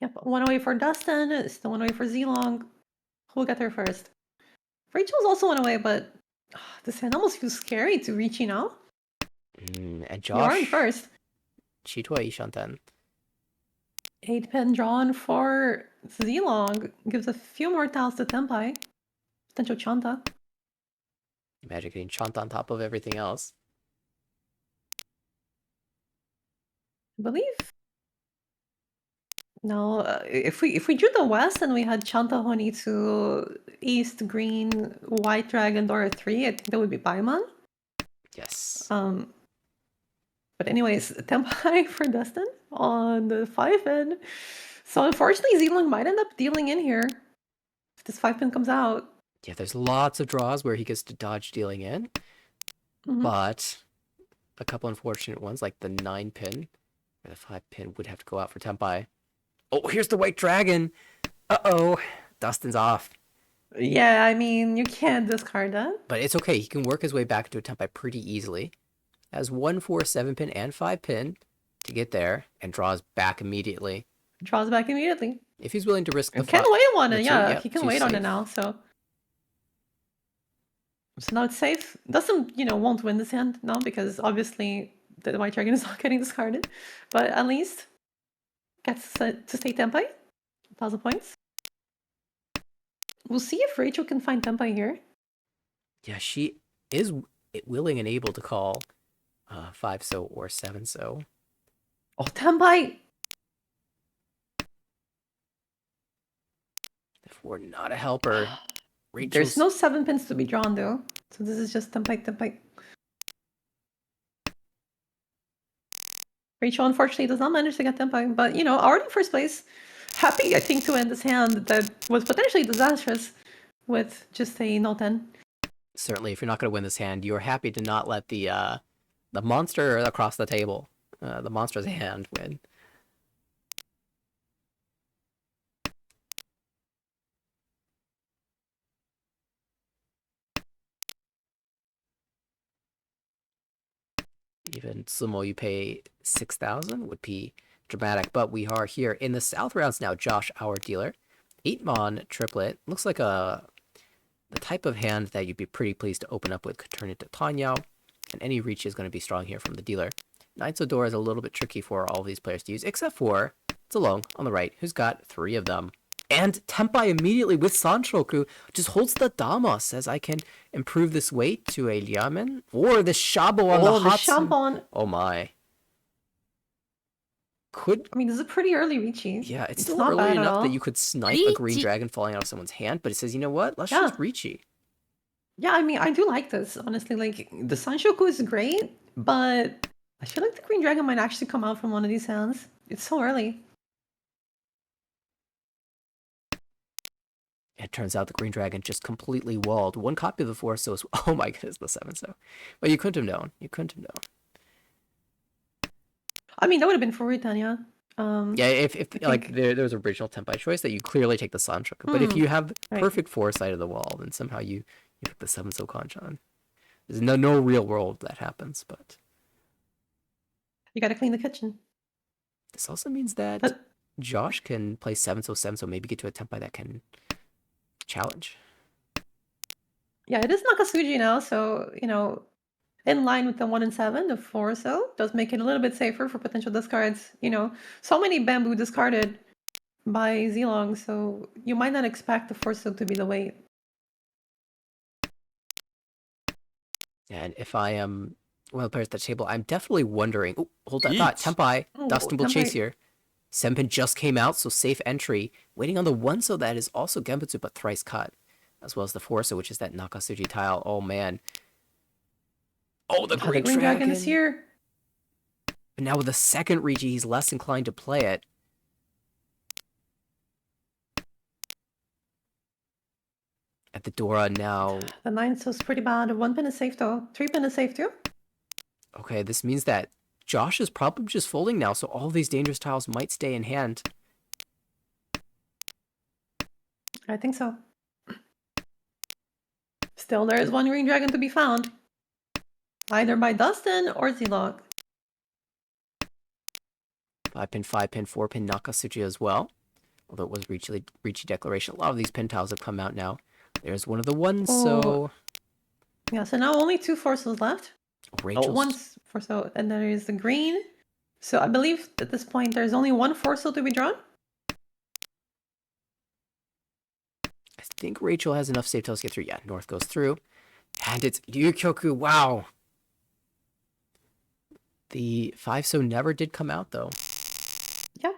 Yep, 1 away for Dustin, still 1 away for Z-Long. Who'll get there first? Rachel's also 1 away, but this hand almost feels scary to Ricci now. And You're on Josh, first. Chitwa Ishanten. 8 pin drawn for Z-Long. Gives a few more tiles to Tenpai. Potential Chanta. Magic getting chunked on top of everything else. I believe. No, if we drew the West and we had Chanta Honitsu, East, Green, White Dragon, Dora 3, I think that would be Paimon. Yes. But anyways, Tenpai for Dustin on the 5 pin. So unfortunately, Z-Long might end up dealing in here if this 5 pin comes out. Yeah, there's lots of draws where he gets to dodge dealing in. But a couple unfortunate ones, like the 9 pin, or the 5 pin, would have to go out for Tenpai. Oh, here's the White Dragon! Uh-oh! Dustin's off. Yeah, I mean, you can't discard that. But it's okay. He can work his way back into a tempai pretty easily. Has 1, 4, 7 pin and 5 pin to get there and draws back immediately. Draws back immediately. If he's willing to risk the Can wait on the it, 2, yeah. yep, He can 2 wait on it safe. now, so. So now it's safe. Doesn't, won't win this hand now because obviously the white dragon is not getting discarded. But at least gets to stay tempai. 1,000 points. We'll see if Rachel can find tempai here. Yeah, she is willing and able to call 5 so or 7 so. Oh, tempai! If we're not a helper, There's Rachel's no 7 pins to be drawn though. So this is just tempai. Rachel unfortunately does not manage to get tempai, but already in first place. Happy, I think, to end this hand that was potentially disastrous with just a no 10. certainly, if you're not going to win this hand, you're happy to not let the monster across the table, the monster's hand, win. Even sumo, you pay 6,000 would be dramatic, but we are here in the south rounds now. Josh, our dealer, 8-mon triplet, looks like the type of hand that you'd be pretty pleased to open up with could turn into Tanyao, and any reach is going to be strong here from the dealer. 9 Sodora is a little bit tricky for all these players to use, except for Zalong on the right, who's got 3 of them. And Tempai immediately with Sanshoku just holds the Dama, says I can improve this weight to a Liamen, or the Shabo on the the Hatsu. Shambon. Oh my. I mean, this is a pretty early Reachy. Yeah, it's still not early bad at enough all. that you could snipe a green dragon falling out of someone's hand, but it says, you know what? Let's just Reachy. Yeah, I mean, I do like this, honestly. Like, the Sanshoku is great, but I feel like the green dragon might actually come out from one of these hands. It's so early. It turns out the green dragon just completely walled. 1 copy of the 4 so oh my goodness, the 7 so. But you couldn't have known. You couldn't have known. I mean, that would have been for Ritania. Yeah, if like there's an original tempai choice that you clearly take the Sanshoku, but if you have perfect foresight of the wall, then somehow you pick the 7 so Kanchan. There's no real world that happens, but you gotta clean the kitchen. This also means that Josh can play 7 so, maybe get to a tempai that can challenge. Yeah, it is Nakasuji now, so in line with the 1 and 7, the 4 so does make it a little bit safer for potential discards. So many bamboo discarded by Zilong, so you might not expect the 4 so to be the weight. And if I am one of the players at the table, I'm definitely wondering. Oh, hold that thought. Tempai, Dustin will chase here. Senpin just came out, so safe entry. Waiting on the 1 so that is also Genbutsu, but thrice cut. As well as the 4 so, which is that Nakasuji tile. Oh man. Oh, the green dragon is here. But now with the second Reiji, he's less inclined to play it. At the Dora now. The 9 so is pretty bad. 1 pin is safe though. 3 pin is safe too. Okay, this means that Josh is probably just folding now, so all these dangerous tiles might stay in hand. I think so. Still, there is 1 green dragon to be found. Either by Dustin or Zilog. 5 pin, 5 pin, 4 pin Nakasuji as well. Although it was Reachy Declaration. A lot of these pin tiles have come out now. There's one of the 1 so. Yeah, so now only 2 4 so's left. Rachel's... 1 4 so, and there is the green. So I believe at this point there's only 1 4 so to be drawn. I think Rachel has enough safe tiles to get through. Yeah, North goes through. And it's Ryukyoku. Wow. The 5 so never did come out, though. Yeah.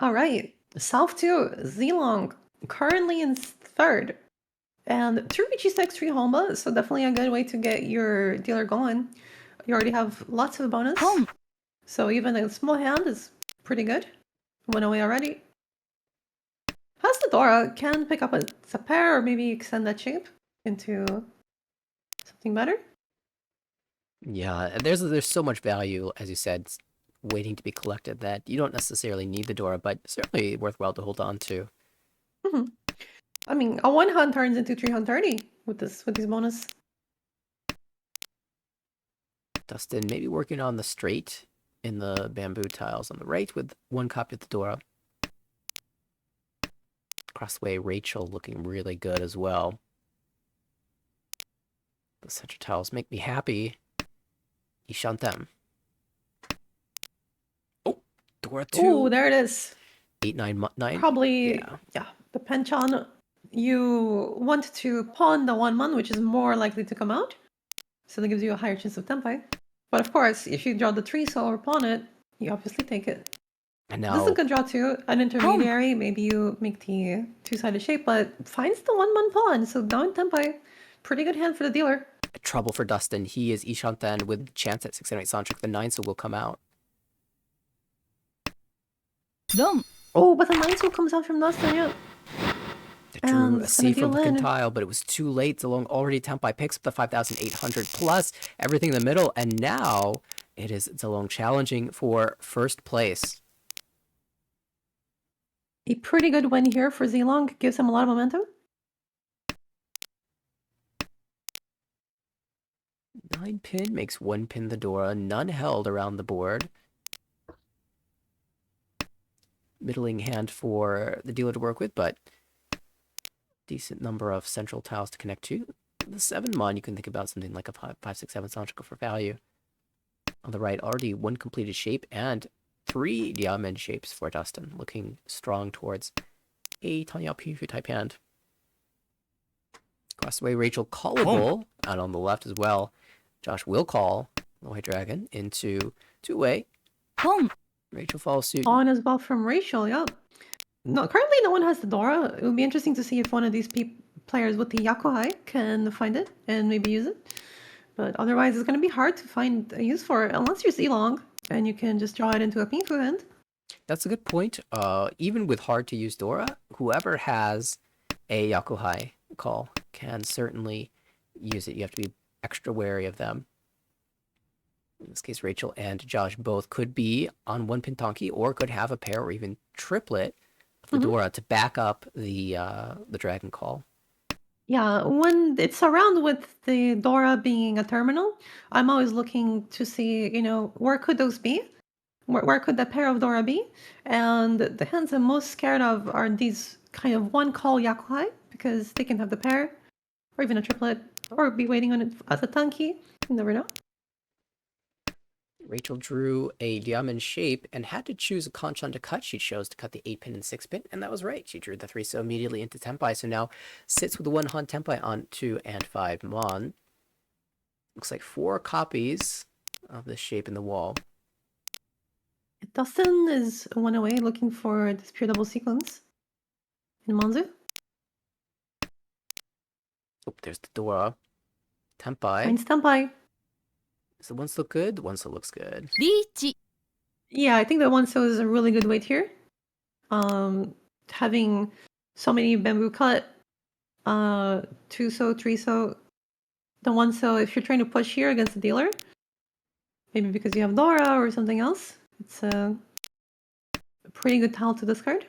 All right. South 2, Zilong, currently in 3rd. And 2 Riichi stacks 3 Homba, so definitely a good way to get your dealer going. You already have lots of bonus. So even a small hand is pretty good. 1 away already. Hasadora can pick up a pair or maybe extend that shape into something better. Yeah, there's so much value, as you said, waiting to be collected that you don't necessarily need the Dora, but certainly worthwhile to hold on to. Hmm. I mean, a 1 hunt turns into 330 with this bonus. Dustin maybe working on the straight in the bamboo tiles on the right with one copy of the Dora. Across the way, Rachel looking really good as well. The center tiles make me happy. You shunt them. Oh, Dora 2. Ooh, there it is. 8, 9, 9. Probably, Yeah. yeah, the penchant. You want to pawn the 1-1, which is more likely to come out. So that gives you a higher chance of tempai. But of course, if you draw the 3-so or pawn it, you obviously take it. And This is a now, good draw too. An intermediary, maybe you make the 2-sided shape, but finds the 1-1 pawn. So now in tempai, pretty good hand for the dealer. trouble for Dustin. He is Ishanten with chance at 6 and 8 Sanchuk. The 9 so will come out. Oh, but the 9-so comes out from Dustin, yeah. It drew And a it's gonna safer deal looking in. tile, but it was too late. Zalong already tempai picks up the 5,800 plus everything in the middle, and now it is Zalong challenging for first place. A pretty good win here for Zilong. Gives him a lot of momentum. 9 pin makes 1 pin the Dora, none held around the board. Middling hand for the dealer to work with, but decent number of central tiles to connect to. The 7 mon, you can think about something like a 5, 6, 7 Sanchuk for value. On the right, already 1 completed shape and 3 diamond shapes for Dustin, looking strong towards a Tanya Pifu type hand. Across the way, Rachel callable out on the left as well. Josh will call the White Dragon into two-way. Rachel follows suit. On as well from Rachel, yeah. No, currently no one has the Dora. It would be interesting to see if one of these players with the Yakuhai can find it and maybe use it. But otherwise, it's going to be hard to find a use for it unless you're Zilong and you can just draw it into a Pifu hand. That's a good point. Even with hard to use Dora, whoever has a Yakuhai call can certainly use it. You have to be extra wary of them. In this case, Rachel and Josh both could be on 1 pin Tonki or could have a pair or even triplet of the Dora to back up the Dragon Call. Yeah, when it's around with the Dora being a terminal, I'm always looking to see, where could those be? Where could that pair of Dora be? And the hands I'm most scared of are these kind of 1-call Yakuhai, because they can have the pair, or even a triplet, or be waiting on it as a Tanki. You never know. Rachel drew a diamond shape and had to choose a Kanchan to cut. She chose to cut the 8 pin and 6 pin, and that was right. She drew the 3 so immediately into Tempai, so now sits with the 1 Han Tempai on 2 and 5 Mon. Looks like 4 copies of this shape in the wall. Dustin is 1 away looking for this pure double sequence in Monzu. Oh, there's the Dora. Tempai. Finds Tempai. Does the 1 look good? The 1 looks good. Yeah, I think that 1-so is a really good weight here. Having so many bamboo cut, 2-so, 3-so, the 1-so, if you're trying to push here against the dealer, maybe because you have Dora or something else, it's a pretty good tile to discard.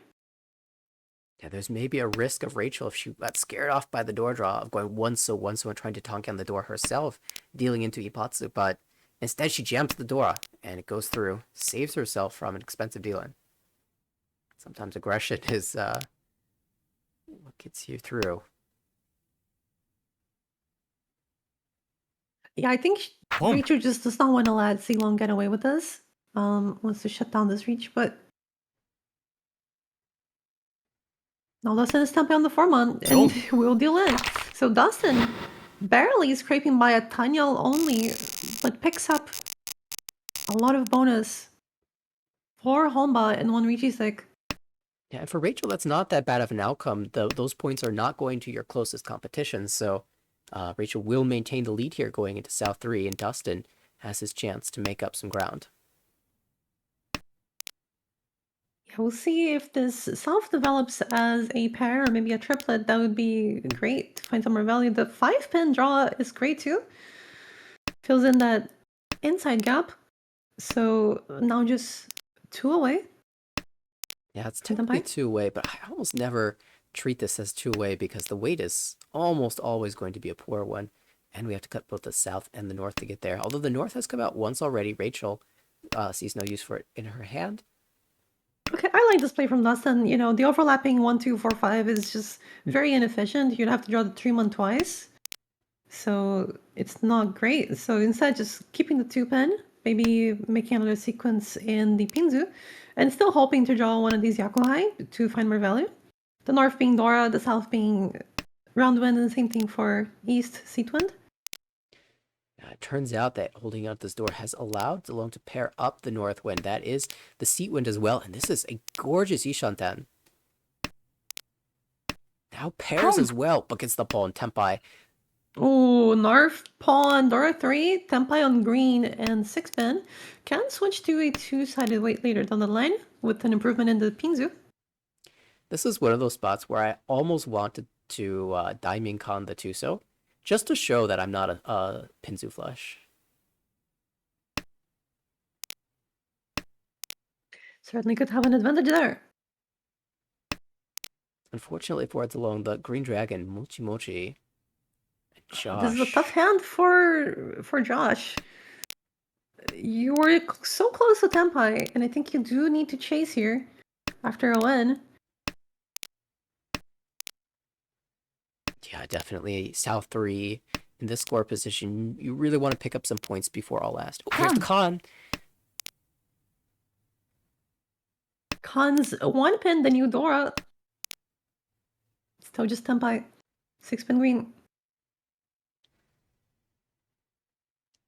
Yeah, there's maybe a risk of Rachel if she got scared off by the door draw of going 1-so, 1-so and trying to tonk on the door herself, dealing into Ipatsu, but instead she jams the Dora and it goes through, saves herself from an expensive deal-in. Sometimes aggression is what gets you through. Yeah, I think Rachel just does not want to let Zilong get away with this. Wants to shut down this reach, but now Dustin is stamping on the 4-mon and will deal in. So Dustin barely scraping by a Tanyal only, but picks up a lot of bonus for Homba and 1 Richisek. Yeah, and for Rachel, that's not that bad of an outcome. Those points are not going to your closest competition, so Rachel will maintain the lead here going into South 3, and Dustin has his chance to make up some ground. Yeah, we'll see if this self-develops as a pair or maybe a triplet. That would be great to find some more value. The 5-pin draw is great too. Fills in that inside gap. So now just 2 away. Yeah, it's From the technically bite. 2-way, but I almost never treat this as 2-way because the weight is almost always going to be a poor one. And we have to cut both the south and the north to get there. Although the north has come out once already. Rachel sees no use for it in her hand. Okay, I like this play from Dustin. You know, the overlapping 1, 2, 4, 5 is just very inefficient. You'd have to draw the 3-1 twice. So it's not great. So instead, just keeping the 2-pin, maybe making another sequence in the Pinzu, and still hoping to draw one of these Yakuhai to find more value. The north being Dora, the south being Roundwind, and the same thing for east, Seatwind. It turns out that holding out this door has allowed Delone to pair up the north wind. That is the seat wind as well. And this is a gorgeous Ishanten. Now pairs as well, but gets the pawn Tempai. Ooh, North pawn, Dora 3, Tempai on green, and 6-pin. Can switch to a 2-sided weight later down the line with an improvement in the Pinzu. This is one of those spots where I almost wanted to Daiming Con the Tuso, just to show that I'm not a Pinzu flush. Certainly could have an advantage there. Unfortunately for Delone, the green dragon, Mochi Mochi. Josh. This is a tough hand for Josh. You were so close to Tempai, and I think you do need to chase here after a win. Yeah, definitely. South 3 in this score position, you really want to pick up some points before all last. Oh, here's the con. Con's 1-pin, then Eudora. Still just Tempai. 6-pin green.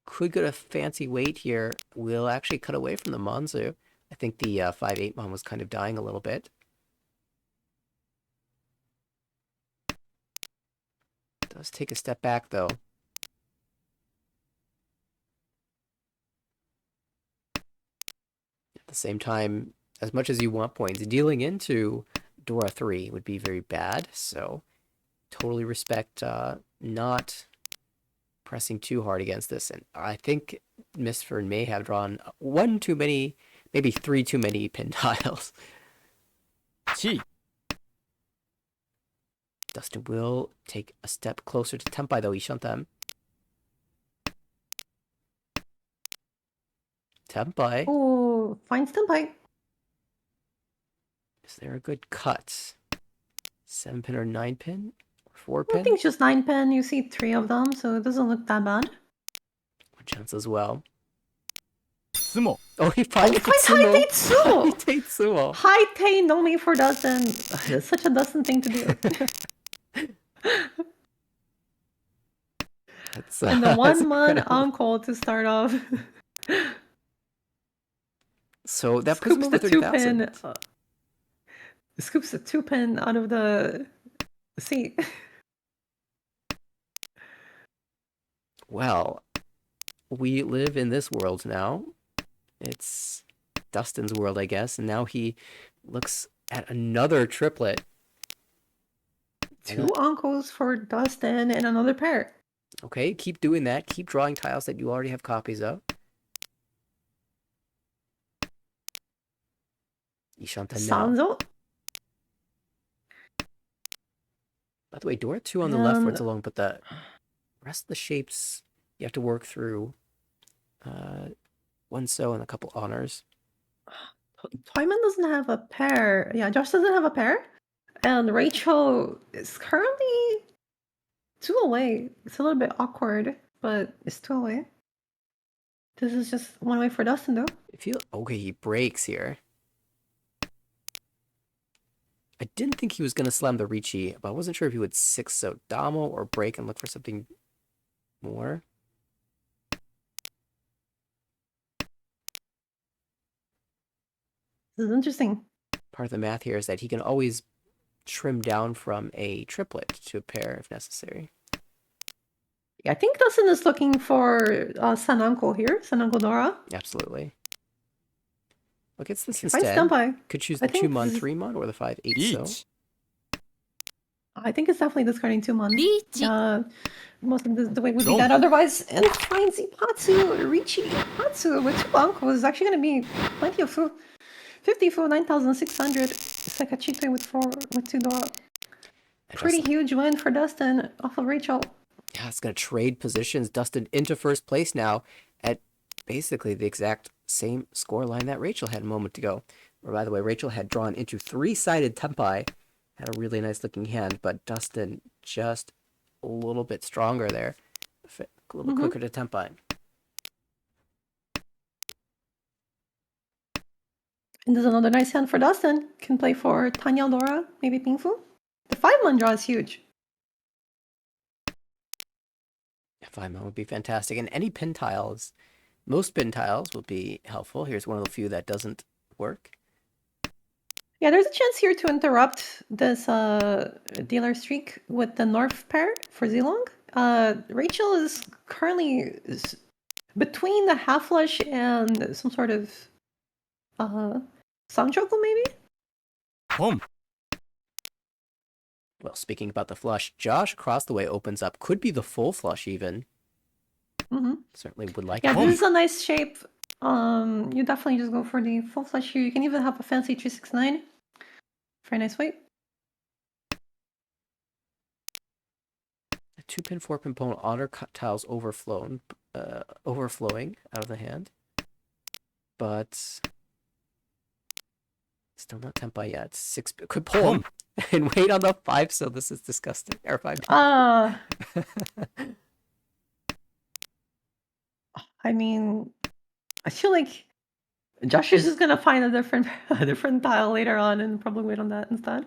Could get a fancy weight here. We'll actually cut away from the Manzu. I think the 5-8 Mon was kind of dying a little bit. Does take a step back, though. At the same time, as much as you want points, dealing into Dora 3 would be very bad, so totally respect not pressing too hard against this. And I think Mistford may have drawn 1 too many, maybe 3 too many pin tiles. Gee. Dustin will take a step closer to Tempai, though. Ishantam. Tempai. Oh, finds Tempai. Is there a good cut? 7-pin or 9-pin? Or I 4-pin? think it's just 9-pin. You see 3 of them, so it doesn't look that bad. One chance as well. Sumo. Oh, he finally finds sumo. high-tate sumo. High-tate sumo. High-tate no me for Dustin. It's such a Dustin thing to do. And the 1-man uncle to start off. So that puts him over 30,000. Scoops the 2-pin out of the seat. Well, we live in this world now. It's Dustin's world, I guess. And now he looks at another triplet. 2 uncles for Dustin and another pair. Okay, keep doing that. Keep drawing tiles that you already have copies of. Ishantan now. Sanzo. By the way, Dora 2 on the left where it's alone, but the rest of the shapes you have to work through. 1 so and a couple honors. Toyman doesn't have a pair. Yeah, Josh doesn't have a pair. And Rachel is currently 2 away. It's a little bit awkward, but it's 2 away. This is just 1 way for Dustin, though. Okay, he breaks here. I didn't think he was going to slam the Ricci, but I wasn't sure if he would 6 so Damo or break and look for something more. This is interesting. Part of the math here is that he can always trim down from a triplet to a pair if necessary. Yeah, I think Dustin is looking for San Uncle here. San Uncle Dora. Absolutely. Look, it's this Finds instead. Tempai. Could choose I the think 2-mon, this is- 3-mon, or the 5-8 so. Each. I think it's definitely discarding 2 mon. リーチ Most of the way would be Don't. that otherwise. And finds Ipatsu, Richi Ipatsu with 2 Banko is actually going to be plenty of food. 50 food, 9,600. It's like a cheap pay with 2 Dora. Pretty huge win for Dustin off of Rachel. Yeah, it's going to trade positions Dustin into first place now at basically the exact same score line that Rachel had a moment ago. Or by the way, Rachel had drawn into 3-sided Tempai, had a really nice looking hand, but Dustin just a little bit stronger there, a little bit quicker to Tempai. And there's another nice hand for Dustin. Can play for Tanya Dora, maybe Pingfu. The 5-mon draw is huge. 5-mon would be fantastic, and any pin tiles, most pin tiles will be helpful. Here's one of the few that doesn't work. Yeah, there's a chance here to interrupt this dealer streak with the North pair for Zilong. Rachel is currently between the half flush and some sort of Sanchoku maybe? ポン Well, speaking about the flush, Josh across the way opens up. Could be the full flush even. Certainly would like Yeah, it. this is a nice shape. You definitely just go for the full flush here. You can even have a fancy 369 for a nice weight. A 2-pin, 4-pin pawn, honor tiles overflowing out of the hand. But still not Tempai yet. 6 could pull him and wait on the 5, so this is disgusting. Or 5. I mean, I feel like Josh is just gonna find a different tile later on and probably wait on that instead.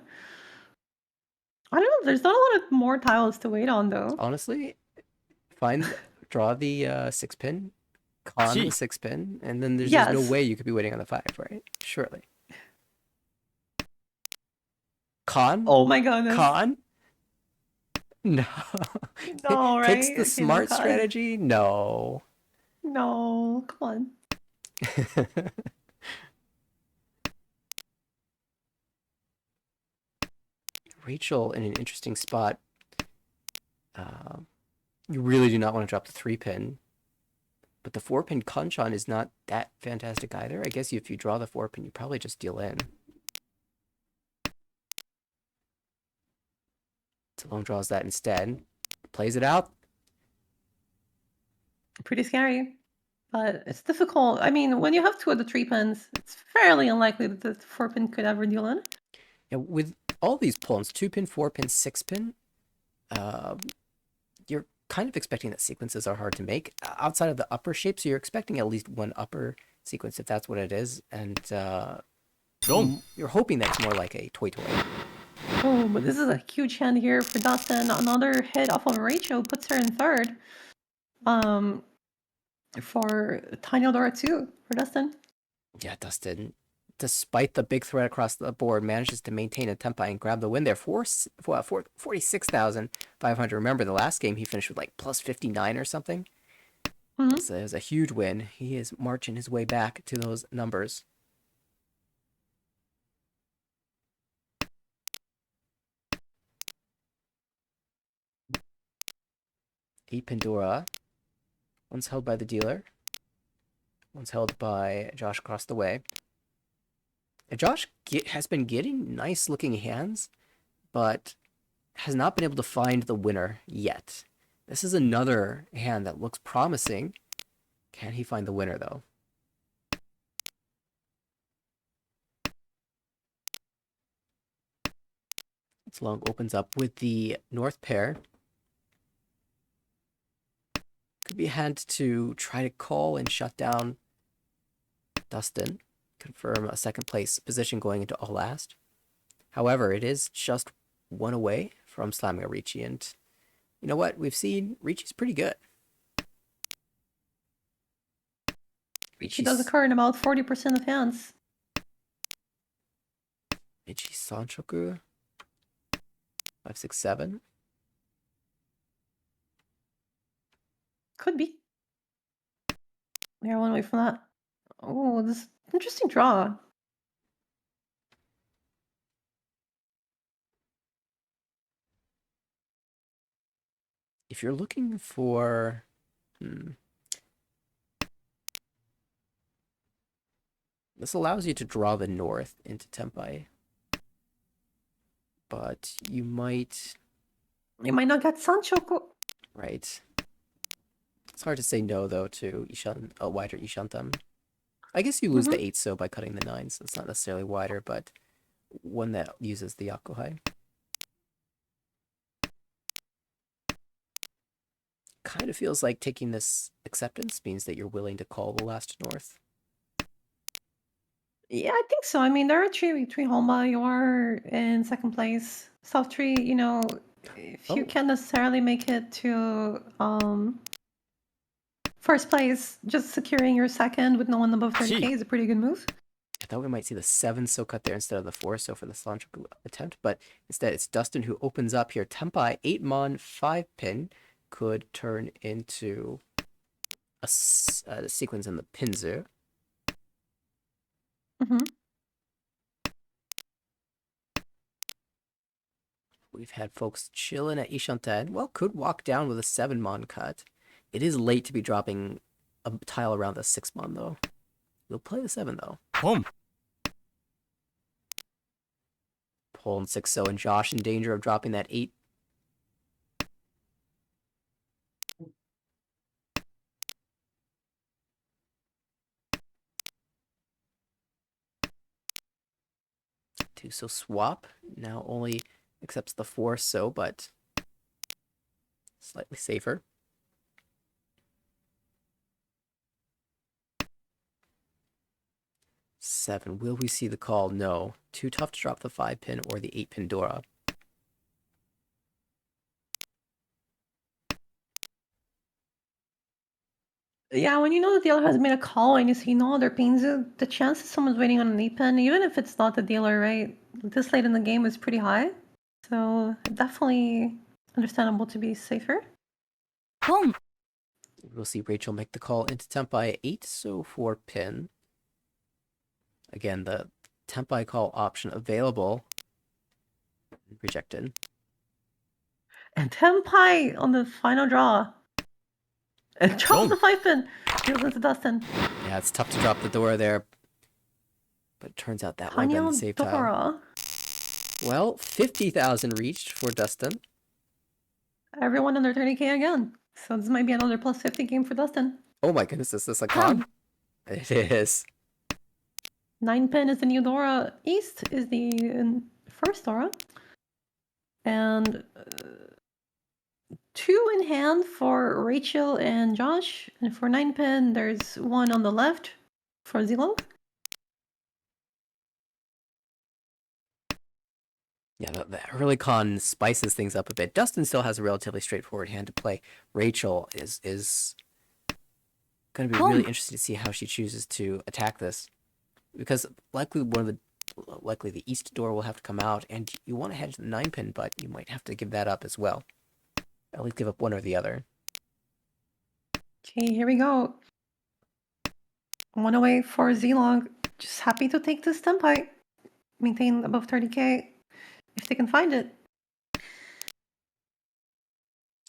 I don't know. There's not a lot of more tiles to wait on though. Honestly, draw the 6-pin, con the 6-pin, and then there's just no way you could be waiting on the 5, right? Surely. Con? Oh my goodness. Con? No. No, right? Takes the smart strategy? No. No, come on. Rachel in an interesting spot. You really do not want to drop the 3-pin. But the 4-pin Kanchan is not that fantastic either. I guess if you draw the 4-pin, you probably just deal in. Zilong draws that instead. Plays it out. Pretty scary. But it's difficult. I mean, when you have 2 of the 3-pins, it's fairly unlikely that the 4-pin could ever deal in. Yeah, with all these pawns, 2-pin, 4-pin, 6-pin, you're kind of expecting that sequences are hard to make outside of the upper shape, so you're expecting at least one upper sequence if that's what it is, and you're hoping that it's more like a toy. Oh, but this is a huge hand here for Dustin. Another hit off of Rachel puts her in third. For Tiny Dora 2 for Dustin. Yeah, Dustin, despite the big threat across the board, manages to maintain a tempo and grab the win there. 46,500. Remember, the last game he finished with like plus 59 or something. So it was a huge win. He is marching his way back to those numbers. Pandora. One's held by the dealer. One's held by Josh across the way. And Josh has been getting nice looking hands, but has not been able to find the winner yet. This is another hand that looks promising. Can he find the winner though? Zilong opens up with the north pair. Could be a hand to try to call and shut down Dustin. Confirm a second place position going into all last. However, it is just one away from slamming a Ricci, and you know what? We've seen Ricci's pretty good. Ricci does occur in about 40% of hands. Ricci Sanchoku 5, 6, 7. Could be. We are one away from that. Oh, this interesting draw. if you're looking for... This allows you to draw the north into Tempai. But you might... You might not get Sanchoku. Right. It's hard to say no, though, to a wider Ishantam. I guess you lose the 8 so by cutting the 9, so it's not necessarily wider, but one that uses the Yakuhai. Kind of feels like taking this acceptance means that you're willing to call the last north. Yeah, I think so. I mean, there are three Homa. You are in second place. South tree, you know, if you can't necessarily make it to first place, just securing your second with no one above 30k is a pretty good move. I thought we might see the 7 so cut there instead of the 4 so for the Sanchoku attempt, but instead it's Dustin who opens up here. Tempai, 8 mon, 5 pin could turn into a sequence in the Pinzu. We've had folks chilling at Ishanten. Well, could walk down with a 7 mon cut. It is late to be dropping a tile around the 6 mon though. We'll play the 7 though. Boom. Pulling 6 so and Josh in danger of dropping that 8. Two so swap now only accepts the 4 so, but slightly safer. Seven. Will we see the call? No. Too tough to drop the 5 pin or the 8 pin Dora. Yeah, when you know the dealer has made a call and you see no other pins, the chances someone's waiting on an 8 pin, even if it's not the dealer, right? This late in the game is pretty high. So definitely understandable to be safer. Boom. We'll see Rachel make the call into Tempai 8 so 4 pin. Again, the Tempai call option available. Rejected. And Tempai on the final draw. And drops the 5 pin. Deals into Dustin. Yeah, it's tough to drop the Dora there. But it turns out that might have been the safe tile. Well, 50,000 reached for Dustin. Everyone under 30k again. So this might be another plus 50 game for Dustin. Oh my goodness, is this a con? It is. 9 pin is the new Dora. East is the first Dora. And 2 in hand for Rachel and Josh. And for 9 pin, there's 1 on the left for Zilong. Yeah, the early con spices things up a bit. Dustin still has a relatively straightforward hand to play. Rachel is going to be really interested to see how she chooses to attack this, because likely the east door will have to come out, and you want to hedge the 9 pin, but you might have to give that up as well. At least give up one or the other. Okay, here we go. 1 away for Zilong. Just happy to take this Tempai. Maintain above 30k. If they can find it.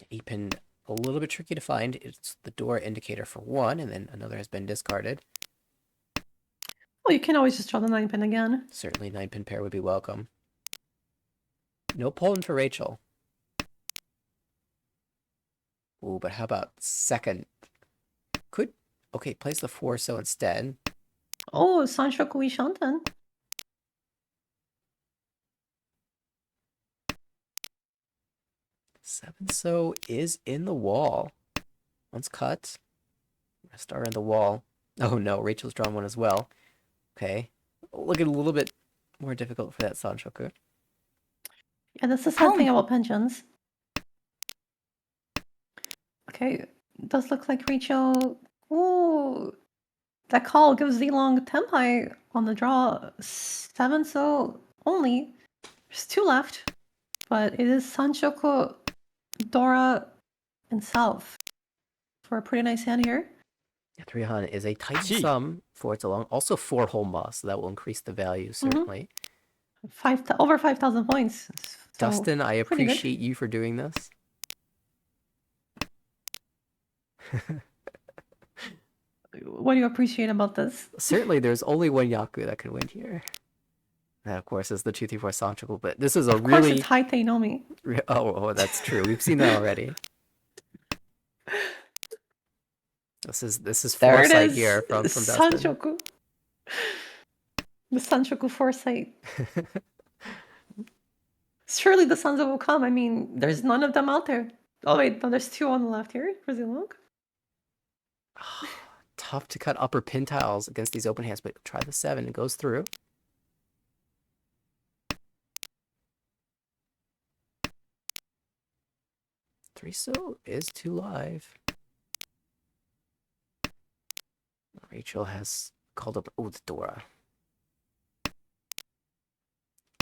8 pin, a little bit tricky to find. It's the door indicator for 1, and then another has been discarded. Well, you can always just draw the 9 pin again. Certainly 9 pin pair would be welcome. No Poland for Rachel. Ooh, but how about second? Okay, plays the 4 so instead. Oh, Sanshoku Ishanten. Seven so is in the wall. One's cut. Rest are in the wall. Oh no, Rachel's drawn one as well. Okay. Looking a little bit more difficult for that Sanshoku. Yeah, that's the sad thing about pensions. Okay, it does look like Rachel. Ooh, that call gives Zilong Tempai on the draw. 7 so only. There's 2 left. But it is Sanshoku, Dora, and South for a pretty nice hand here. 3 Han is a tight sum for its along. Also 4 Homa, so that will increase the value, certainly. Over 5,000 points. So Dustin, I appreciate you for doing this. What do you appreciate about this? Certainly, there's only one Yaku that can win here. That, of course, is the 234 Sanchoku, but this is a Of course, really... it's Haite Nomi. Oh, that's true. We've seen that already. This is There it foresight is. here from Dustin. Sanchoku. The Sanchoku foresight. Surely the Sanzo will come. I mean, there's none of them out there. Oh wait, no, there's two on the left here. Brazil. Tough to cut upper pin tiles against these open hands, but try the 7. It goes through. Threeso is too live. Rachel has called up... Oh, the Dora.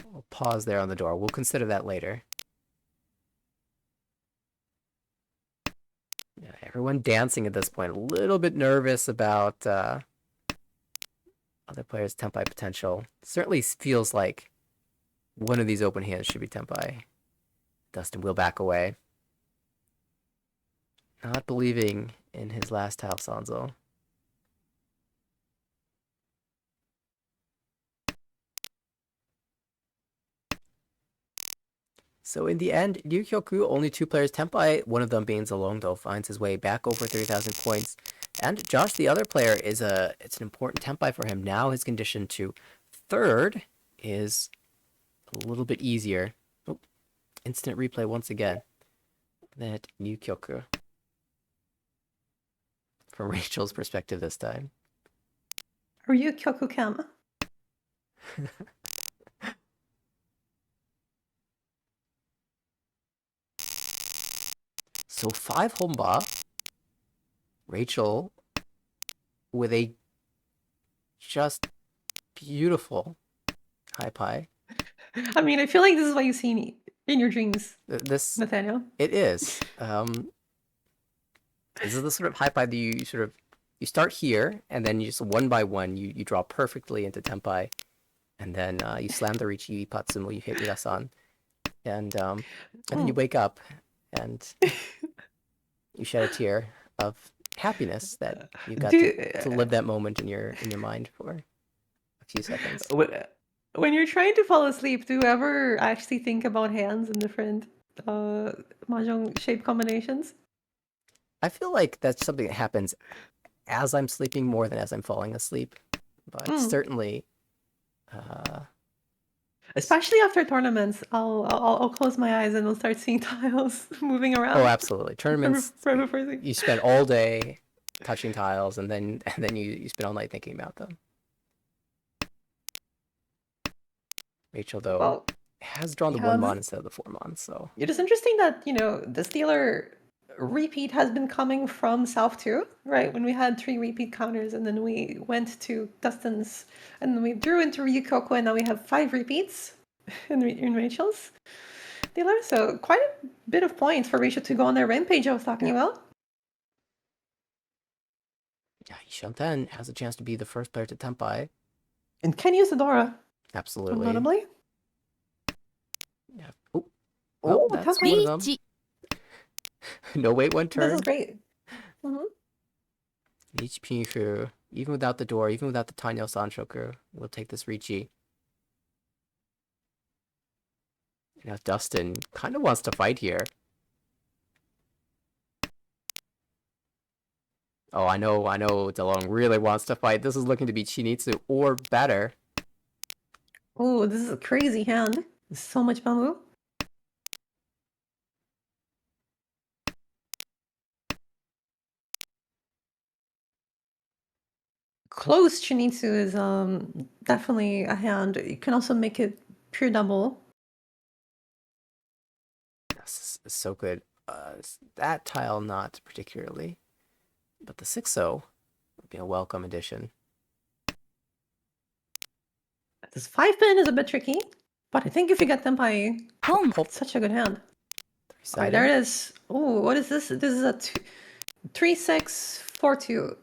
We'll pause there on the door. We'll consider that later. Yeah, everyone dancing at this point. A little bit nervous about other players' Tenpai potential. Certainly feels like one of these open hands should be Tenpai. Dustin will back away. Not believing in his last tile, Sanzo. So in the end, Ryukyoku, only 2 players Tenpai, one of them being Zalongdo, finds his way back over 30,000 points. And Josh, the other player, it's an important Tenpai for him. Now his condition to 3rd is a little bit easier. Oh, instant replay once again. That Ryukyoku. From Rachel's perspective this time. Ryukyoku Kama. So 5 Homba. Rachel with a just beautiful high pie. I mean, I feel like this is what you see in your dreams, This Nathaniel. it is. This is the sort of high pie that you start here, and then you just one by one you draw perfectly into Tenpai, and then you slam the Richi, you Ipatsumo, you hit Mirasan, and then you wake up and you shed a tear of happiness that you got to live that moment in your mind for a few seconds. When you're trying to fall asleep, do you ever actually think about hands and different mahjong shape combinations? I feel like that's something that happens as I'm sleeping more than as I'm falling asleep, but certainly. Especially after tournaments, I'll close my eyes and I'll start seeing tiles moving around. Oh, absolutely! Tournaments, Right before sleep. you spend all day touching tiles, and then you spend all night thinking about them. Rachel, though, has drawn the 1 mon instead of the 4 mon, so it is interesting that the Steeler repeat has been coming from South too, right? When we had 3 repeat counters, and then we went to Dustin's, and then we drew into Ryukyoku, and now we have 5 repeats in Rachel's dealer. So quite a bit of points for Rachel to go on that rampage I was talking about. yeah, Shanten has a chance to be the first player to Tenpai. And can use Adora. Absolutely. Notably. Yeah. Oh, that's one of them. No wait, 1 turn. This is great. Each Pinfu, even without the door, even without the Tanyo Sanshoku, will take this Richi. Now Dustin kind of wants to fight here. Oh, I know DeLong really wants to fight. This is looking to be Chinitsu or better. Oh, this is a crazy hand. So much bamboo. Close Chinitsu is definitely a hand. You can also make it pure double. This is so good. That tile not particularly, but the 6-0 would be a welcome addition. This 5-pin is a bit tricky, but I think if you get them by it's such a good hand. All right, there it is. Oh, what is this? This is a 3-6-4-2.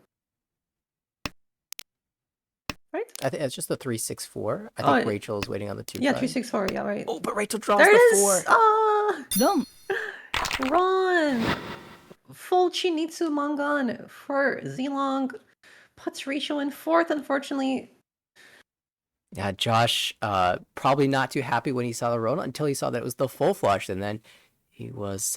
Right? I think it's just the 3-6-4. I think Rachel is waiting on the 2. Yeah, 3-6-4. Yeah, right. Oh, but Rachel draws there the it 4. Is. Ah, Ron. full Chinitsu Mangan for Zilong. Puts Richo in fourth, unfortunately. Yeah, Josh, probably not too happy when he saw the Rona until he saw that it was the full flush, and then he was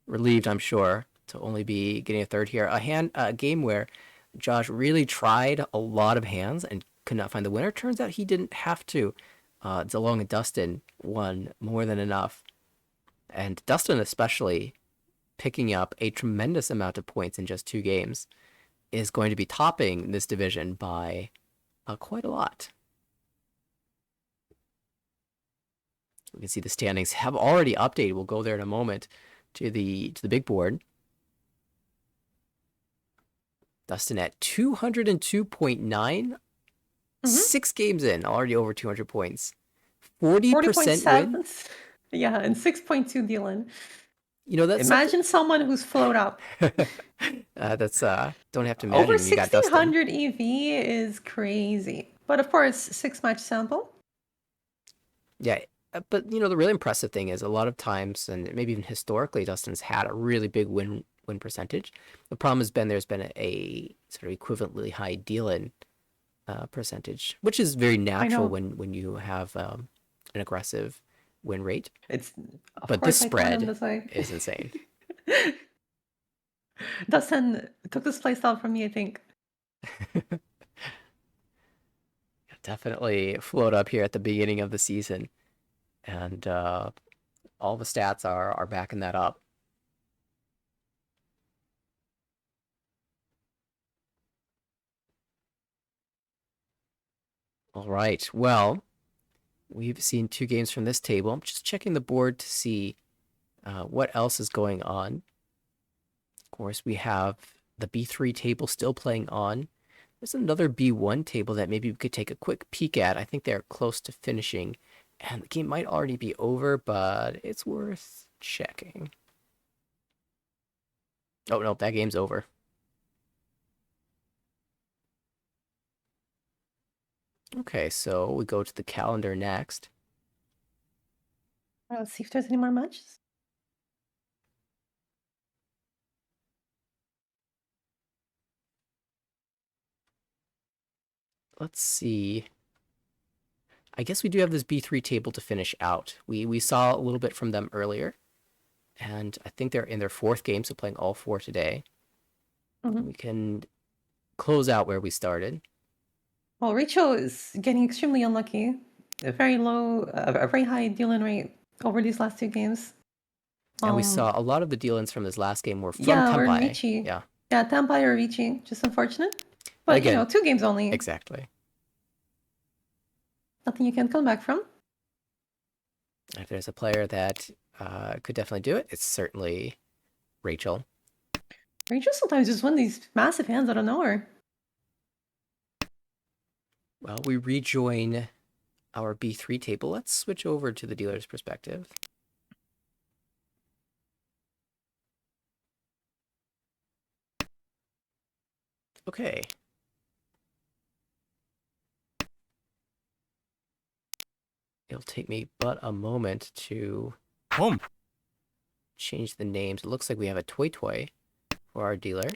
relieved, I'm sure, to only be getting a third here. A game where Josh really tried a lot of hands and could not find the winner. Turns out he didn't have to. DeLong and Dustin won more than enough, and Dustin especially picking up a tremendous amount of points in just 2 games is going to be topping this division by quite a lot. We can see the standings have already updated. We'll go there in a moment to the big board. Dustin at 202.9, 6 games in, already over 200 points. 40% win. 40.7. Yeah, and 6.2 Dylan. You know, that's Imagine someone who's float up. that's don't have to imagine. Over You got Dustin. 1600 EV is crazy. But of course, 6-match sample. Yeah, but you know the really impressive thing is a lot of times, and maybe even historically, Dustin's had a really big win percentage. The problem has been there's been a sort of equivalently high deal-in percentage, which is very natural when you have an aggressive win rate. It's But the spread is insane. Dustin took this place out from me, I think. Definitely float up here at the beginning of the season, and all the stats are backing that up. All right, well, we've seen 2 games from this table. I'm just checking the board to see what else is going on. Of course, we have the B3 table still playing on. There's another B1 table that maybe we could take a quick peek at. I think they're close to finishing, and the game might already be over, but it's worth checking. Oh, no, that game's over. Okay, so we go to the calendar next. Let's see if there's any more matches. Let's see. I guess we do have this B3 table to finish out. We saw a little bit from them earlier, and I think they're in their 4th game, so playing all 4 today. We can close out where we started. Well, Richo is getting extremely unlucky. A very high deal-in rate over these last 2 games. And we saw a lot of the deal-ins from this last game were from Or Tempai. Ricci. Yeah, Tempai or Ricci. Just unfortunate. But, again, 2 games only. Exactly. Nothing you can come back from. If there's a player that could definitely do it, it's certainly Rachel. Rachel sometimes just win these massive hands out of nowhere. Well, we rejoin our B3 table. Let's switch over to the dealer's perspective. Okay. It'll take me but a moment to change the names. It looks like we have a Toy Toy for our dealer.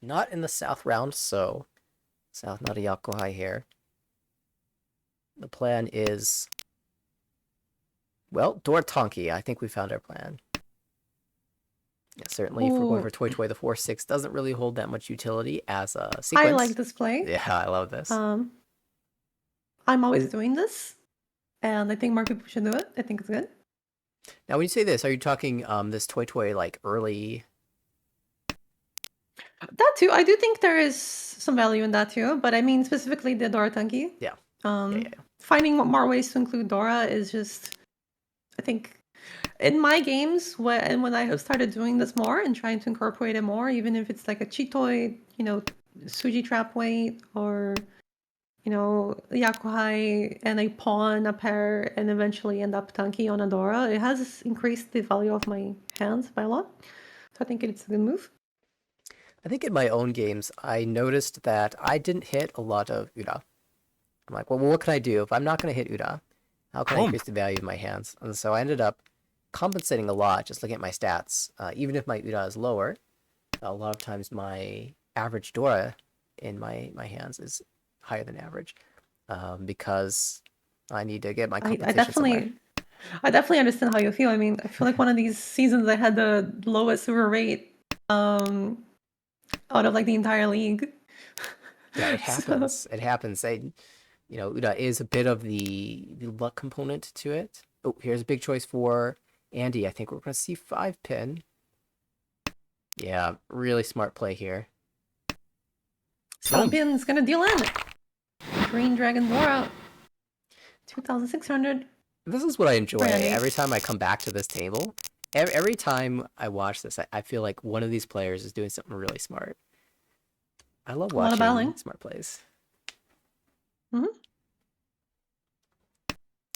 Not in the South round, so South not a Yakuhai here. The plan is, well, Dortonki. I think we found our plan. Yeah, certainly for going for Toy Toy, the 4-6 doesn't really hold that much utility as a sequence. I like this play. Yeah, I love this. I'm always doing this, and I think more people should do it. I think it's good. Now, when you say this, are you talking this Toy Toy like early? That too. I do think there is some value in that too, but I mean specifically the Dora Tanki. Yeah. Finding more ways to include Dora is just, I think, in my games when I have started doing this more and trying to incorporate it more, even if it's like a Chitoid, Suji trap weight, or Yakuhai and a pawn, a pair, and eventually end up Tanki on a Dora, it has increased the value of my hands by a lot. So I think it's a good move. I think in my own games, I noticed that I didn't hit a lot of Ura. I'm like, well, what can I do? If I'm not going to hit Ura, How can I Boom. increase the value of my hands? And so I ended up compensating a lot just looking at my stats. Even if my Uda is lower, a lot of times my average Dora in my hands is higher than average because I need to get my I competition somewhere. definitely understand how you feel. I mean, I feel like one of these seasons I had the lowest silver rate out of like the entire league. Yeah, it So happens. It happens. Uda is a bit of the luck component to it. Oh, here's a big choice for Andy. I think we're going to see 5 pin. Yeah, really smart play here. Boom. Champion's gonna deal in. Green Dragon Dora. 2,600. This is what I enjoy. Randy. Every time I come back to this table, every time I watch this, I feel like one of these players is doing something really smart. I love A lot of watching battling. smart plays. Mhm.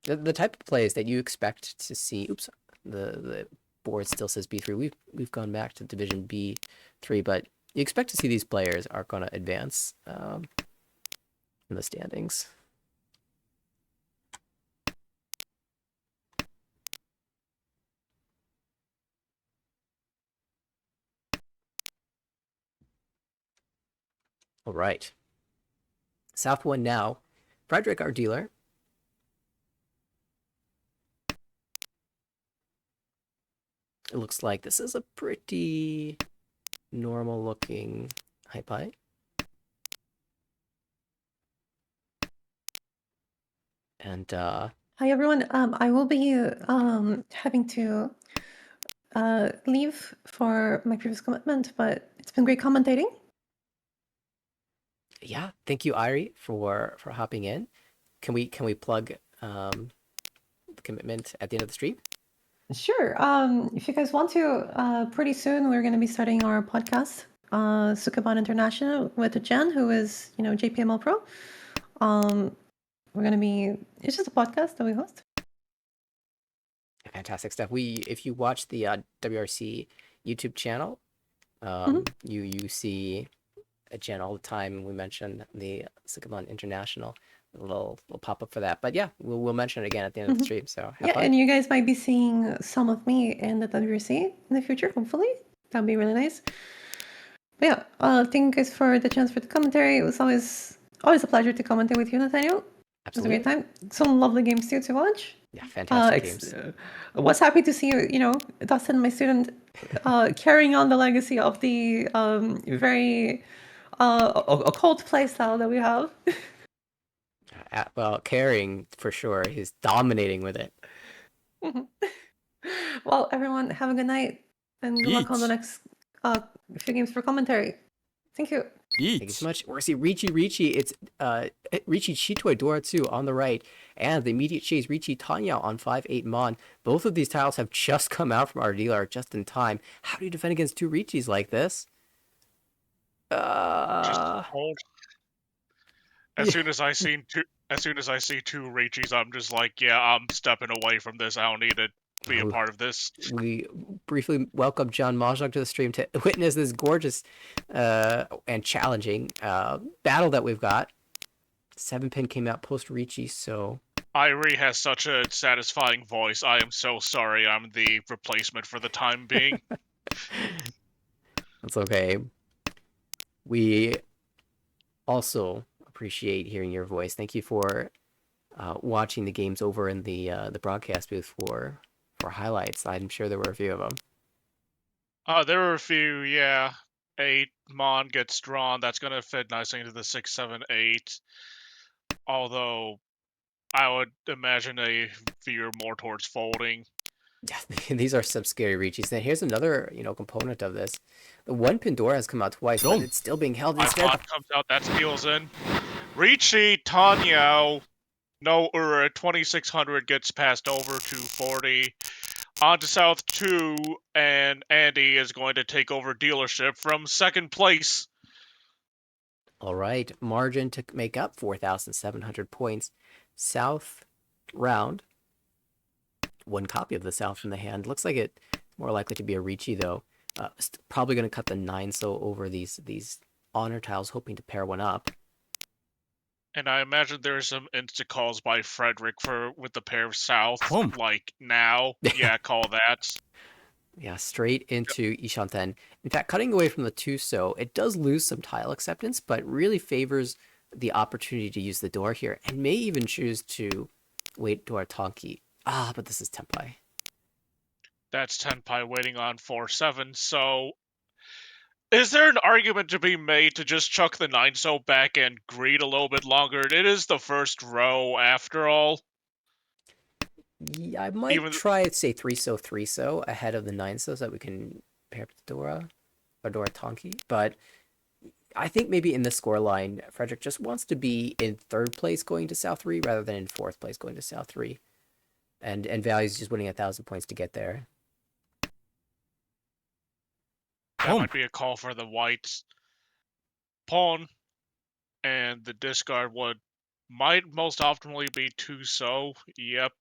The type of plays that you expect to see. Oops, the board still says B3. We've gone back to Division B3, but you expect to see these players are going to advance in the standings. All right. South one now. Frederick, our dealer. It looks like this is a pretty normal looking hypie. And Hi everyone. I will be having to leave for my previous commitment, but it's been great commentating. yeah, thank you, Irie, for hopping in. Can we plug the commitment at the end of the stream? Sure. If you guys want to, pretty soon we're going to be starting our podcast, Sukaban International, with Jen, who is, JPML Pro. We're going to be, it's just a podcast that we host. Fantastic stuff. If you watch the WRC YouTube channel, you see Jen all the time. We mentioned the Sukaban International, a little pop up for that. But yeah, we'll mention it again at the end of the stream. So have Yeah, fun. and you guys might be seeing some of me in the WRC in the future, hopefully. That'd be really nice. But yeah, thank you guys for the chance for the commentary. It was always a pleasure to commentate with you, Nathaniel. It was a Absolutely. great time. Some lovely games too to watch. Yeah, fantastic games. Was happy to see Dustin, my student, carrying on the legacy of the very occult playstyle that we have. Well, carrying for sure. He's dominating with it. Well, everyone, have a good night and good luck on the Yeet. next few games for commentary. Thank you. Thank you so much. We're see Ricci. It's Ricci Chitoi Dora 2 on the right, and the immediate chase Ricci Tanya on 5-8 Mon. Both of these tiles have just come out from our dealer just in time. How do you defend against two Riccis like this? Just hold. As Yeah. soon as I see two Rachis, I'm just like, yeah, I'm stepping away from this. I don't need to be a Ooh. part of this. We briefly welcome John Mahjong to the stream to witness this gorgeous and challenging battle that we've got. 7-pin came out post Ricci, so Irie has such a satisfying voice. I am so sorry. I'm the replacement for the time being. that's okay. We also appreciate hearing your voice. Thank you for watching the games over in the broadcast booth for highlights. I'm sure there were a few of them. There were a few, yeah. 8 Mon gets drawn. That's gonna fit nicely into the 6, 7, 8. Although I would imagine they veer more towards folding. These are some scary reaches. Now here's another component of this. The one Pandora has come out twice, but it's still being held instead. Icon comes out, that steals in. Ricci, Tanyao, no Ura, 2600 gets passed over to 40. On to South 2, and Andy is going to take over dealership from second place. All right, margin to make up 4,700 points. South round. One copy of the South in the hand. Looks like it's more likely to be a Ricci though. Probably going to cut the 9 so over these honor tiles, hoping to pair one up. And I imagine there's some insta calls by Frederick with the pair of South, Boom. like now. Yeah, call that. Yeah, straight into Ishanten. In fact, cutting away from the Tuso, it does lose some tile acceptance, but really favors the opportunity to use the door here, and may even choose to wait Door Tonki. Ah, but this is Tempai. That's Tenpai waiting on 4-7, so... Is there an argument to be made to just chuck the 9-so back and greed a little bit longer? It is the first row, after all. Yeah, I might Even try, say, 3-so, 3-so ahead of the 9-so so that we can pair up the Dora, or Dora Tonki, but I think maybe in the scoreline, Frederick just wants to be in 3rd place going to South 3 rather than in 4th place going to South 3. And values just winning 1,000 points to get there. that Boom. might be a call for the whites. Pawn and the discard might most optimally be 2-so. Yep.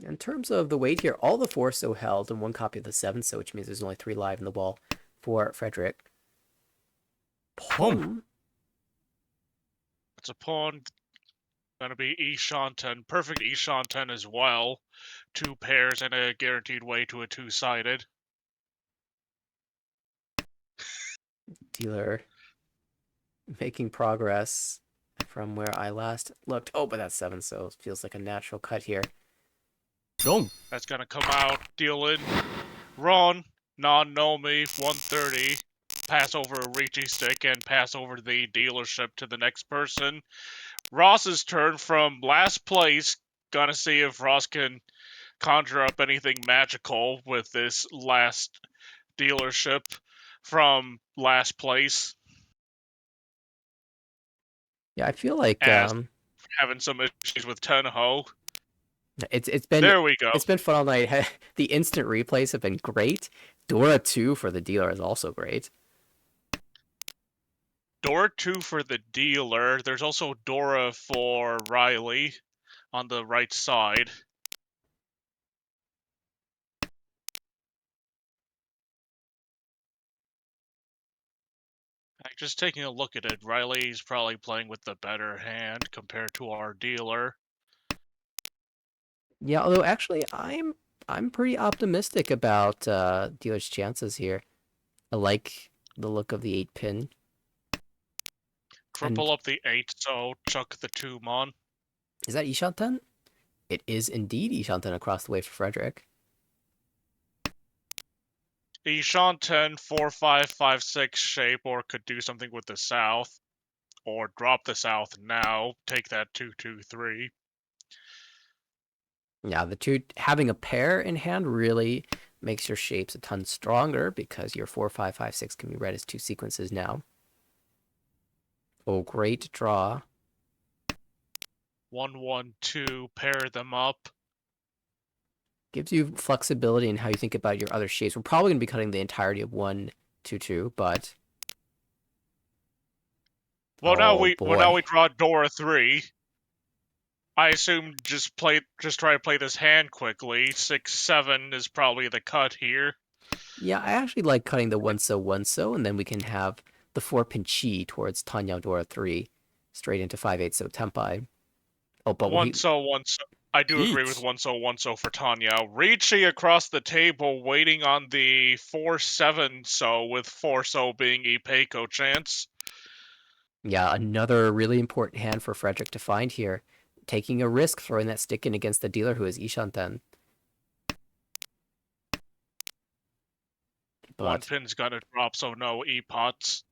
In terms of the weight here, all the 4-so held and 1 copy of the 7-so, which means there's only 3 live in the wall for Frederick. Boom. It's a pawn. Gonna be E-Shanten. Perfect E-Shanten as well. 2 pairs and a guaranteed way to a 2-sided. Dealer making progress from where I last looked. Oh, but that's 7-so. Feels like a natural cut here. Boom. That's gonna come out, deal in. Ron, non-Nomi, 130. Pass over a Ricci stick and pass over the dealership to the next person. Ross's turn from last place. Gonna see if Ross can conjure up anything magical with this last dealership from last place. Yeah, I feel like As having some issues with Tenho. it's There we go. been fun all night. The instant replays have been great. Dora 2 for the dealer is also great. Dora 2 for the dealer. There's also Dora for Riley on the right side. Just taking a look at it, Riley's probably playing with the better hand compared to our dealer. Yeah, although actually I'm pretty optimistic about dealer's chances here. I like the look of the 8-pin. Cripple up the 8, so chuck the 2 mon. Is that Ishanten? It is indeed Ishanten across the way for Frederick. Ishanten 4-5-5-6 shape, or could do something with the south. Or drop the south now. Take that 2-2-3. Yeah, the two having a pair in hand really makes your shapes a ton stronger because your 4-5-5-6 can be read as 2 sequences now. Oh, great draw. 1-1-2, pair them up. Gives you flexibility in how you think about your other shapes. We're probably going to be cutting the entirety of 1-2-2, but Well, oh boy. now we draw Dora 3. I assume just try to play this hand quickly. 6-7 is probably the cut here. Yeah, I actually like cutting the 1-so, and then we can have the 4-pin chi towards Tanyao Dora 3 straight into 5-8-so Tempai. Oh, but we 1-so. I do agree with Eat. 1-so for Tanya. Ricci across the table waiting on the 4-7-so, with 4-so being Ipeiko chance. Yeah, another really important hand for Frederick to find here. Taking a risk, throwing that stick in against the dealer who is Ishanten. One But pin's gonna drop, so no E-pots.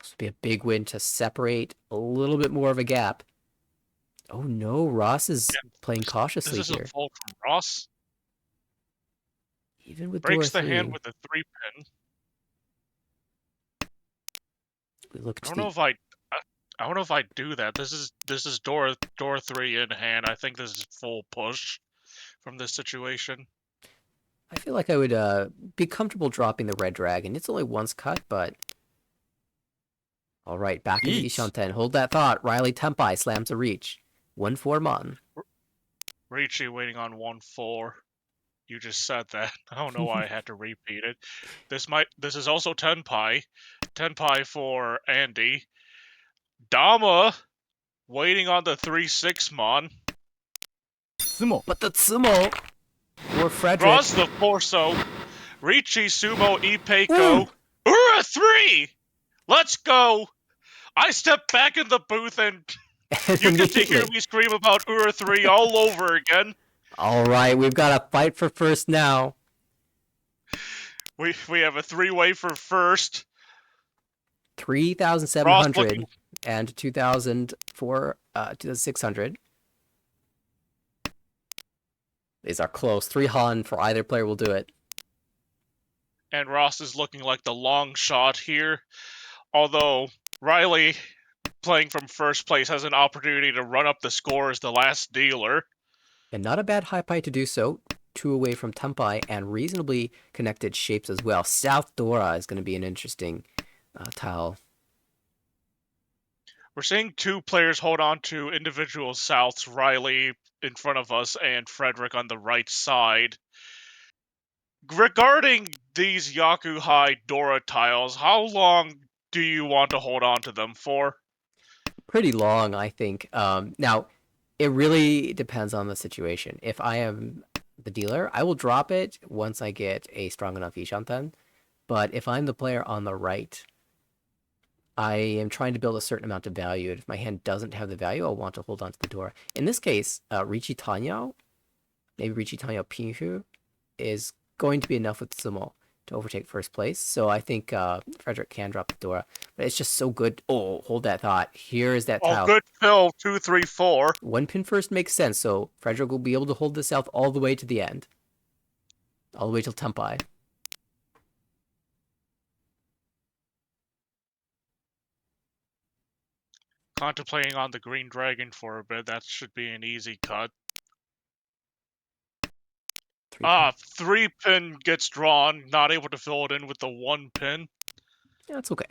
this would be a big win to separate a little bit more of a gap. Oh no, Ross is playing This cautiously is a here. fold from Ross. Even with Dora Breaks the 3, hand with a 3-pin. we look I to don't know the... if I don't know if I do that. This is Dora 3 in hand. I think this is full push from this situation. I feel like I would be comfortable dropping the red dragon. It's only once cut, but... All right, back into Eat. Ishanten. Hold that thought. Riley Tempai slams a reach. 1-4 Mon. Ricci waiting on 1-4. You just said that. I don't know why I had to repeat it. This is also Tenpai. Tenpai for Andy. Dama waiting on the 3-6 mon. 相撲 But the Tsumo for Frederick. Draws the Forso. Ricci Sumo Ooh. Ipeiko. Ura 3! Let's go! I step back in the booth and And you get to hear immediately- me scream about Ura 3 all over again. All right, we've got a fight for first now. We have a 3-way for first. 3,700 looking- and 2,600. These are close. 3 for either player will do it. And Ross is looking like the long shot here. Although Riley, playing from first place, has an opportunity to run up the score as the last dealer. And not a bad high pie to do so. 2 away from Tempai and reasonably connected shapes as well. South Dora is going to be an interesting tile. We're seeing 2 players hold on to individual Souths, Riley in front of us and Frederick on the right side. Regarding these Yaku High Dora tiles, how long do you want to hold on to them for? Pretty long, I think. Now, it really depends on the situation. If I am the dealer, I will drop it once I get a strong enough Ishanten. But if I'm the player on the right, I am trying to build a certain amount of value. And if my hand doesn't have the value, I'll want to hold on to the Dora. In this case, Richi Tanyao, maybe Richi Tanyao Pinhu, is going to be enough with Sumo to overtake first place. So I think Frederick can drop the Dora. But it's just so good. Oh, hold that thought. Here is that tile. Oh, good fill, 2, 3, 4. 1 pin first makes sense, so Frederick will be able to hold the south all the way to the end. All the way till Tempai. Contemplating on the Green Dragon for a bit, that should be an easy cut. 3 pin. 3 pin gets drawn, not able to fill it in with the 1 pin. Yeah, it's okay.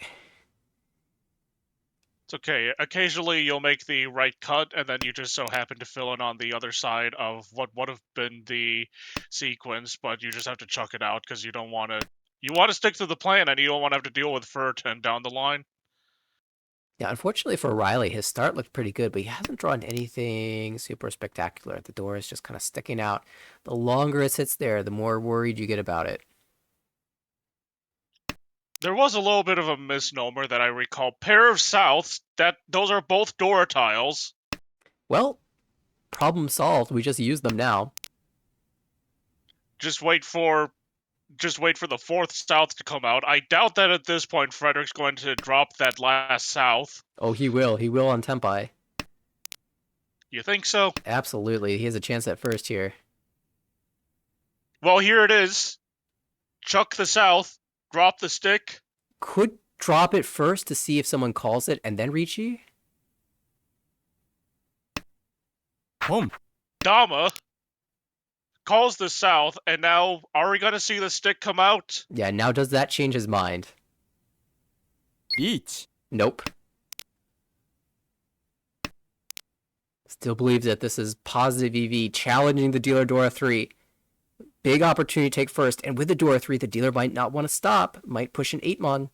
It's okay. Occasionally you'll make the right cut, and then you just so happen to fill in on the other side of what would have been the sequence, but you just have to chuck it out because you don't want to. You want to stick to the plan, and you don't want to have to deal with Furton down the line. Yeah, unfortunately for Riley, his start looked pretty good, but he hasn't drawn anything super spectacular. The door is just kind of sticking out. The longer it sits there, the more worried you get about it. There was a little bit of a misnomer that I recall. Pair of Souths, those are both Dora tiles. Well, problem solved. We just use them now. Just wait for the 4th South to come out. I doubt that at this point Frederick's going to drop that last South. Oh, he will. He will on Tempai. You think so? Absolutely. He has a chance at first here. Well, here it is. Chuck the South, drop the stick. Could drop it first to see if someone calls it and then Ricci. ポン Dama calls the South, and now are we going to see the stick come out? Yeah, now does that change his mind? リーチ Nope. Still believes that this is positive EV, challenging the dealer Dora 3. Big opportunity to take first, and with the Dora 3, the dealer might not want to stop, might push an 8-mon.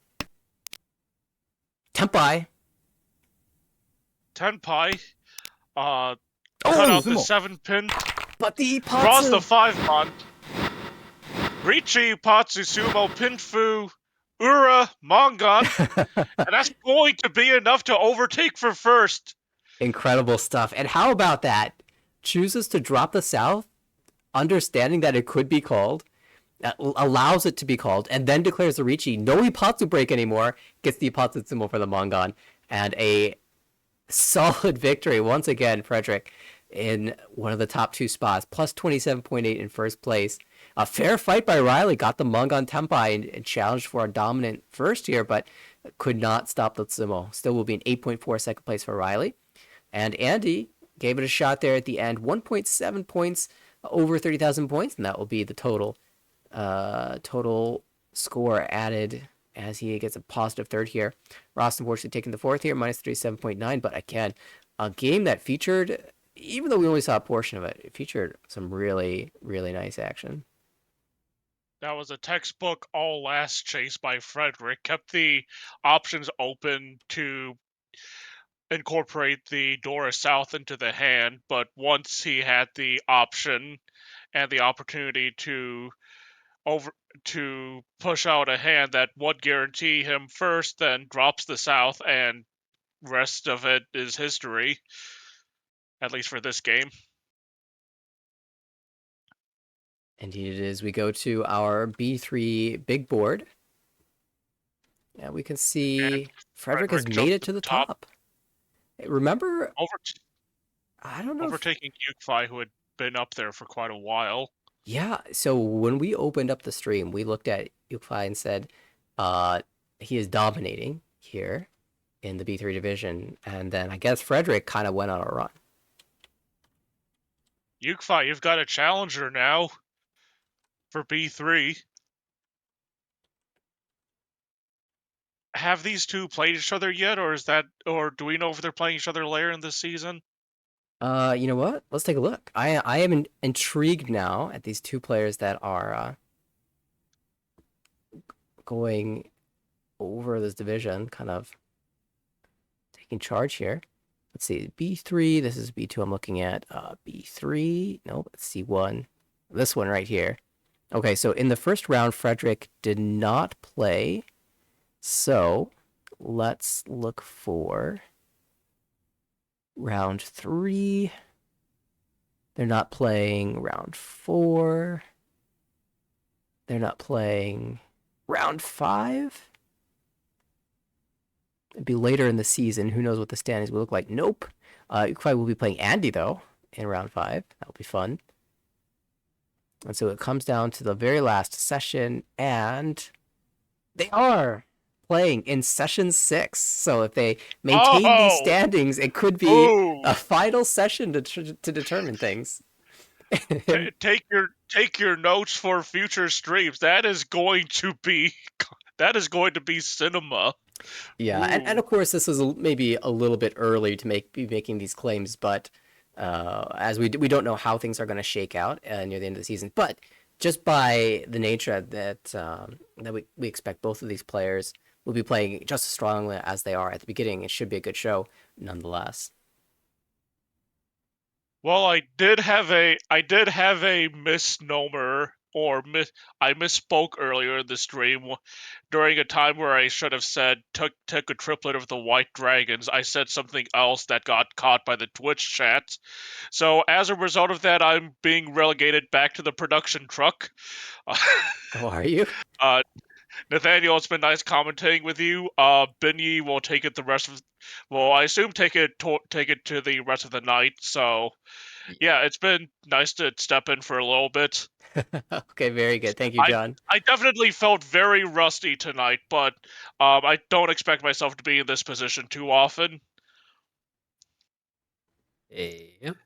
Tempai. Tenpai, cut Oh, out the 7 pin, but the draws Ipatsu. the 5 mon. Ricci, Patsu, Sumo, Pinfu, Ura, Mongon, and that's going to be enough to overtake for first. Incredible stuff. And how about that? Chooses to drop the South, understanding that it could be called, allows it to be called, and then declares the Ricci no Ipatsu break anymore, gets the Ipatsu symbol for the Mongon, and a solid victory once again, Frederick, in one of the top 2 spots, plus 27.8 in first place. A fair fight by Riley, got the Mongon Tempai and challenged for a dominant first here, but could not stop the Tsumo. Still will be an 8.4 second place for Riley. And Andy gave it a shot there at the end, 1.7 points over 30,000 points, and that will be the total score added as he gets a positive third here. Ross unfortunately taking the 4th here, minus 37.9, but again, a game that featured, even though we only saw a portion of it, it featured some really, really nice action. That was a textbook all last chase by Frederick. Kept the options open to incorporate the Dora South into the hand, but once he had the option and the opportunity over to push out a hand that would guarantee him first, then drops the South, and rest of it is history. At least for this game. Indeed it is. We go to our B3 big board. And we can see Frederick has Frederick made jumped it to the top. top. Remember, Over, I don't know if overtaking Yukfi, who had been up there for quite a while. Yeah, so when we opened up the stream, we looked at Yukfai and said, he is dominating here in the B3 division, and then I guess Frederick kind of went on a run. Yukfi, you've got a challenger now for B3. Have these two played each other yet, or do we know if they're playing each other later in this season? You know what? Let's take a look. I am intrigued now at these two players that are going over this division, kind of taking charge here. Let's see, B3, this is B2 I'm looking at. B3, nope, it's C1. This one right here. Okay, so in the first round, Frederick did not play. So let's look for round 3. They're not playing round 4. They're not playing round 5. It'd be later in the season. Who knows what the standings will look like? Nope. Probably will be playing Andy, though, in round 5. That'll be fun. And so it comes down to the very last session, and they are playing in session 6. So if they maintain these standings, it could be a final session to determine things. Take your notes for future streams. That is going to be cinema. Yeah, and of course this is maybe a little bit early to be making these claims, but as we don't know how things are going to shake out near the end of the season. But just by the nature that we expect both of these players will be playing just as strongly as they are at the beginning, it should be a good show nonetheless. Well, I did have a misnomer, or I misspoke earlier in the stream during a time where I should have said took a triplet of the White Dragons. I said something else that got caught by the Twitch chat. So as a result of that, I'm being relegated back to the production truck. Oh, are you? Nathaniel, it's been nice commentating with you. Binyi will take it I assume take it to the rest of the night. So, yeah, it's been nice to step in for a little bit. Okay, very good. Thank you, John. I definitely felt very rusty tonight, but I don't expect myself to be in this position too often. Yep.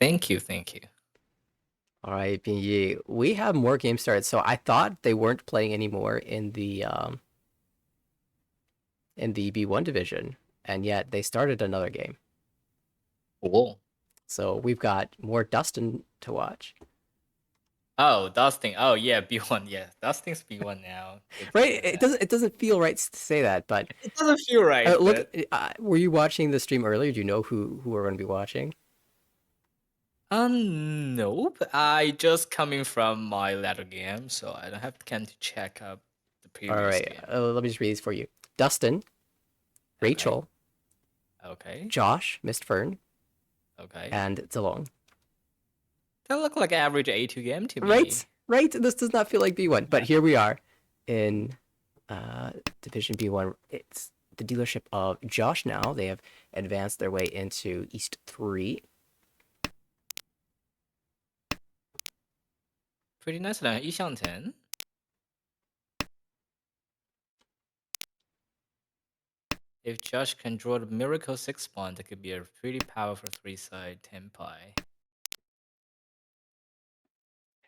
Thank you. All right, Binyi. We have more games started, so I thought they weren't playing anymore in the B1 division, and yet they started another game. Cool. So we've got more Dustin to watch. Oh, Dustin. Oh, yeah, B1. Yeah, Dustin's B1 now. Right? It doesn't feel right to say that, but It doesn't feel right. look, were you watching the stream earlier? Do you know who we're going to be watching? Nope. I just coming from my ladder game, so I don't have time to check up the previous All right, game. let me just read these for you. Dustin, Rachel, Okay. Josh, Mist Fern, Okay. and Zalong. That look like average A2 game to me. Right. This does not feel like B1, but here we are in Division B1. It's the dealership of Josh now. They have advanced their way into East 3. Pretty nice. 一向10. If Josh can draw the Miracle 6 bond, that could be a pretty powerful 3-side 10 pie.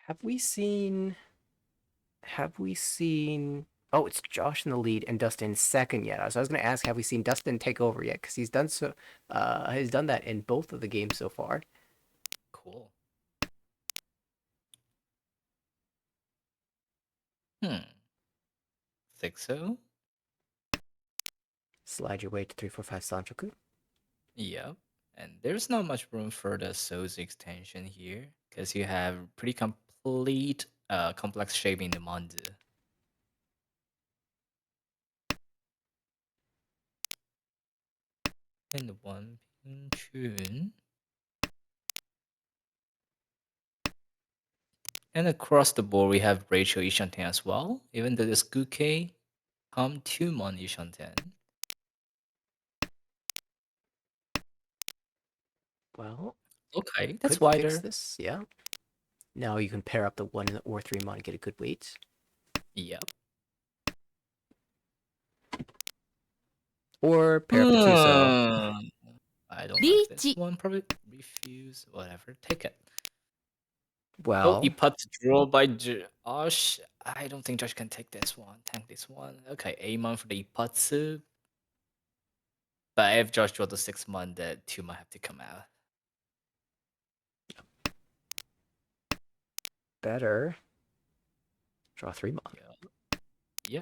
Have we seen? Oh, it's Josh in the lead and Dustin second yet. So I was going to ask, have we seen Dustin take over yet? Because he's done so. He's done that in both of the games so far. Cool. Hmm. Think so? Slide your way to 345 Sanchoku. Yep. And there's not much room for the So's extension here because you have pretty complete complex shape in the Mandu. And the one pin tune. And across the board, we have Rachel Ishanten as well, even though this Guke come 2-mon Ishanten. Well, Okay, could that's fix wider. this. Yeah. Now you can pair up the 1 or 3 mon and get a good weight. Yep. Or pair up the 2 so. I don't like this one. Probably refuse. Whatever. Take it. Oh, Well, Ipat's draw by Josh. I don't think Josh can take this one. Tank this one. Okay, A-mon for the Ipatsu. But if Josh draw the 6-mon, the 2 might have to come out. better draw 3 mon. Yeah.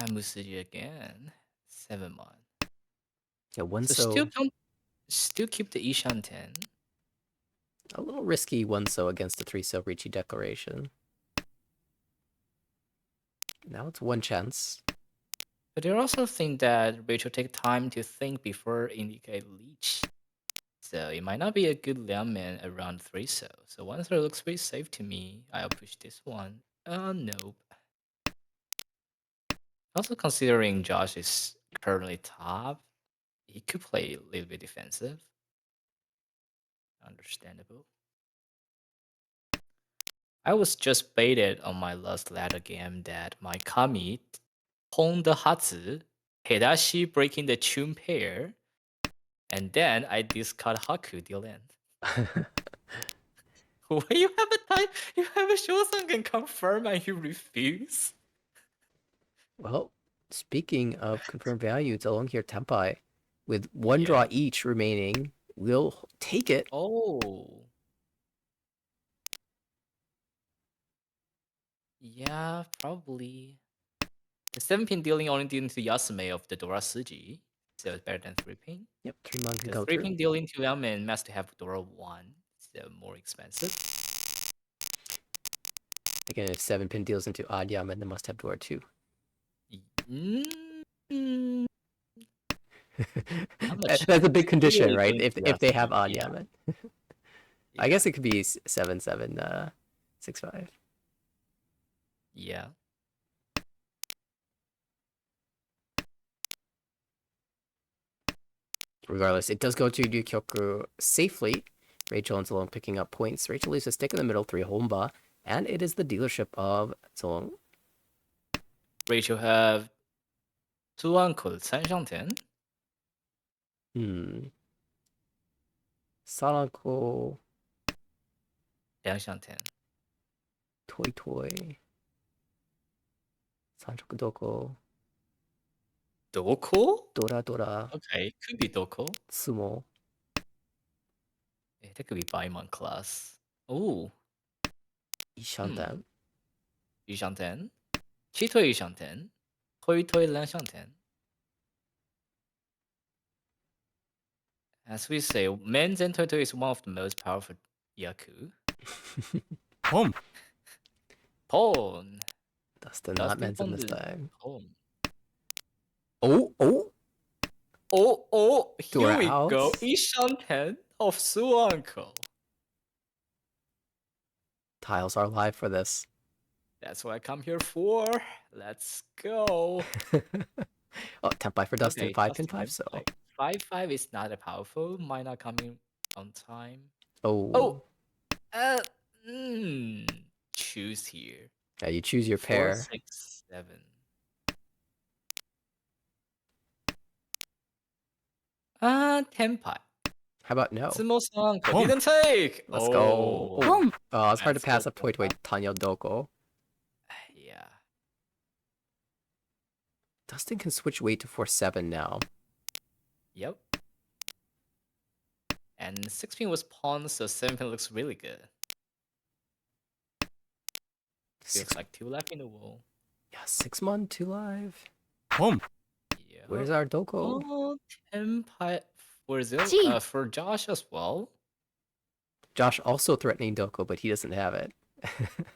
Musuji again. 7-mon. Yeah, 1 So so. still keep the Ishanten. A little risky 1 so against the 3 so Ricci declaration. Now it's 1 chance. But they also think that Rachel take time to think before indicate leech. So it might not be a good Liangman around 3 so. So 1 so looks pretty safe to me. I'll push this one. Nope. Also considering Josh is currently top, he could play a little bit defensive. Understandable. I was just baited on my last ladder game that my Kami Pong the Hatsu, Hedashi breaking the Chun pair, and then I discard Haku deal end. When you have a time, you have a Shosan can confirm and you refuse. Well, speaking of confirmed value, it's along here Tempai. With 1 draw each remaining, we'll take it. Oh. Yeah, probably. The 7-pin dealing only dealing to Yasume of the Dora Suji, so it's better than 3-pin. Yep, 3 mon can Because go 3-pin through. dealing to Liangman must have Dora 1, so more expensive. Again, if 7-pin deals into odd Yamen, then must have Dora 2. Mm, how much? That's a big condition, Really right? going to If they have Yasume, odd yeah. Yamen. I guess it could be 7-7, 6-5. Yeah. Regardless, it does go to Ryukyoku safely. Rachel and Zolong picking up points. Rachel leaves a stick in the middle, 3 Homba, and it is the dealership of Zolong. Rachel have 2 uncles, 3-10. Sanako, 2-10. Toy Toy, Sanchoku Doko, Doko? Dora Dora, Okay, could be Doko. Sumo. That could be Baimon class. Oh, Ishanten. 2-10. Chitoi 2-10. Toy Toy 2-10. As we say, men's and Toy Toy is one of the most powerful Yaku. Pom. Pawn. Dustin not Dustin mentioned this Pond is time. pawn. Oh! Oh, here Dora we out. go. Ishanten of Suanko. Tiles are live for this. That's what I come here for. Let's go. Oh, Tempai for Dustin, Okay, 5 pin Dustin 5 so. 5-5 is not a powerful. Might not coming on time. Oh. Choose here. Yeah, you choose your 4, pair. 6, 7. Tenpai. How about no? Sumo-san Pom. didn't take. Let's go. Oh, It's hard to Let's pass go, up Toy Toy Tenpai. Tanya Doko. Yeah. Dustin can switch weight to 4-7 now. Yep. And 6-pin was pawn, so 7-pin looks really good. Feels Six, like 2 left in the wall. yeah, 6-mon, 2 live. Boom. Yeah. Where's our Doko? Oh, Empire for for Josh as well. Josh also threatening Doko, but he doesn't have it.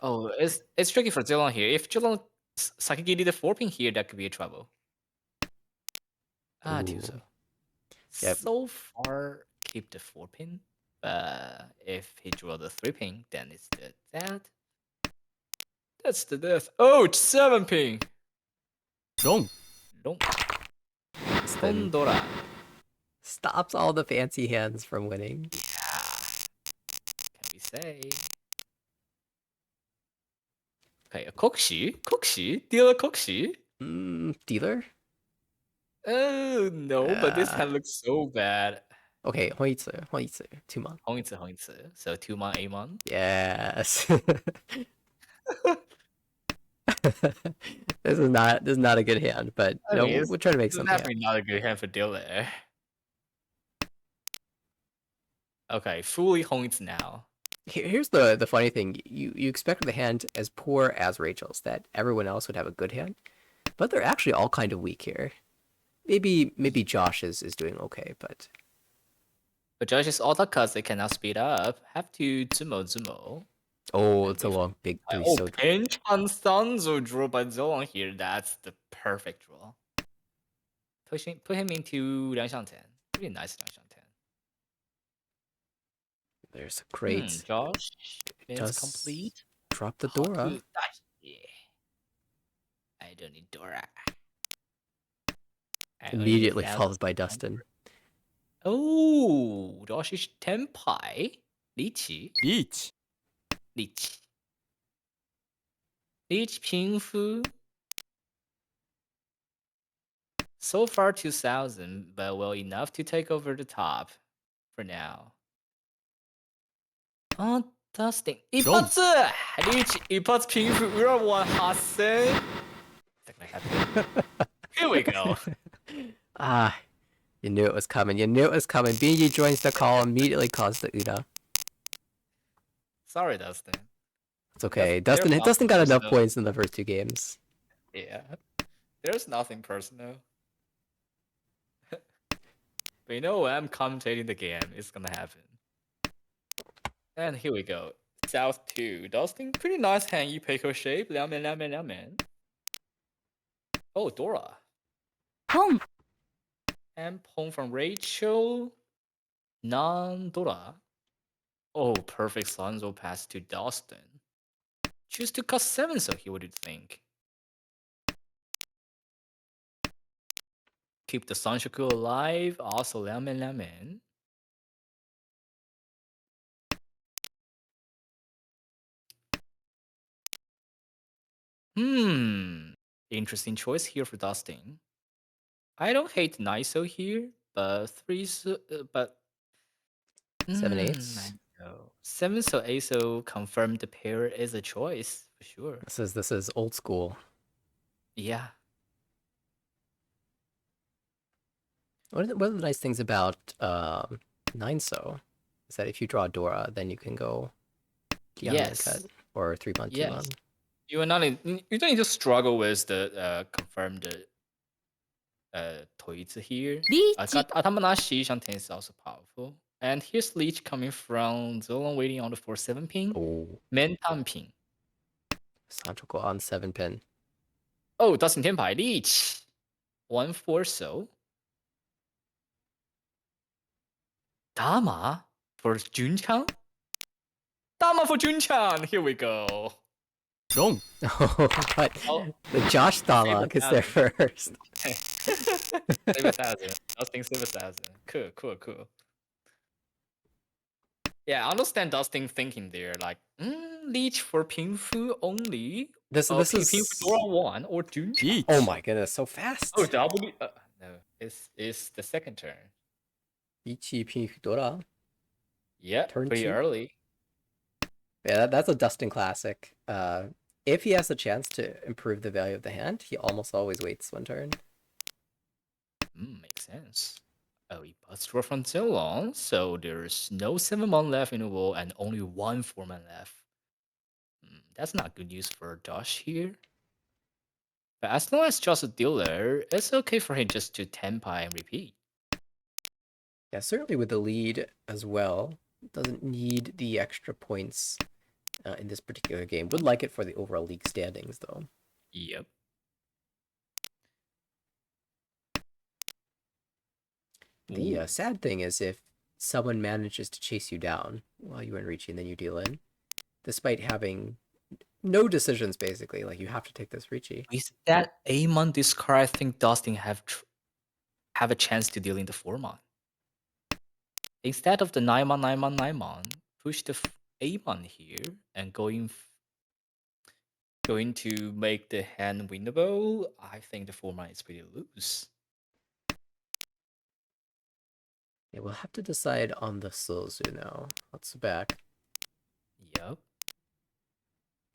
Oh, it's tricky for Zilong here. If Zilong Sakigi did a 4-pin here, that could be a trouble. Ah, Ooh. Tuzo. Yep. So far, keep the 4-pin. If he draw the 3-pin, then it's the death. That's the death. Oh, it's 7-pin. 롱. Don't. Then Tondora. stops all the fancy hands from winning. Yeah. Can we say? Okay, a Kokshi? Dealer Kokshi? Dealer? Oh, no, but this Ah. hand looks so bad. Okay, Hoitsu, 2-mon. Hongitsu. So 2-mon, 8-mon. Yes. This is not a good hand, but I mean, we'll try to make it's something happen. definitely not a good hand for dealer. Okay, fully Hongitsu now. Here's the funny thing. You expect the hand as poor as Rachel's, that everyone else would have a good hand, but they're actually all kind of weak here. Maybe Josh is doing okay, but But Josh's auto cuts, they cannot speed up. Have to Zumo. oh, And it's a before- long big 3 Oh, so pinch on Sanzo draw by Zolong here. That's the perfect draw. Put him into 2-10. Pretty nice 2-10. there's a great Josh is does complete. drop the Dora. Yeah. I don't need Dora. I only need Immediately 1,000. followed by Dustin. Oh, Josh is Tenpai. Lichi. 리치. Lichi Pingfu. So far 2,000, but well enough to take over the top for now. Oh, Dustin. 이파츠! 리치 이파츠 핑프 우라원 하센. Here we go. Ah, you knew it was coming. BG joins the call, immediately caused the Uda. Sorry, Dustin. It's okay. There's Dustin nothing got enough personal. points in the first 2 games. Yeah. There's nothing personal. But you know when I'm commentating the game, it's gonna happen. And here we go. South 2. Dustin, pretty nice hand. You pick her shape. 2面. Oh, Dora. 펑. And Pong from Rachel. Non-Dora. Oh, perfect Sanzo pass to Dustin. Choose to cut 7, so he would think. Keep the Sanshoku alive. Also, 2面. Interesting choice here for Dustin. I don't hate Niso here, but 7/8. 7 so ASO confirmed the pair is a choice for sure. This is old school. Yeah. One of the nice things about 9-so is that if you draw Dora, then you can go Kiana cut or 3-mon, 2-mon. You are not you don't need to struggle with the confirmed Toitsu here. Atamanashi Shanten is also powerful. And here's Leech coming from Zolong waiting on the 4-7 ping. Oh, Mentan ping. Sanchoku on 7-pin. Oh, Dustin Tenpai Leech. 1-4 so. Dama for Junchan? Dama for Junchan! Here we go. 롱. Oh, but the Josh Dama is there first. Save 1,000. Dustin save 1,000. Cool. Yeah, I understand Dustin thinking there, like, Leech for Pingfu only? This is Pingfu Dora 1 or 2? 리치. oh my goodness, so fast. Oh, double. No, it's the second turn. Ichi Dora. Yeah, Turn pretty 2. early. Yeah, that's a Dustin classic. If he has a chance to improve the value of the hand, he almost always waits 1 turn. Makes sense. Oh, he busts draw from Zilong, so there's no 7-mon left in the wall and only 1 4-man left. That's not good news for Josh here. But as long as Josh is a dealer, it's okay for him just to tempai and repeat. Yeah, certainly with the lead as well. Doesn't need the extra points in this particular game. Would like it for the overall league standings, though. Yep. The Ooh. sad thing is if someone manages to chase you down while you enrichi and then you deal in, despite having no decisions, basically, like you have to take this Ricci. With that Amon discard, I think Dustin have a chance to deal in the 4-mon. Instead of the 9-mon, 9-mon, 9-mon, push the Amon here and going to make the hand winnable. I think the 4-mon is pretty loose. Yeah, we'll have to decide on the Sozu now. Let's back. Yep.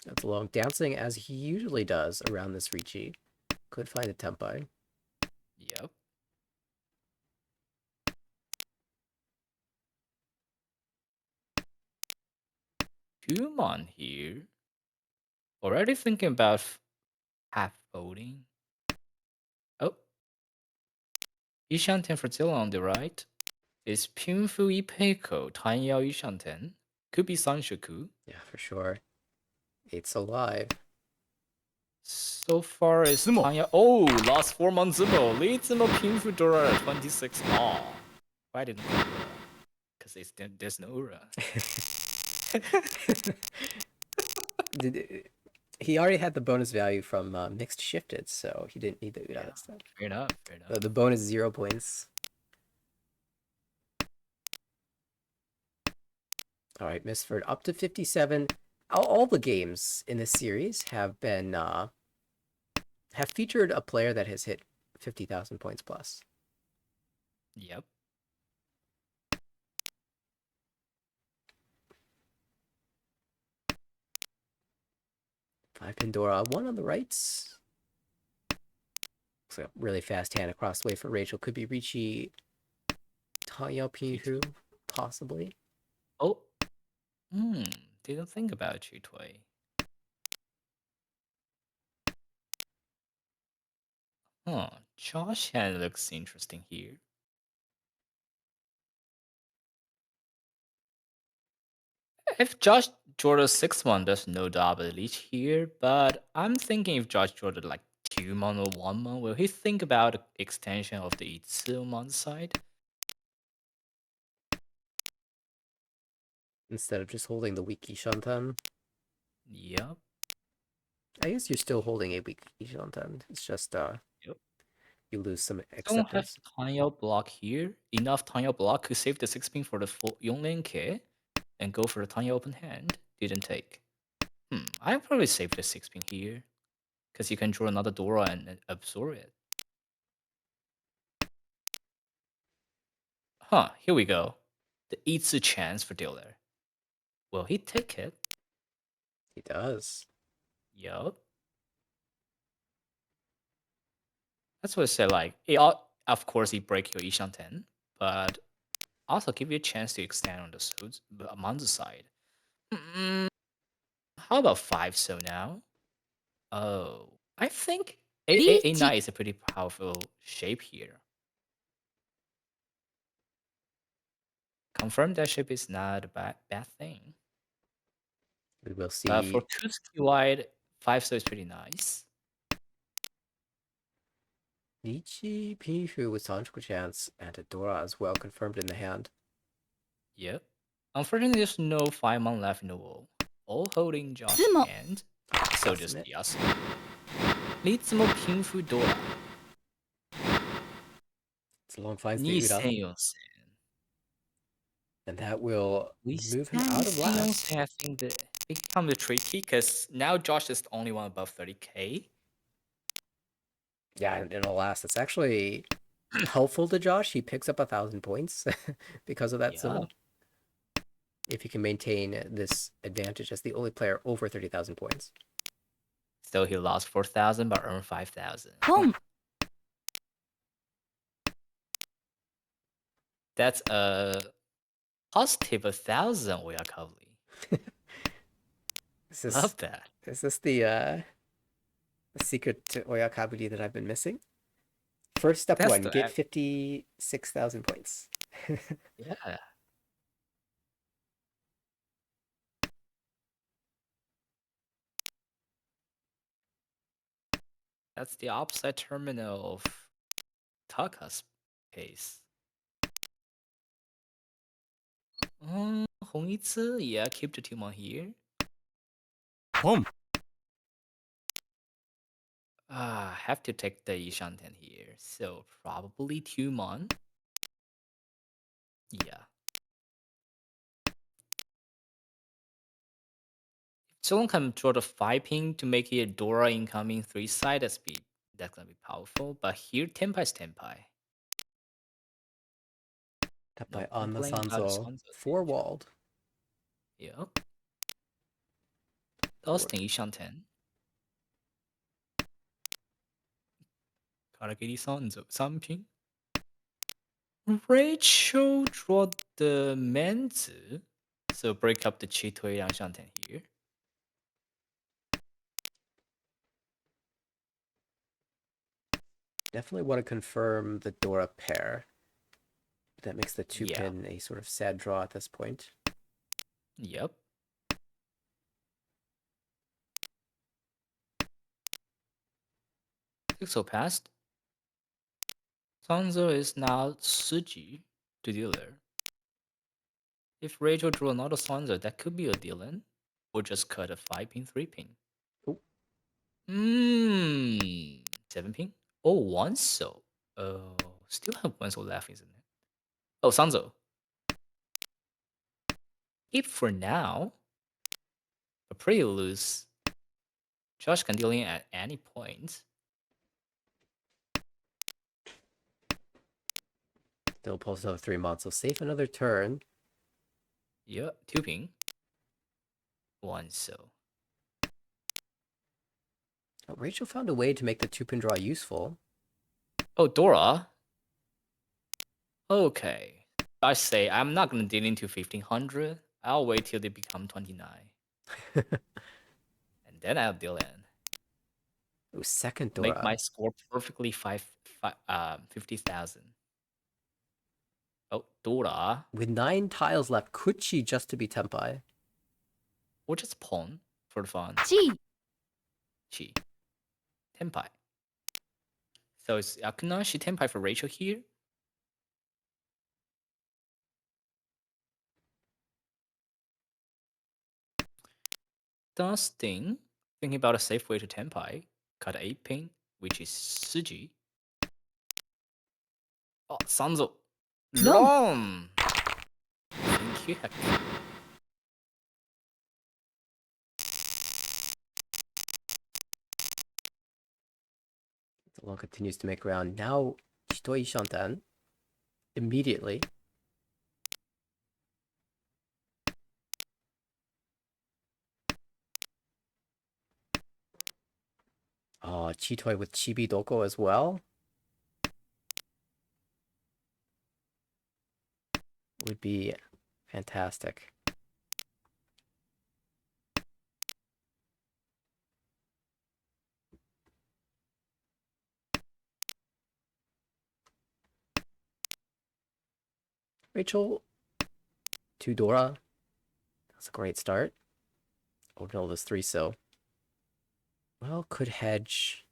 That's long dancing as he usually does around this Ricci. Could find a tempai. Yep. Human here. Already thinking about half voting. Oh. Yishanten for Zilla on the right. Is Pinfu Ipeiko Tanyao Yishanten. Could be Sanshoku. Yeah, for sure. Eight's alive. So far is Zumo. Tanya. Oh, last 4 months Zumo. Lead Zumo Pinfu Dora 26. Aw. Why didn't I? Because there's no Ura. He already had the bonus value from mixed shifted, so he didn't need the Uda Yeah. stuff. Fair enough. Fair enough. The bonus 0 points. All right, Misford up to 57. All the games in this series have been have featured a player that has hit 50,000 points plus. Yep. 5 Pandora, 1 on the right. Looks like a really fast hand across the way for Rachel. Could be Ricci, Tanyao Pinhu, possibly. Oh. Didn't think about you, Toy. Huh. Josh hand looks interesting here. If Josh Jordan 6-1, there's no double leech here, but I'm thinking if Josh Jordan like 2-mon or 1-mon, will he think about the extension of the Itsu-mon side? Instead of just holding the weak Ishantan. Yep. I guess you're still holding a weak Ishantan. It's just Yep. you lose some Don't have acceptance. Tanya block here. Enough Tanya block to save the 6-pin for the full Yongling K and go for the Tanya open hand. Didn't take. I'll probably save the 6-pin here. Because you can draw another Dora and absorb it. Huh, here we go. The Itsu chance for dealer. Will he take it? He does. Yup. That's what I say, like, of course, he break your Ishanten, but also give you a chance to extend on the Manzu side. How about 5 so now? Oh, I think A9 is a pretty powerful shape here. Confirm that shape is not a bad thing. We will see. For Kuski wide, 5 so is pretty nice. Nichi Pinhu with Sancho chance and a Dora as well confirmed in the hand. Yep. Unfortunately, there's no 5-mon left in the wall. All holding Josh's hand. So does Submit. Yasuo. Leads more Pinfu Dora. Long finds the Uda. Niseyo-sen. And that will With move him out of last. Niseyo-sen, I think that it becomes tricky because now Josh is the only one above 30k. Yeah, and it'll last. It's actually helpful to Josh. He picks up 1,000 points because of that Yeah. symbol. If he can maintain this advantage as the only player over 30,000 points. So he lost 4,000 but earned 5,000. That's a positive 1,000 we are covering. Love that. Is this the secret to Oyakaburi that I've been missing? First step That's one, the get 56,000 points. yeah. That's the opposite terminal of Taka's pace. Hongitsu, yeah, keep the team on here. 홈, Have to take the Ishanten here. So probably Tumon. Yeah. Someone can draw the 5 ping to make it a Dora incoming 3-sided speed. That's gonna be powerful. But here, Tenpai is Tenpai. That No by on the complaining about Sanzo. Sanzo. Four walled. Yep. Dustin Ishanten. Karagiri Sanzo. 3 ping. Rachel draw the Menzu. So break up the Chitoi Ishanten here. Definitely want to confirm the Dora pair. That makes the two Yeah. pin a sort of sad draw at this point. Yep. Pixel passed. Sanzo is now Suji to dealer. If Rachel drew another Sanzo, that could be a Dylan. Or just cut a 5 pin, 3 pin. Oh. 7 pin? Oh, one so. Oh, still have one so left, isn't it? Oh, Sanzo. If for now, a pretty loose. Josh can deal in at any point. Still pulls out 3 mods, so safe another turn. Yeah, 2 ping. One so. Oh, Rachel found a way to make the 2-pin draw useful. Oh, Dora. Okay. I say I'm not gonna deal into 1500. I'll wait till they become 29. And then I'll deal in. Oh, second Make Dora. my score perfectly 50,000. Oh, Dora. With 9 tiles left, could she just to be Tenpai? Or just pawn for the fun. 지, Chi. Tenpai. So it's Akuna, she Tenpai for Rachel here. Dustin, thinking about a safe way to Tenpai. Cut 8 ping, which is Suji. Oh, Sanzo. Rom! Thank you, Haku. The long continues to make ground. Now, Chitoi Shantan. Immediately. Oh, Chitoi with Chibi Doko as well. Would be fantastic. Rachel, 2 Dora. That's a great start. Oh no, there's 3 so. Well, could hedge.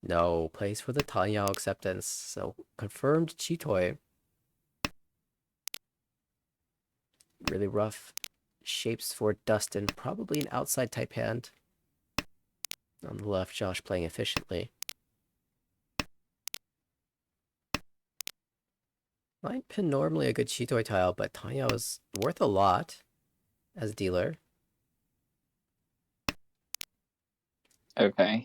No, plays for the Tanyao acceptance. So confirmed Chitoi. Really rough shapes for Dustin. Probably an outside type hand. On the left, Josh playing efficiently. 9 pin normally a good Chitoi tile, but Tanyao is worth a lot as dealer. Okay.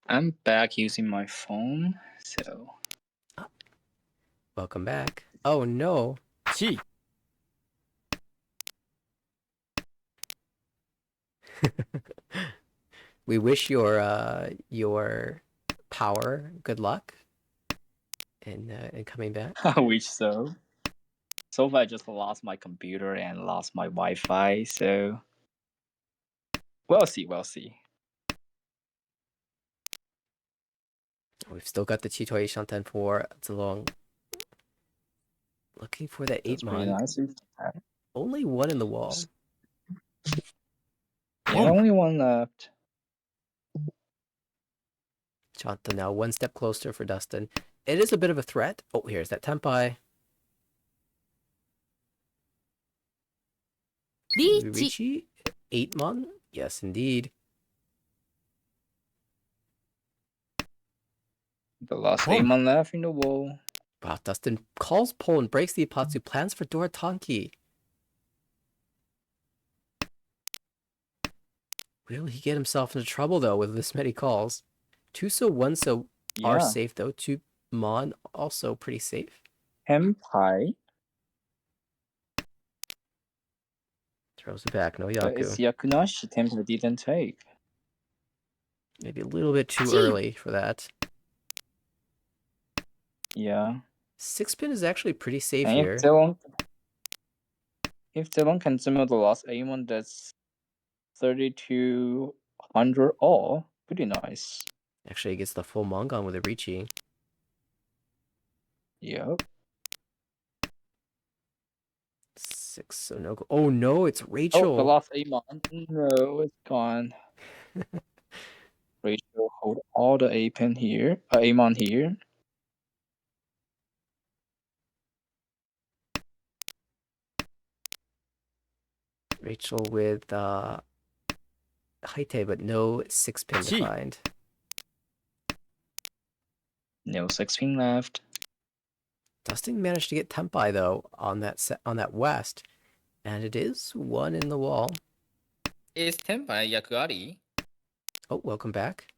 I'm back using my phone, so Welcome back. Oh no. 지, We wish your power good luck in coming back. I wish so. So far, I just lost my computer and lost my Wi-Fi. So we'll see. We'll see. We've still got the Chitoei Shanten for Zilong. Looking for that That's 8 pretty mon. nice. Only one in the wall. Yeah, only one left. Chanta now one step closer for Dustin. It is a bit of a threat. Oh, here's that Tempai. Richi? 8 mon? Yes, indeed. The last 8 mon left in the wall. Wow, Dustin calls pull and breaks the Ipatsu, plans for Doratanki. Will he get himself into trouble, though, with this many calls? 2 so 1 so are Yeah. safe, though. 2 mon also pretty safe. Henpai. Throws it back, no But it's Yaku. Yakunashi Tempai didn't take. Maybe a little bit too early for that. Yeah. 6 pin is actually pretty safe And here. if Zilong can summon the last 8 mon, that's 3,200 all. Pretty nice. Actually, he gets the full Mongon with a Richi. Yep. 6 so no go. Oh no, it's Oh, the Rachel. last 8 mon. No, it's gone. Rachel hold all the 8 pin here. 8 mon here. Rachel with Haite, but no 6 pin to find. No 6 pin left. Dustin managed to get Tempai though on that west, and it is 1 in the wall. Is Tenpai Yakuari? Oh, welcome back.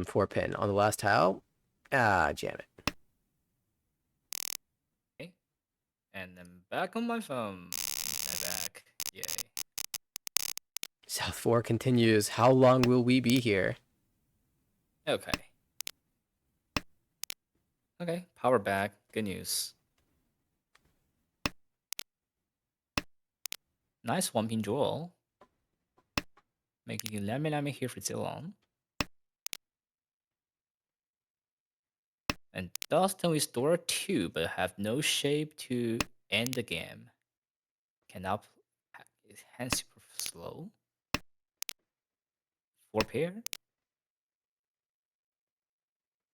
Four pin on the last tile. Ah, jam it. Okay. And then back on my phone. My back. Yay. South 4 continues. How long will we be here? Okay. Okay, power back. Good news. Nice one pin draw. Making Lame here for Zilong. And Dustin with Dora 2, but have no shape to end the game. Cannot. His hand super slow. 4 pair.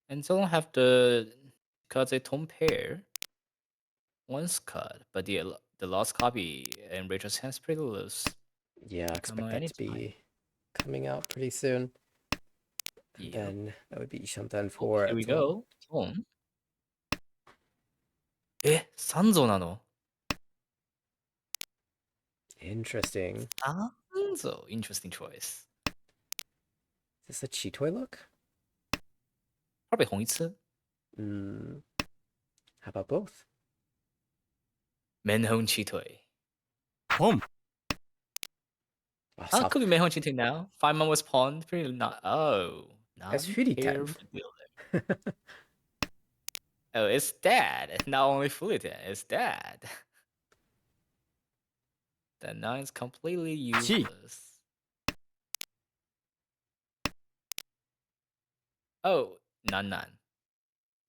And Zilong have the Kaze Tone pair. Once cut, but the lost copy in Rachel's hand's pretty loose. Yeah, I Come expect on that to be coming out pretty soon. And Yep. then that would be Shantan Oh, for here we Zilong. go. Tone. 三蔵なの? Interesting. 三蔵 Interesting choice. Is this a Chitoy look? Probably 红一次. How about both? Menhong Chitoy. Boom. Wow, Could be Menhong Chitoy now. 5 man was pawned. Pretty not. Oh. That's Not pretty here tense. for builder. Oh, it's dead. Not only fully dead, it's dead. The 9's completely useless. Oh, none.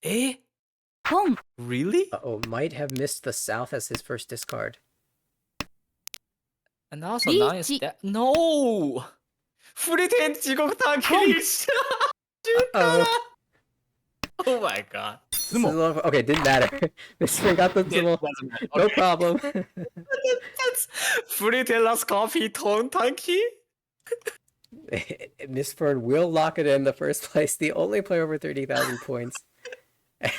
Eh? Boom. Really? Uh-oh, might have missed the South as his first discard. And also 9 is dead. No! 프리텐 지곡 당길이 Uh-oh. Oh my god. This is a little, okay, didn't matter. This one got the It Zilong. doesn't matter. No Okay. problem. That's 프리텐 last copy 톤 당기? Miss Fern will lock it in the first place. The only player over 30,000 points.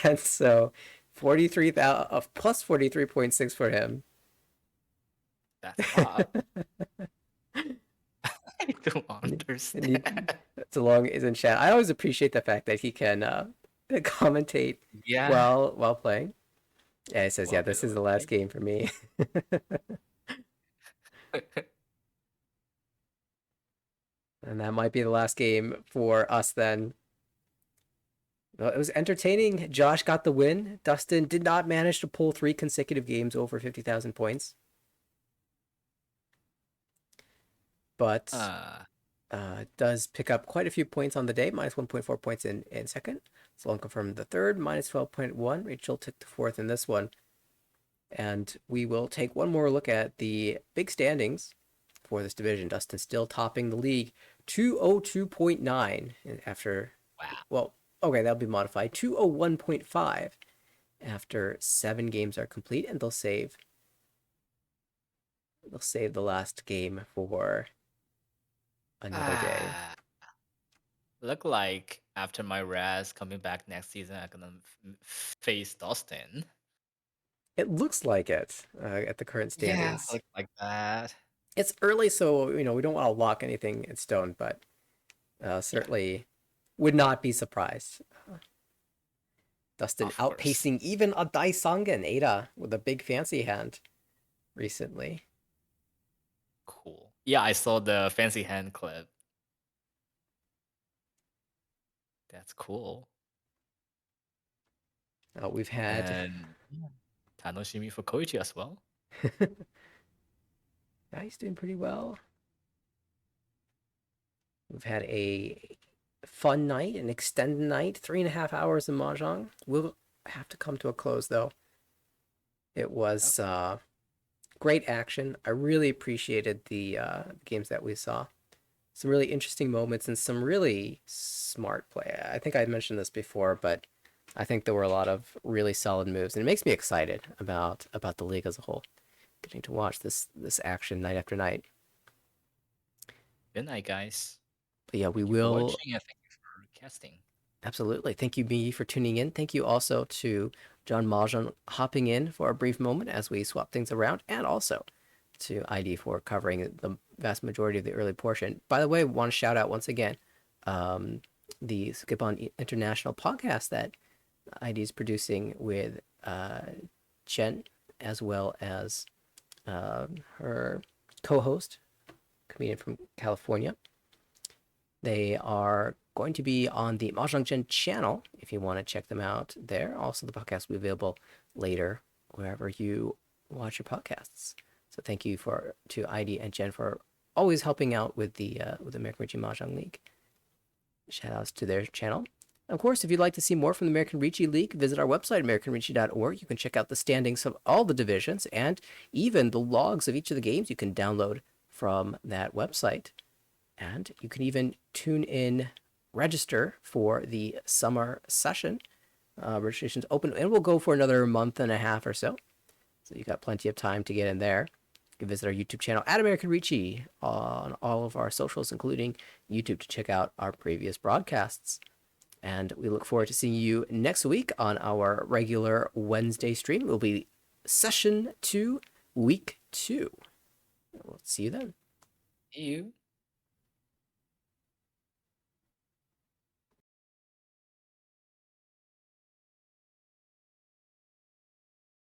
And so 43,000 plus 43.6 for him. That's hot. I don't understand. Zilong is in chat. I always appreciate the fact that he can commentate Yeah. while playing. Yeah, he says, Well, yeah, this is the last game for me. And that might be the last game for us then. Well, it was entertaining. Josh got the win. Dustin did not manage to pull 3 consecutive games over 50,000 points. But does pick up quite a few points on the day, minus 1.4 points in second. Sloan confirmed the third, minus 12.1. Rachel took the fourth in this one. And we will take one more look at the big standings for this division. Dustin still topping the league, 202.9 after, Wow. well, okay, that'll be modified, 201.5 after 7 games are complete, and they'll save the last game for another day. Look like after my Raz coming back next season, I'm gonna face Dustin. It looks like it at the current standings. Look like that. It's early, so we don't want to lock anything in stone, but certainly would not be surprised. Dustin Of course. outpacing even a Daisangen Ada with a big fancy hand recently. Cool. Yeah, I saw the fancy hand clip. That's cool. We've had And Tanoshimi for Koichi as well. yeah, he's doing pretty well. We've had a fun night, an extended night, 3.5 hours of mahjong. We'll have to come to a close though. It was great action. I really appreciated the games that we saw. Some really interesting moments and some really smart play. I think I mentioned this before, but I think there were a lot of really solid moves, and it makes me excited about the league as a whole. Getting to watch this action night after night. Good night, guys. But yeah, we Thank you for will. watching and thank you for casting. Absolutely. Thank you, B, for tuning in. Thank you also to John Mahjong hopping in for a brief moment as we swap things around, and also to ID for covering the vast majority of the early portion. By the way, want to shout out once again the Skip On International podcast that ID is producing with Jen, as well as her co-host, comedian from California. They are going to be on the Mahjong Jen channel if you want to check them out there. Also, the podcast will be available later wherever you watch your podcasts. So thank you to ID and Jen for always helping out with the American Ricci Mahjong League. Shout outs to their channel. Of course, if you'd like to see more from the American Ricci League, visit our website, AmericanRicci.org. You can check out the standings of all the divisions and even the logs of each of the games you can download from that website. And you can even tune in, register for the summer session. Registration's open and will go for another month and a half or so. So you got plenty of time to get in there. You can visit our YouTube channel at American Ricci on all of our socials, including YouTube, to check out our previous broadcasts. And we look forward to seeing you next week on our regular Wednesday stream. It will be session 2, week 2. We'll see you then. See you.